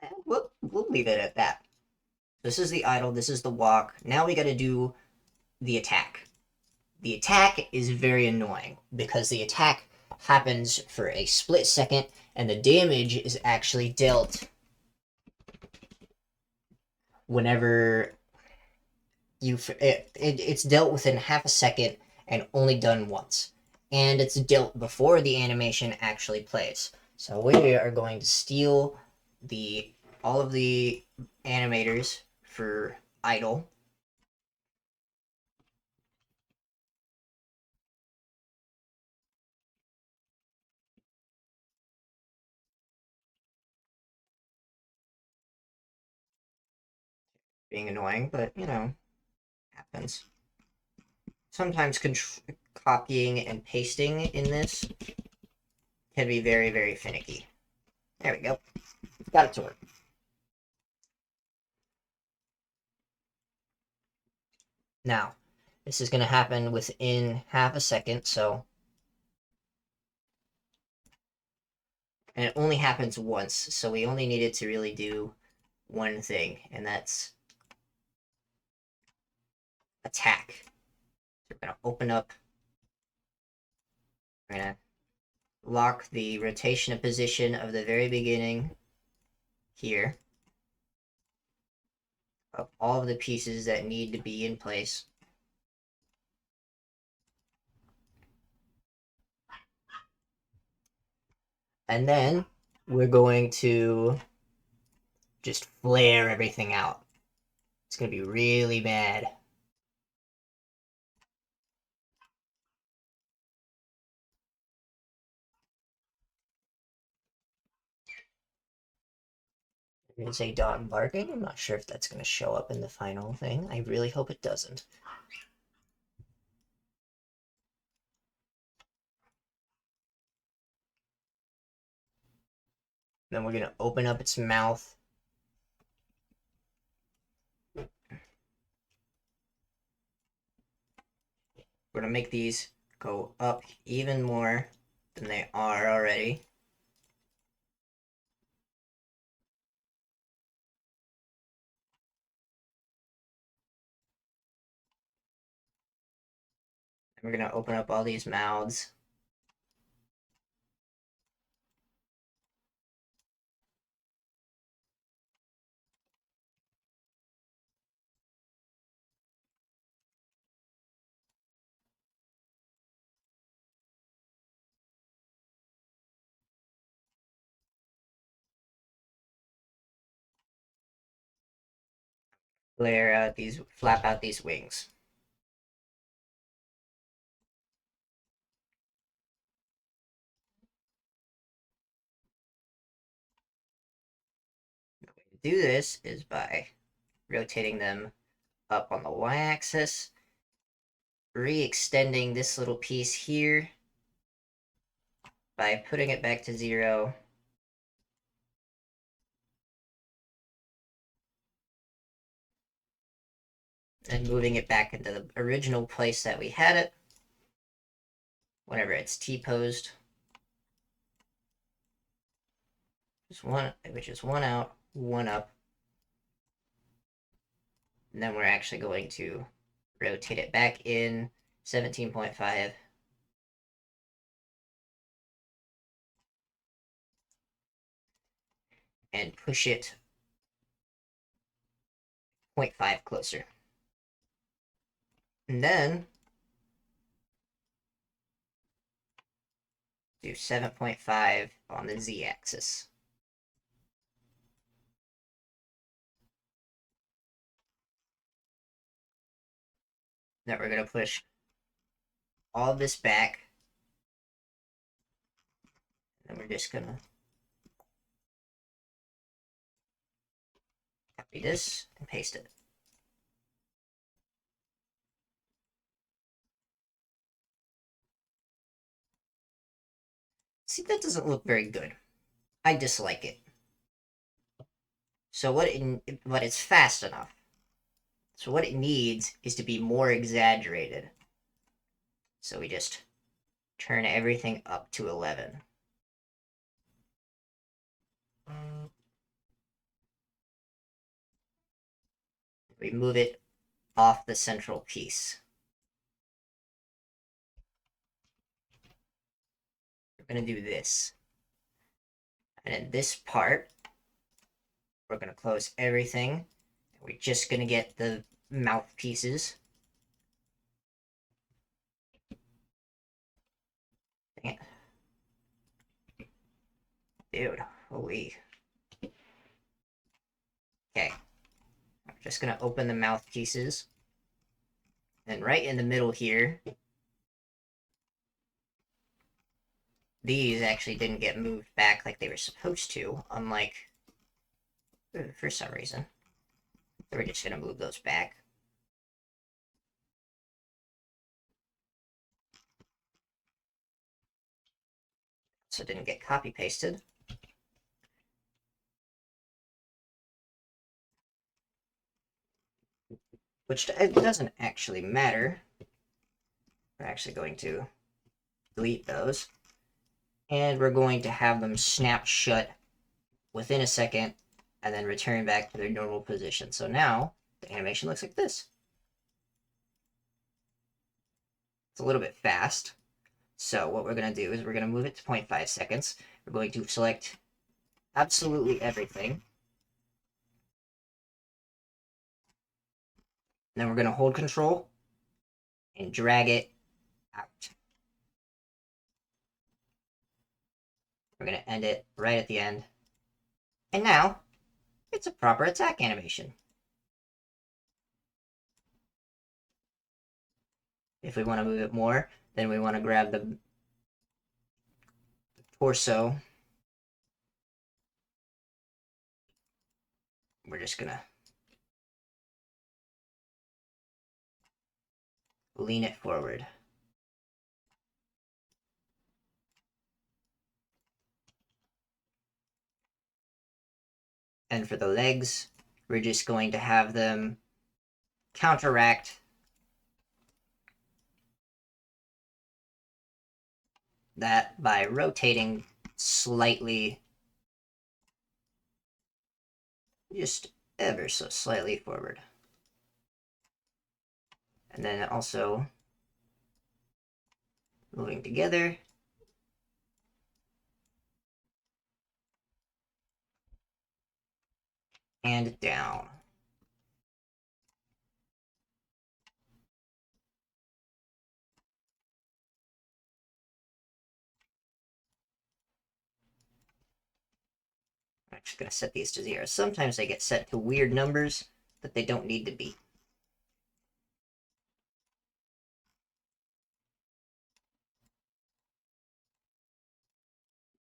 And we'll leave it at that. This is the idle, this is the walk. Now we gotta do the attack. The attack is very annoying because the attack happens for a split second and the damage is actually dealt whenever it's dealt within half a second and only done once. And it's dealt before the animation actually plays. So we are going to steal all of the animators for idle. Being annoying, but happens. Sometimes copying and pasting in this can be very, very finicky. There we go. Got it to work. Now, this is going to happen within half a second, so... And it only happens once, so we only needed to really do one thing, and that's attack. So we're going to open up. We're going to lock the rotation of position of the very beginning here of all of the pieces that need to be in place. And then we're going to just flare everything out. It's going to be really bad. There's a dog barking. I'm not sure if that's going to show up in the final thing. I really hope it doesn't. Then we're going to open up its mouth. We're going to make these go up even more than they are already. And we're going to open up all these mouths. Flap out these wings. The way to do this is by rotating them up on the y-axis, re-extending this little piece here by putting it back to 0, and moving it back into the original place that we had it whenever it's T-posed. Which is one out, one up. And then we're actually going to rotate it back in 17.5. And push it 0.5 closer. And then do 7.5 on the z-axis. Now we're going to push all of this back. And we're just going to copy this and paste it. See, that doesn't look very good. I dislike it. So but it's fast enough. So what it needs is to be more exaggerated. So we just turn everything up to 11. We move it off the central piece. We're going to do this. And in this part, we're going to close everything. We're just going to get the mouthpieces. Dang it. Dude, holy. Okay. I'm just going to open the mouthpieces. And right in the middle here, these actually didn't get moved back like they were supposed to, unlike, for some reason. So we're just going to move those back. So it didn't get copy pasted. Which it doesn't actually matter. We're actually going to delete those. And we're going to have them snap shut within a second and then return back to their normal position. So now the animation looks like this. It's a little bit fast. So what we're going to do is we're going to move it to 0.5 seconds. We're going to select absolutely everything. Then we're going to hold control and drag it out. We're going to end it right at the end. And now, it's a proper attack animation. If we want to move it more, then we want to grab the torso. We're just going to lean it forward. And for the legs, we're just going to have them counteract that by rotating slightly, just ever so slightly forward. And then also moving together. And down. I'm just going to set these to 0. Sometimes they get set to weird numbers that they don't need to be.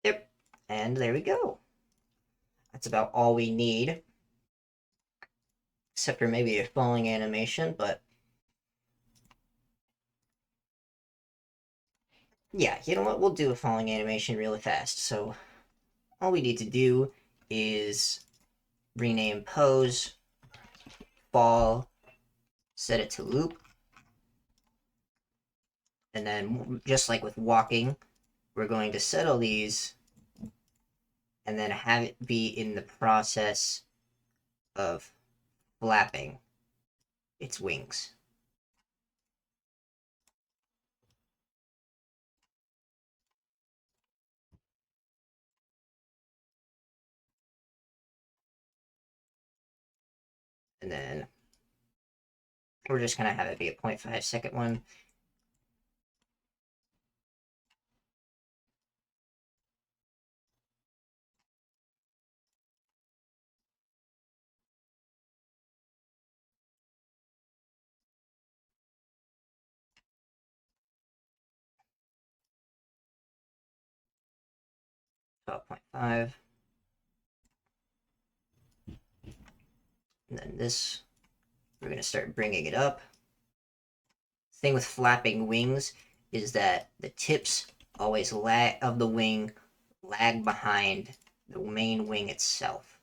Yep. And there we go. That's about all we need. Except for maybe a falling animation, but yeah, you know what? We'll do a falling animation really fast. So all we need to do is rename pose, fall, set it to loop, and then just like with walking, we're going to settle these and then have it be in the process of flapping its wings. And then we're just going to have it be a 0.5 second one. About 0.5. And then this, we're going to start bringing it up. Thing with flapping wings is that the tips always of the wing lag behind the main wing itself.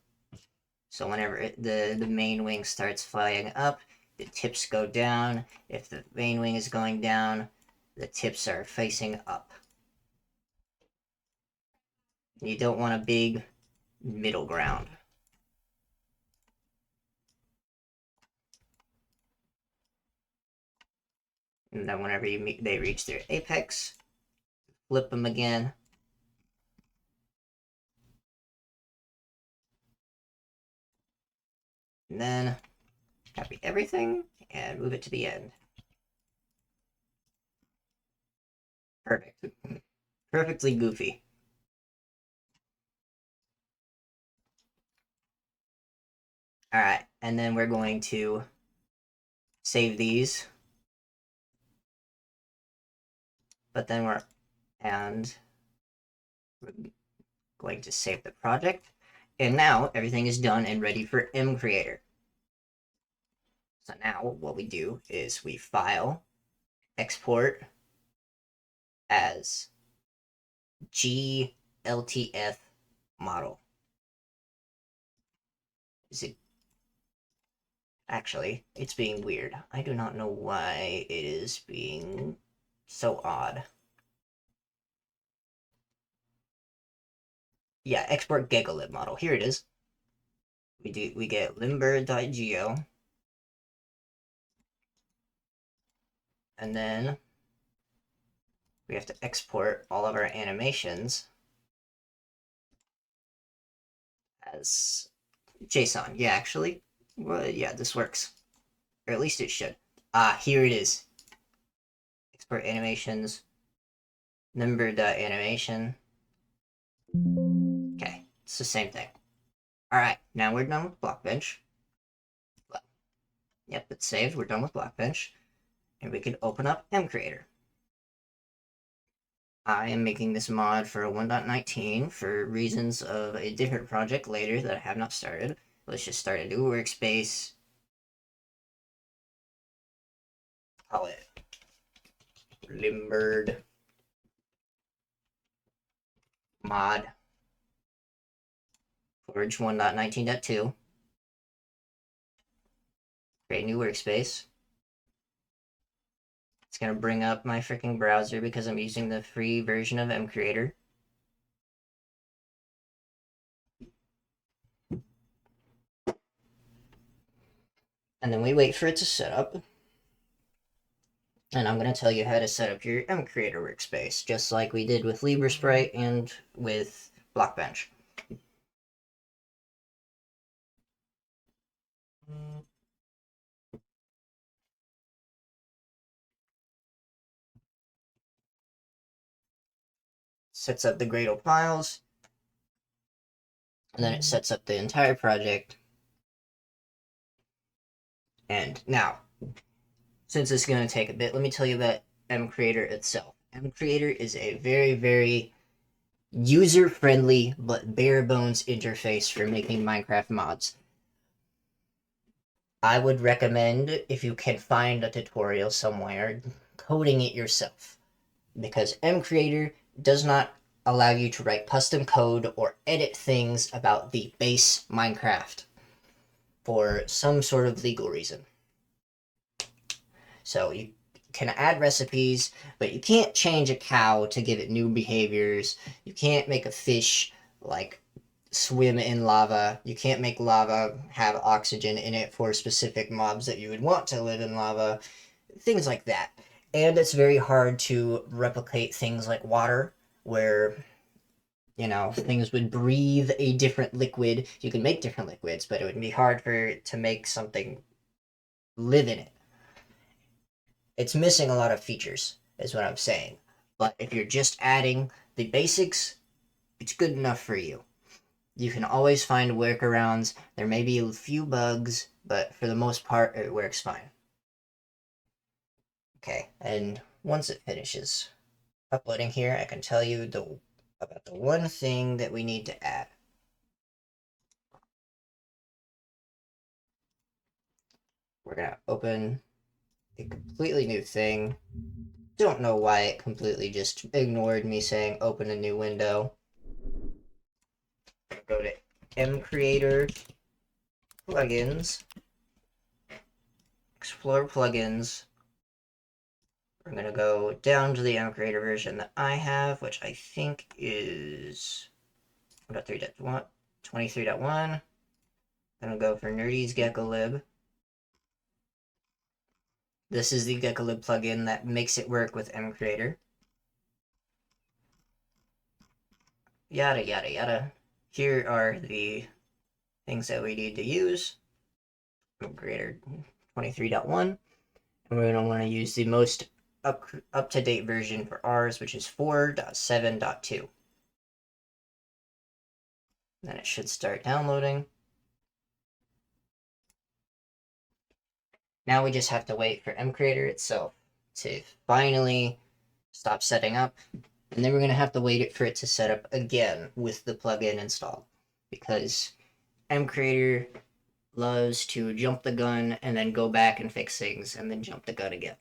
So whenever the main wing starts flying up, the tips go down. If the main wing is going down, the tips are facing up. You don't want a big middle ground. And then whenever they reach their apex, flip them again. And then copy everything and move it to the end. Perfect. Perfectly goofy. All right, and then we're going to save these. But then we're going to save the project. And now everything is done and ready for mCreator. So now what we do is we file, export as GLTF model. Is it? Actually, it's being weird. I do not know why it is being so odd. Yeah, export gigalib model. Here it is. We get limber.geo. And then we have to export all of our animations as JSON. Yeah, actually, well, yeah, this works. Or at least it should. Here it is. Export animations, number.animation. Okay, it's the same thing. Alright, now we're done with Blockbench. Well, yep, it's saved. We're done with Blockbench. And we can open up mCreator. I am making this mod for 1.19 for reasons of a different project later that I have not started. Let's just start a new workspace. Call it Limbered mod Forge 1.19.2. Create a new workspace. It's gonna bring up my freaking browser because I'm using the free version of mCreator. And then we wait for it to set up. And I'm going to tell you how to set up your mCreator workspace, just like we did with LibreSprite and with Blockbench. Sets up the Gradle files, and then it sets up the entire project. And now, since it's going to take a bit, let me tell you about mCreator itself. mCreator is a very, very user-friendly but bare-bones interface for making Minecraft mods. I would recommend, if you can find a tutorial somewhere, coding it yourself. Because mCreator does not allow you to write custom code or edit things about the base Minecraft for some sort of legal reason. So you can add recipes, but you can't change a cow to give it new behaviors. You can't make a fish like swim in lava. You can't make lava have oxygen in it for specific mobs that you would want to live in lava. Things like that. And it's very hard to replicate things like water, where, you know, things would breathe a different liquid. You can make different liquids, but it would be hard for it to make something live in it. It's missing a lot of features, is what I'm saying. But if you're just adding the basics, it's good enough for you. You can always find workarounds. There may be a few bugs, but for the most part, it works fine. Okay, and once it finishes uploading here, I can tell you about the one thing that we need to add. We're gonna open a completely new thing. Don't know why it completely just ignored me saying open a new window. Go to mCreator plugins, explore plugins, We're going to go down to the mcreator version that I have, which I think is 1.3.1, 23.1. I'm going to go for Nerdy's Gecolib. This is the Gecolib plugin that makes it work with mcreator. Yada, yada, yada. Here are the things that we need to use. mcreator 23.1. And we're going to want to use the most up-to-date version for ours, which is 4.7.2. Then it should start downloading. Now we just have to wait for mcreator itself to finally stop setting up. And then we're going to have to wait for it to set up again with the plugin installed. Because mcreator loves to jump the gun and then go back and fix things and then jump the gun again.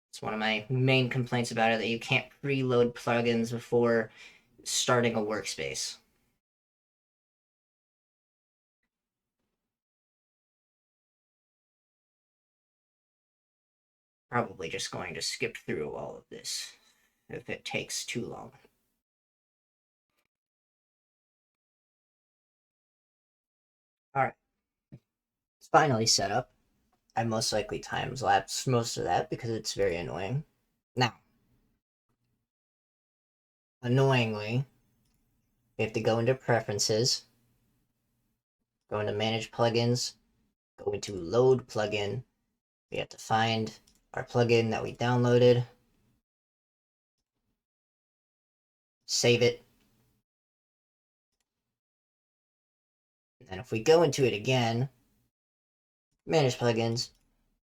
It's one of my main complaints about it, that you can't preload plugins before starting a workspace. Probably just going to skip through all of this if it takes too long. Alright. It's finally set up. I most likely time-lapse most of that because it's very annoying. Now, annoyingly, we have to go into Preferences, go into Manage Plugins, go into Load Plugin. We have to find our plugin that we downloaded, save it, and then if we go into it again, Manage Plugins,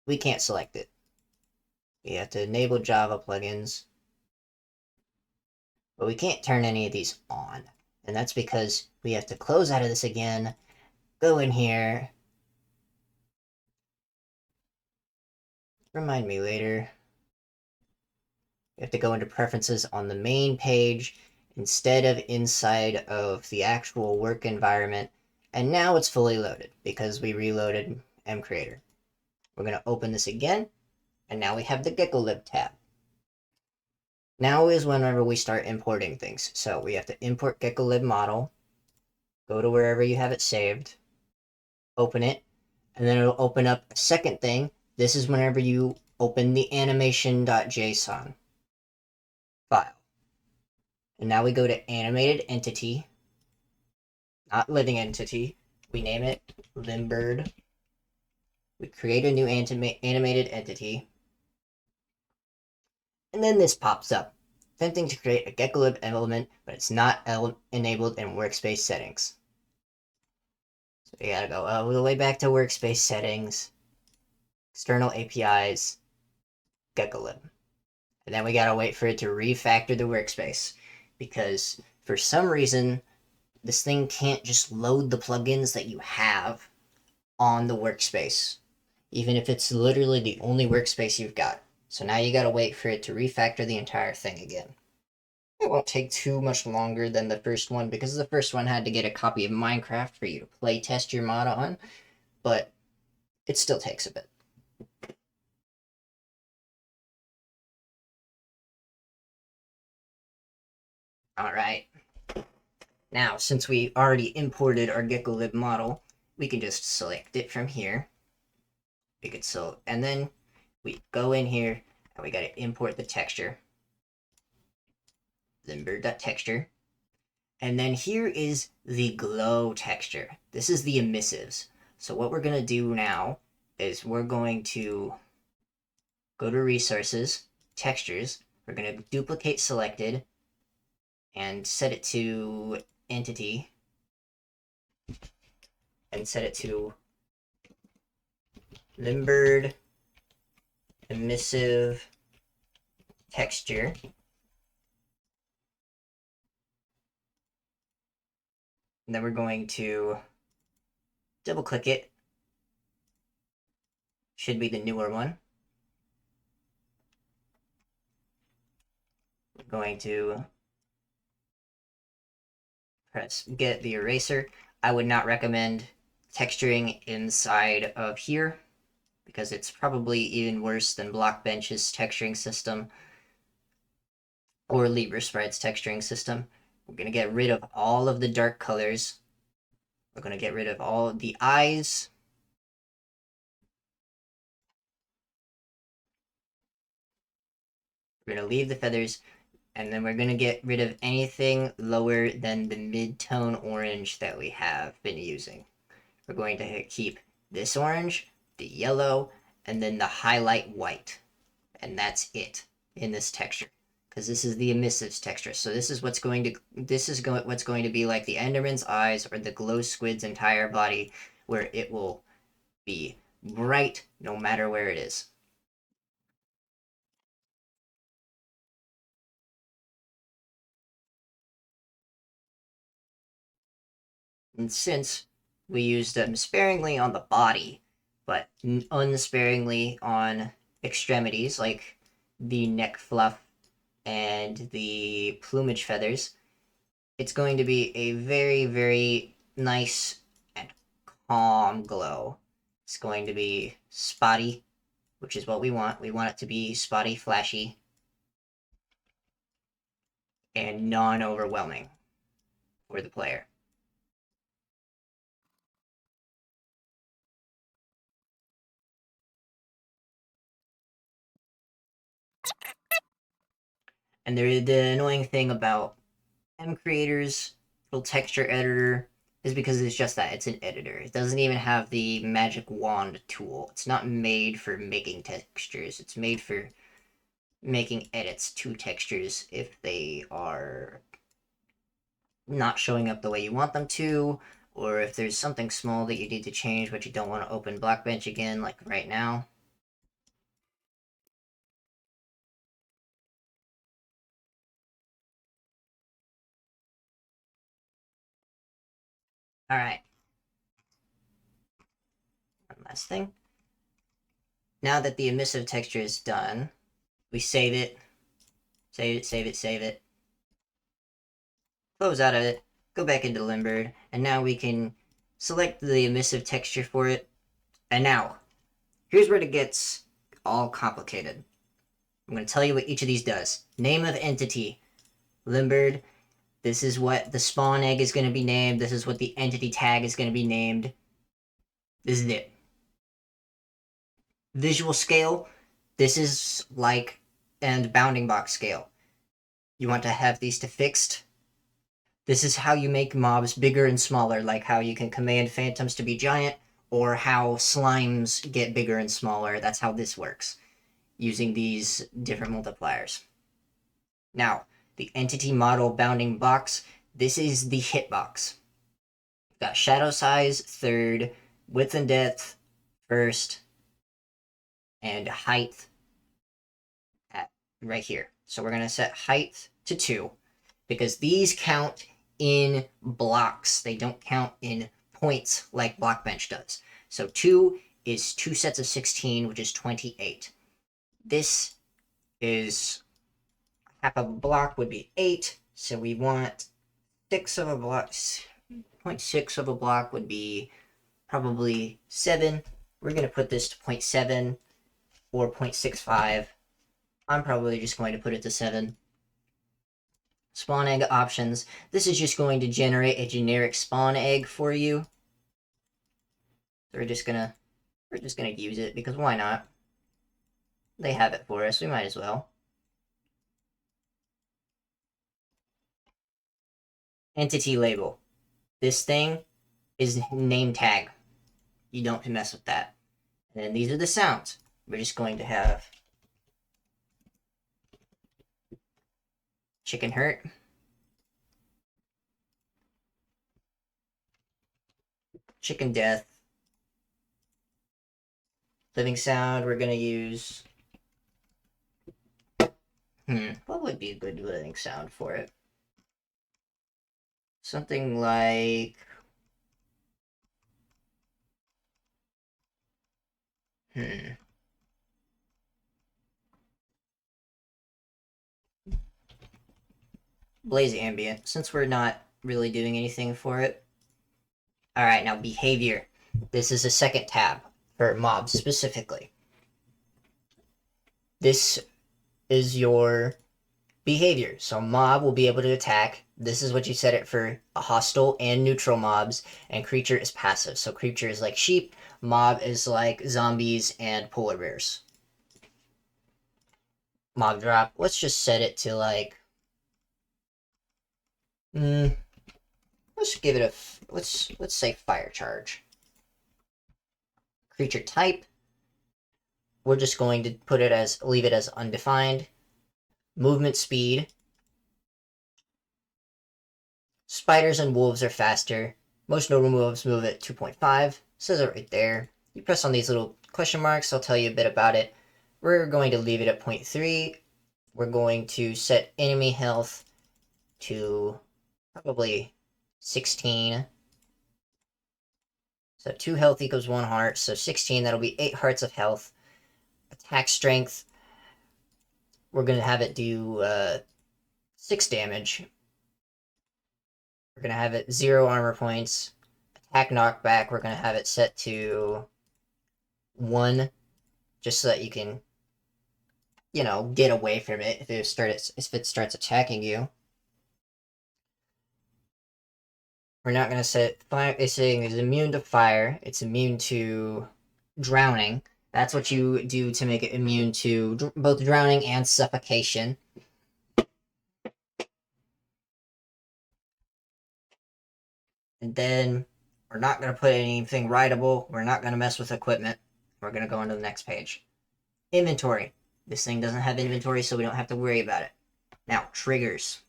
we can't select it. We have to enable Java plugins, but we can't turn any of these on. And that's because we have to close out of this again, go in here, remind me later. You have to go into Preferences on the main page instead of inside of the actual work environment. And now it's fully loaded because we reloaded mcreator. We're going to open this again, and now we have the Gecolib tab. Now is whenever we start importing things. So we have to import Gecolib model, go to wherever you have it saved, open it, and then it'll open up a second thing. This is whenever you open the animation.json file. And now we go to animated entity, not living entity. We name it Limbird. We create a new animated entity. And then this pops up. Attempting to create a Gecolib element, but it's not enabled in workspace settings. So we gotta go all the way back to workspace settings, external APIs, Gecolib. And then we gotta wait for it to refactor the workspace, because for some reason, this thing can't just load the plugins that you have on the workspace, even if it's literally the only workspace you've got. So now you gotta wait for it to refactor the entire thing again. It won't take too much longer than the first one, because the first one had to get a copy of Minecraft for you to play test your mod on, but it still takes a bit. Alright. Now, since we already imported our Gecolib model, we can just select it from here. We could and then we go in here and we gotta import the texture. Limbird.texture. And then here is the glow texture. This is the emissives. So what we're gonna do now is we're going to go to Resources, Textures. We're gonna duplicate selected and set it to Entity. And set it to Limbird emissive texture. And then we're going to double click it. Should be the newer one. We're going to press get the eraser. I would not recommend texturing inside of here, because it's probably even worse than Blockbench's texturing system or LibreSprite's texturing system. We're going to get rid of all of the dark colors. We're going to get rid of all of the eyes. We're going to leave the feathers, and then we're going to get rid of anything lower than the mid-tone orange that we have been using. We're going to keep this orange, the yellow, and then the highlight white. And that's it in this texture. Because this is the emissives texture. So this is what's going to be like the Enderman's eyes or the glow squid's entire body, where it will be bright no matter where it is. And since we used them sparingly on the body, but unsparingly on extremities like the neck fluff and the plumage feathers, it's going to be a very, very nice and calm glow. It's going to be spotty, which is what we want. We want it to be spotty, flashy, and non-overwhelming for the player. And the annoying thing about MCreator's little texture editor is because it's just that. It's an editor. It doesn't even have the magic wand tool. It's not made for making textures. It's made for making edits to textures if they are not showing up the way you want them to, or if there's something small that you need to change but you don't want to open Blockbench again, like right now. Alright. One last thing. Now that the emissive texture is done, we save it, save it, close out of it, go back into Limburd, and now we can select the emissive texture for it. And now, here's where it gets all complicated. I'm going to tell you what each of these does. Name of entity, Limburd. This is what the spawn egg is going to be named. This is what the entity tag is going to be named. This is it. Visual scale, this is like, and bounding box scale. You want to have these to fixed. This is how you make mobs bigger and smaller, like how you can command phantoms to be giant, or how slimes get bigger and smaller. That's how this works, using these different multipliers. Now, the entity model bounding box, this is the hitbox. We've got shadow size, third, width and depth, first, and height at right here. So we're going to set height to 2, because these count in blocks. They don't count in points like Blockbench does. So 2 is 2 sets of 16, which is 28. This is half of a block would be 8, so we want 6 of a block. 0.6 of a block would be probably 7. We're going to put this to 0.7 or 0.65. I'm probably just going to put it to 7. Spawn egg options. This is just going to generate a generic spawn egg for you. So we're just gonna use it because why not? They have it for us. We might as well. Entity label. This thing is name tag. You don't mess with that. And then these are the sounds. We're just going to have chicken hurt, chicken death, living sound. We're gonna use what would be a good living sound for it? Something like Blaze ambient, since we're not really doing anything for it. Alright, now behavior. This is a second tab. for mobs specifically. This is your behavior. So mob will be able to attack. This is what you set it for hostile and neutral mobs, and creature is passive. So creature is like sheep, mob is like zombies and polar bears. Mob drop, let's just set it to like, let's give it a, let's say fire charge. Creature type, we're just going to put it as, leave it as undefined. Movement speed, spiders and wolves are faster. Most normal moves move at 2.5. Says it right there. You press on these little question marks, I'll tell you a bit about it. We're going to leave it at 0.3. We're going to set enemy health to probably 16. So 2 health equals 1 heart, so 16, that'll be 8 hearts of health. Attack strength, we're going to have it do 6 damage. We're going to have it 0 armor points. Attack knockback, we're going to have it set to 1, just so that you can, you know, get away from it if it starts attacking you. We're not going to set fire. It's saying it's immune to fire. It's immune to drowning. That's what you do to make it immune to both drowning and suffocation. And then we're not going to put anything writable. We're not going to mess with equipment. We're going to go on to the next page. Inventory. This thing doesn't have inventory, so we don't have to worry about it. Now, triggers.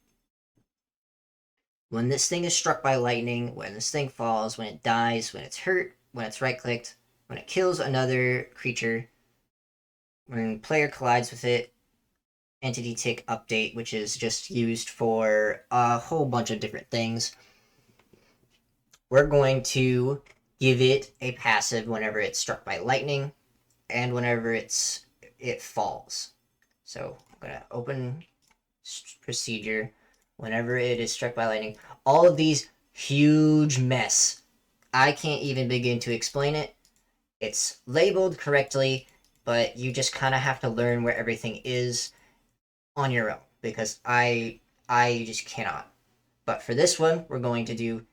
When this thing is struck by lightning, when this thing falls, when it dies, when it's hurt, when it's right-clicked, when it kills another creature, when player collides with it, entity tick update, which is just used for a whole bunch of different things. We're going to give it a passive whenever it's struck by lightning and whenever it falls. So I'm going to open procedure. Whenever it is struck by lightning, all of these huge mess. I can't even begin to explain it. It's labeled correctly, but you just kind of have to learn where everything is on your own, because I just cannot. But for this one, we're going to do,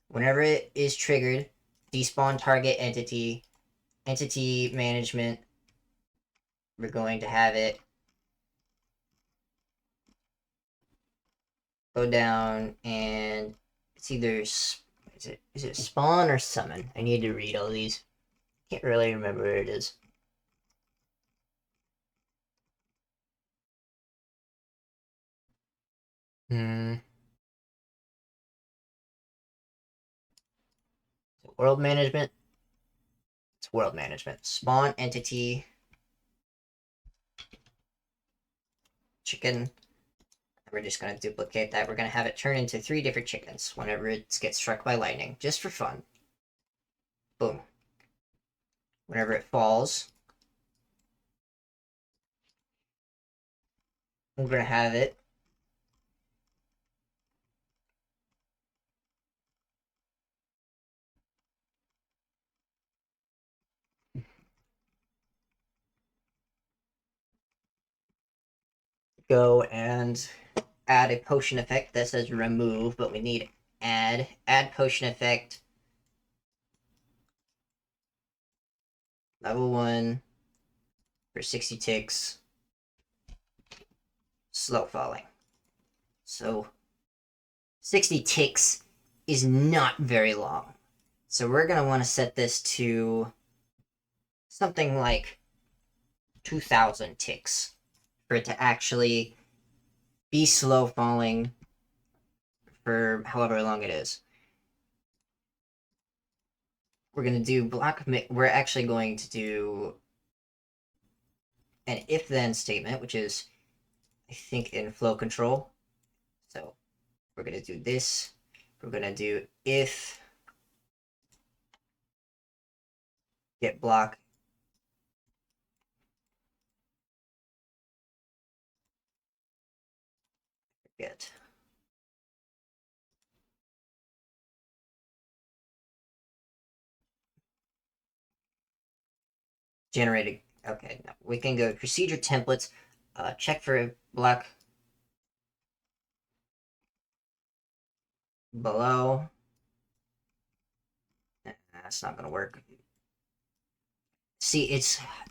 whenever it is triggered, despawn target entity management. We're going to have it go down, and it's either, is it spawn or summon? I need to read all these. Can't really remember where it is. World management. It's world management. Spawn entity chicken. We're just going to duplicate that. We're going to have it turn into 3 different chickens whenever it gets struck by lightning, just for fun. Boom. Whenever it falls, we're going to have it go and add a potion effect that says remove, but we need add potion effect level 1 for 60 ticks, slow falling. So 60 ticks is not very long. So we're going to want to set this to something like 2,000 ticks for it to actually be slow falling for however long it is. We're going to do we're actually going to do an if-then statement, which is, I think, in flow control. So we're going to do this. We're going to do if get block get. generated. Okay, now we can go procedure templates, check for a block below. That's not gonna work. See,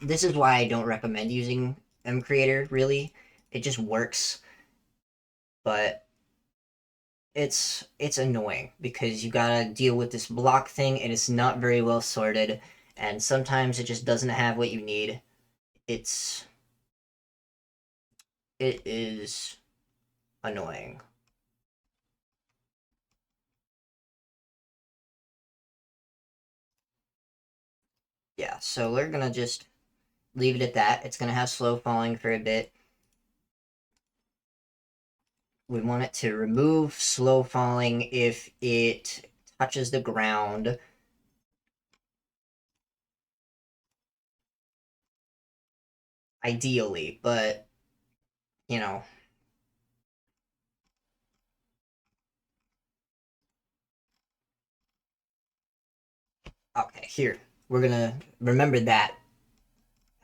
this is why I don't recommend using mCreator, really. It just works, but it's annoying because you gotta deal with this block thing and it's not very well sorted, and sometimes it just doesn't have what you need. It's it is annoying. Yeah, so we're gonna just leave it at that. It's gonna have slow falling for a bit. We want it to remove slow falling if it touches the ground. Ideally, but you know. Okay, here. We're gonna remember that.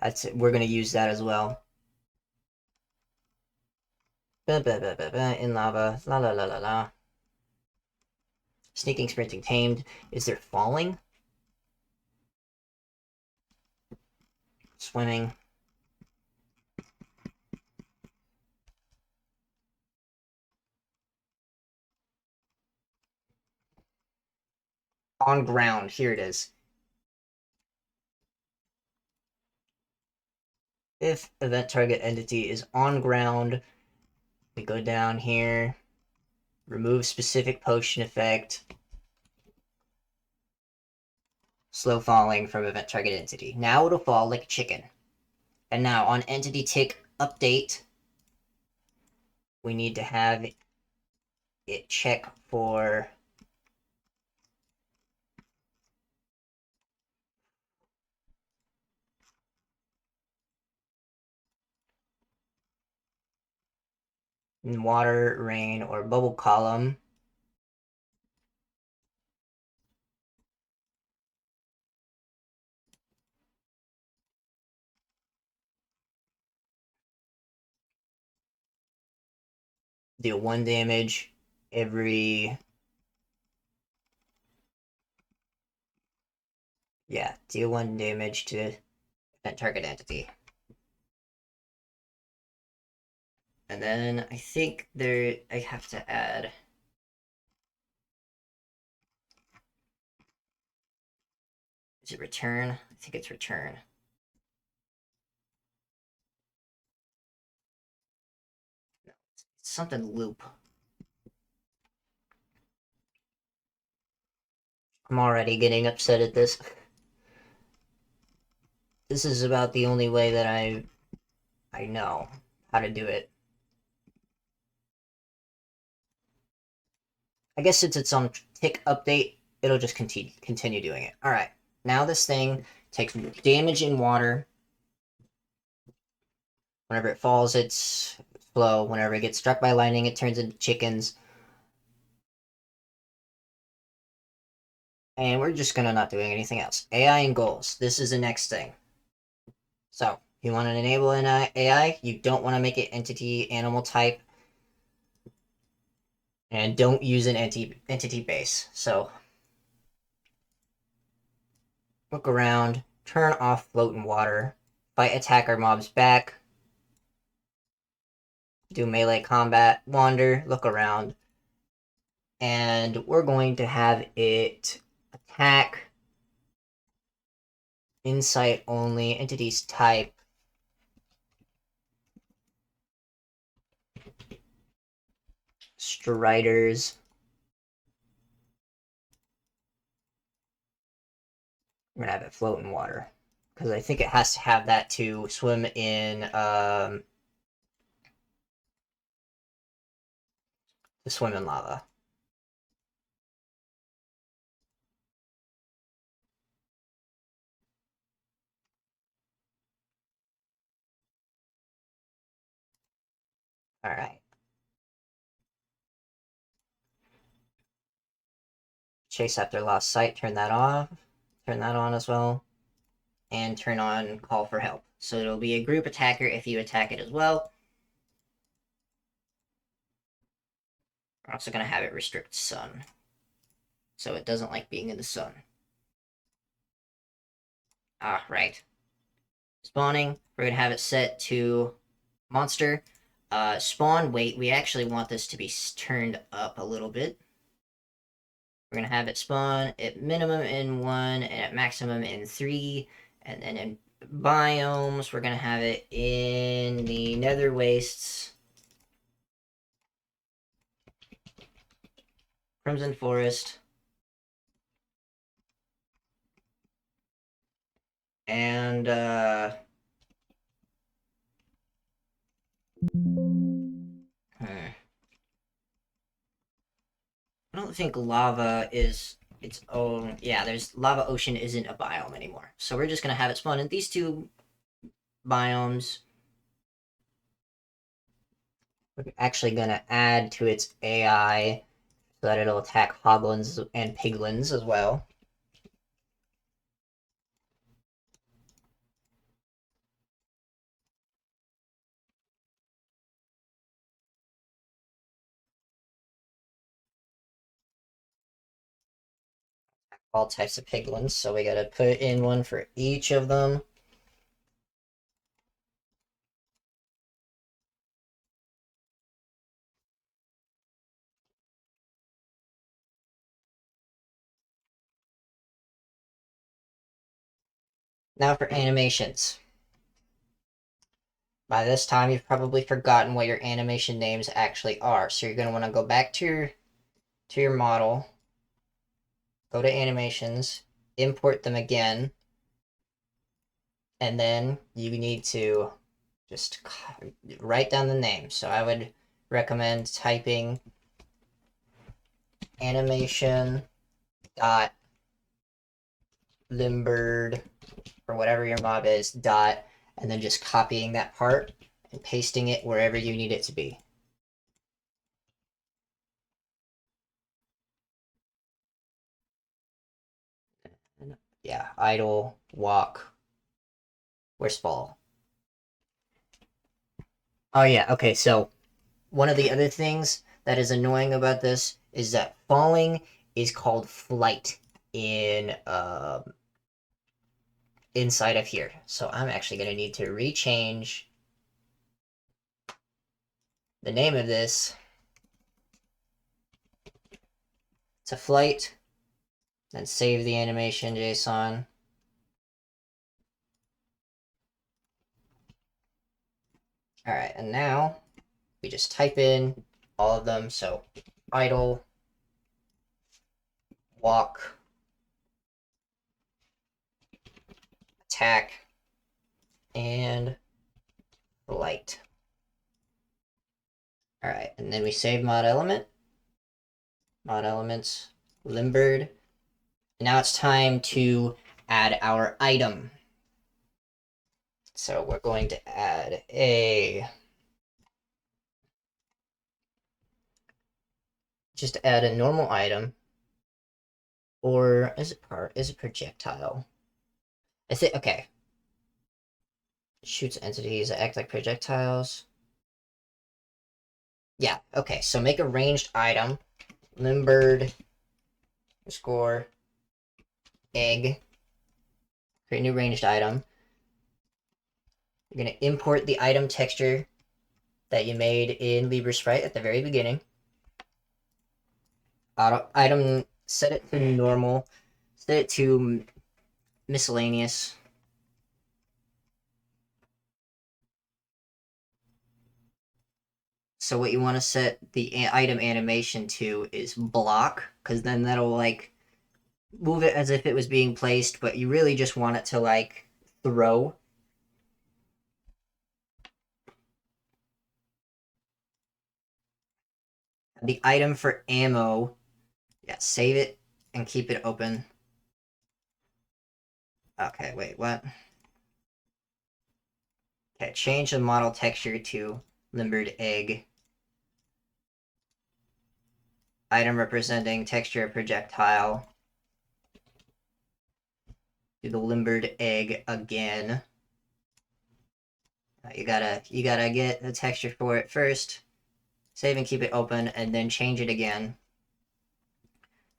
That's it. We're gonna use that as well. In lava. La la la la la. Sneaking, sprinting, tamed. Is there falling? Swimming. On ground. Here it is. If event target entity is on ground, we go down here. Remove specific potion effect. Slow falling from event target entity. Now it'll fall like a chicken. And now on entity tick update, we need to have it check for water, rain, or bubble column. Deal 1 damage every. Yeah, deal 1 damage to that target entity. And then I think I have to add. Is it return? I think it's return. No, it's something loop. I'm already getting upset at this. This is about the only way that I know how to do it. I guess since it's on tick update, it'll just continue doing it. All right, now this thing takes damage in water. Whenever it falls, it's slow. Whenever it gets struck by lightning, it turns into chickens. And we're just gonna not doing anything else. AI and goals. This is the next thing. So you want to enable an AI. You don't want to make it entity animal type, and don't use an entity base. So look around, turn off float in water, fight attacker mobs back, do melee combat, wander, look around, and we're going to have it attack, insight only, entities type, striders. We're gonna have it float in water because I think it has to have that to swim in to swim in lava. All right. Chase after lost sight. Turn that off. Turn that on as well. and turn on call for help. So it'll be a group attacker if you attack it as well. We're also going to have it restrict sun, so it doesn't like being in the sun. Ah, right. Spawning, we're going to have it set to monster. Spawn weight, we actually want this to be turned up a little bit. We're going to have it spawn at minimum in 1 and at maximum in 3. And then in biomes, we're going to have it in the nether wastes, Crimson Forest, and I don't think lava is its own. Yeah, there's lava ocean isn't a biome anymore. So we're just gonna have it spawn in these two biomes. We're actually gonna add to its AI so that it'll attack hoglins and piglins as well. All types of piglins, so we gotta put in one for each of them. Now for animations. By this time, you've probably forgotten what your animation names actually are. So you're going to want to go back to your model, go to animations, import them again, and then you need to just write down the name. So I would recommend typing animation dot limbird or whatever your mob is dot, and then just copying that part and pasting it wherever you need it to be. Yeah, idle, walk, where's fall? Oh yeah, okay, so one of the other things that is annoying about this is that falling is called flight in inside of here. So I'm actually going to need to rechange the name of this to flight, then save the animation JSON. All right, and now we just type in all of them. So idle, walk, attack, and flight. All right, and then we save mod element, mod elements, limbird. Now it's time to add our item. So we're going to add just add a normal item, or is it projectile? I think, okay. Shoots entities that act like projectiles. Yeah, okay, so make a ranged item, limbird, score, egg, create a new ranged item. You're gonna import the item texture that you made in LibreSprite at the very beginning. Item, set it to normal, set it to miscellaneous. So what you want to set the item animation to is block, because then that'll like move it as if it was being placed, but you really just want it to like throw. The item for ammo, yeah, save it and keep it open. Okay, wait, what? Okay, change the model texture to limbird egg. Item representing texture of projectile. Do the limbered egg again. You gotta get the texture for it first. Save and keep it open, and then change it again.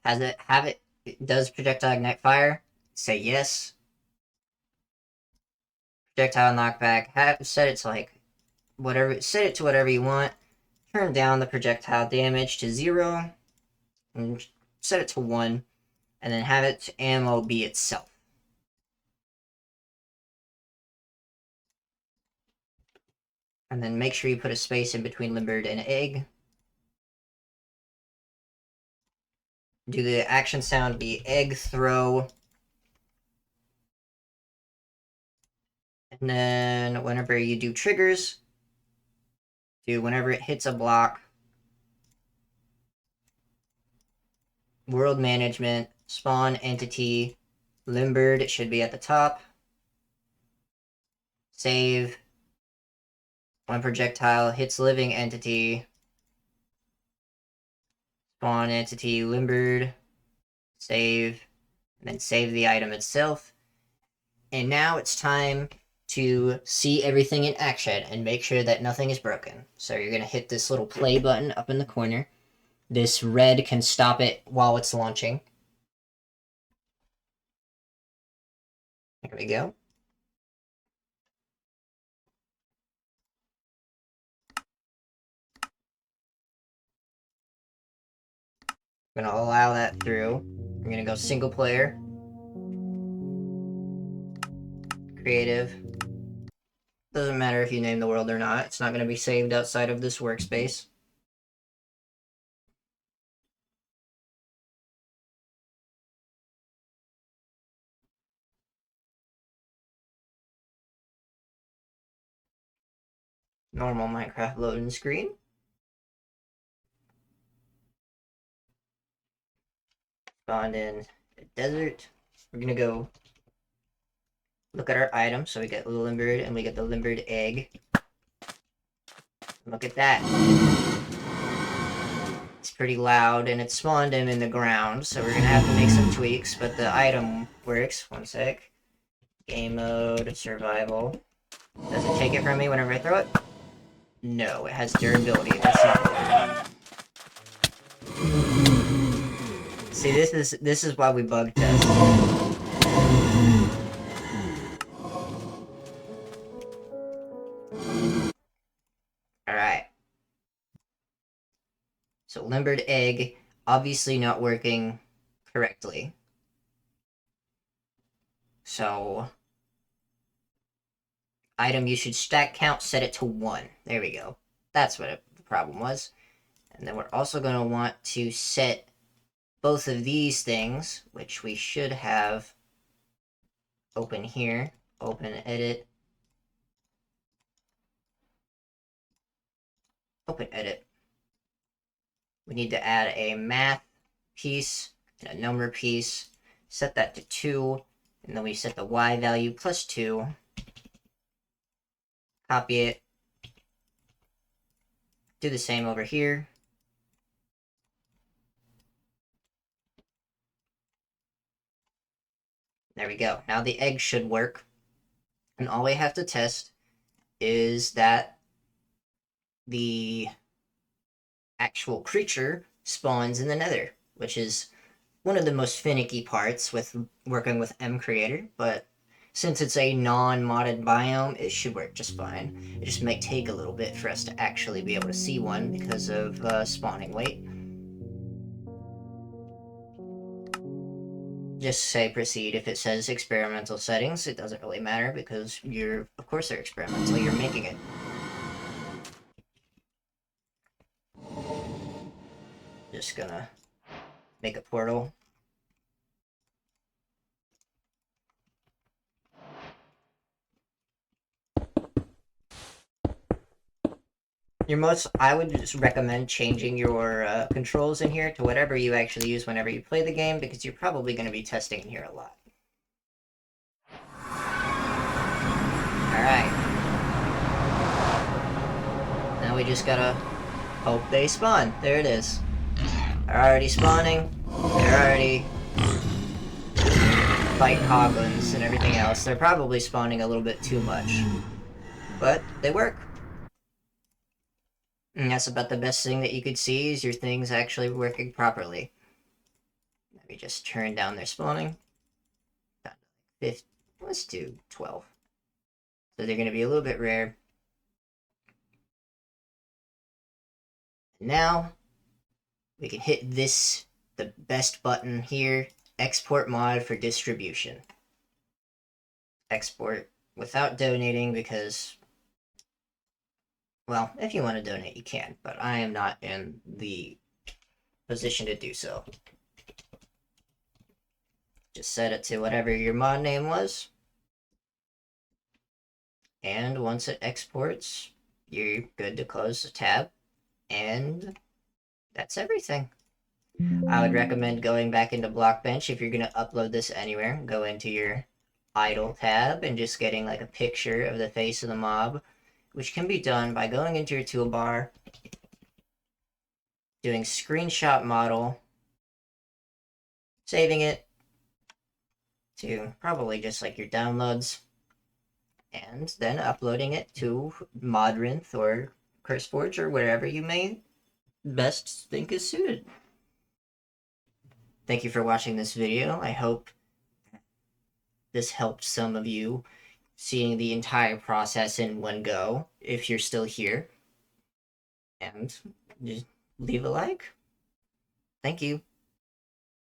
Does projectile ignite fire? Say yes. Projectile knockback. Set it to like whatever. Set it to whatever you want. Turn down the projectile damage to 0, and set it to 1, and then have its ammo be itself. And then make sure you put a space in between limbered and egg. Do the action sound be egg throw. And then whenever you do triggers, do whenever it hits a block, world management, spawn entity, limbered, it should be at the top. Save. When projectile hits living entity, spawn entity, limbered, save, and then save the item itself. And now it's time to see everything in action and make sure that nothing is broken. So you're going to hit this little play button up in the corner. This red can stop it while it's launching. There we go. I'm going to allow that through. I'm going to go single player. Creative. Doesn't matter if you name the world or not. It's not going to be saved outside of this workspace. Normal Minecraft loading screen. Spawned in a desert. We're gonna go look at our items. So we get the limbered and we get the limbered egg. Look at that. It's pretty loud and it spawned him in the ground. So we're gonna have to make some tweaks, but the item works. One sec. Game mode, survival. Does it take it from me whenever I throw it? No, it has durability. That's not good. See, this is why we bug test. Alright. So limbered egg, obviously not working correctly. So item usage stack count, set it to 1. There we go. That's what the problem was. And then we're also going to want to set both of these things, which we should have open here. Open, edit. Open, edit. We need to add a math piece and a number piece. Set that to 2. And then we set the y value plus 2. Copy it. Do the same over here. There we go. Now the egg should work. And all we have to test is that the actual creature spawns in the nether, which is one of the most finicky parts with working with mCreator, but since it's a non-modded biome, it should work just fine. It just might take a little bit for us to actually be able to see one because of spawning weight. Just say proceed. If it says experimental settings, it doesn't really matter because of course they're experimental, you're making it. Just gonna make a portal. I would just recommend changing your controls in here to whatever you actually use whenever you play the game, because you're probably going to be testing in here a lot. Alright. Now we just gotta hope they spawn. There it is. They're already spawning. They're already fight goblins and everything else, they're probably spawning a little bit too much. But they work. And that's about the best thing that you could see is your things actually working properly. Let me just turn down their spawning. Let's do 12. So they're going to be a little bit rare. Now, we can hit this, the best button here, export mod for distribution. Export without donating because, well, if you want to donate, you can, but I am not in the position to do so. Just set it to whatever your mod name was. And once it exports, you're good to close the tab. And that's everything. I would recommend going back into Blockbench if you're going to upload this anywhere. Go into your idle tab and just getting like a picture of the face of the mob, which can be done by going into your toolbar, doing screenshot model, saving it to probably just like your downloads, and then uploading it to Modrinth or CurseForge or wherever you may best think is suited. Thank you for watching this video. I hope this helped some of you seeing the entire process in one go, if you're still here. And just leave a like. Thank you.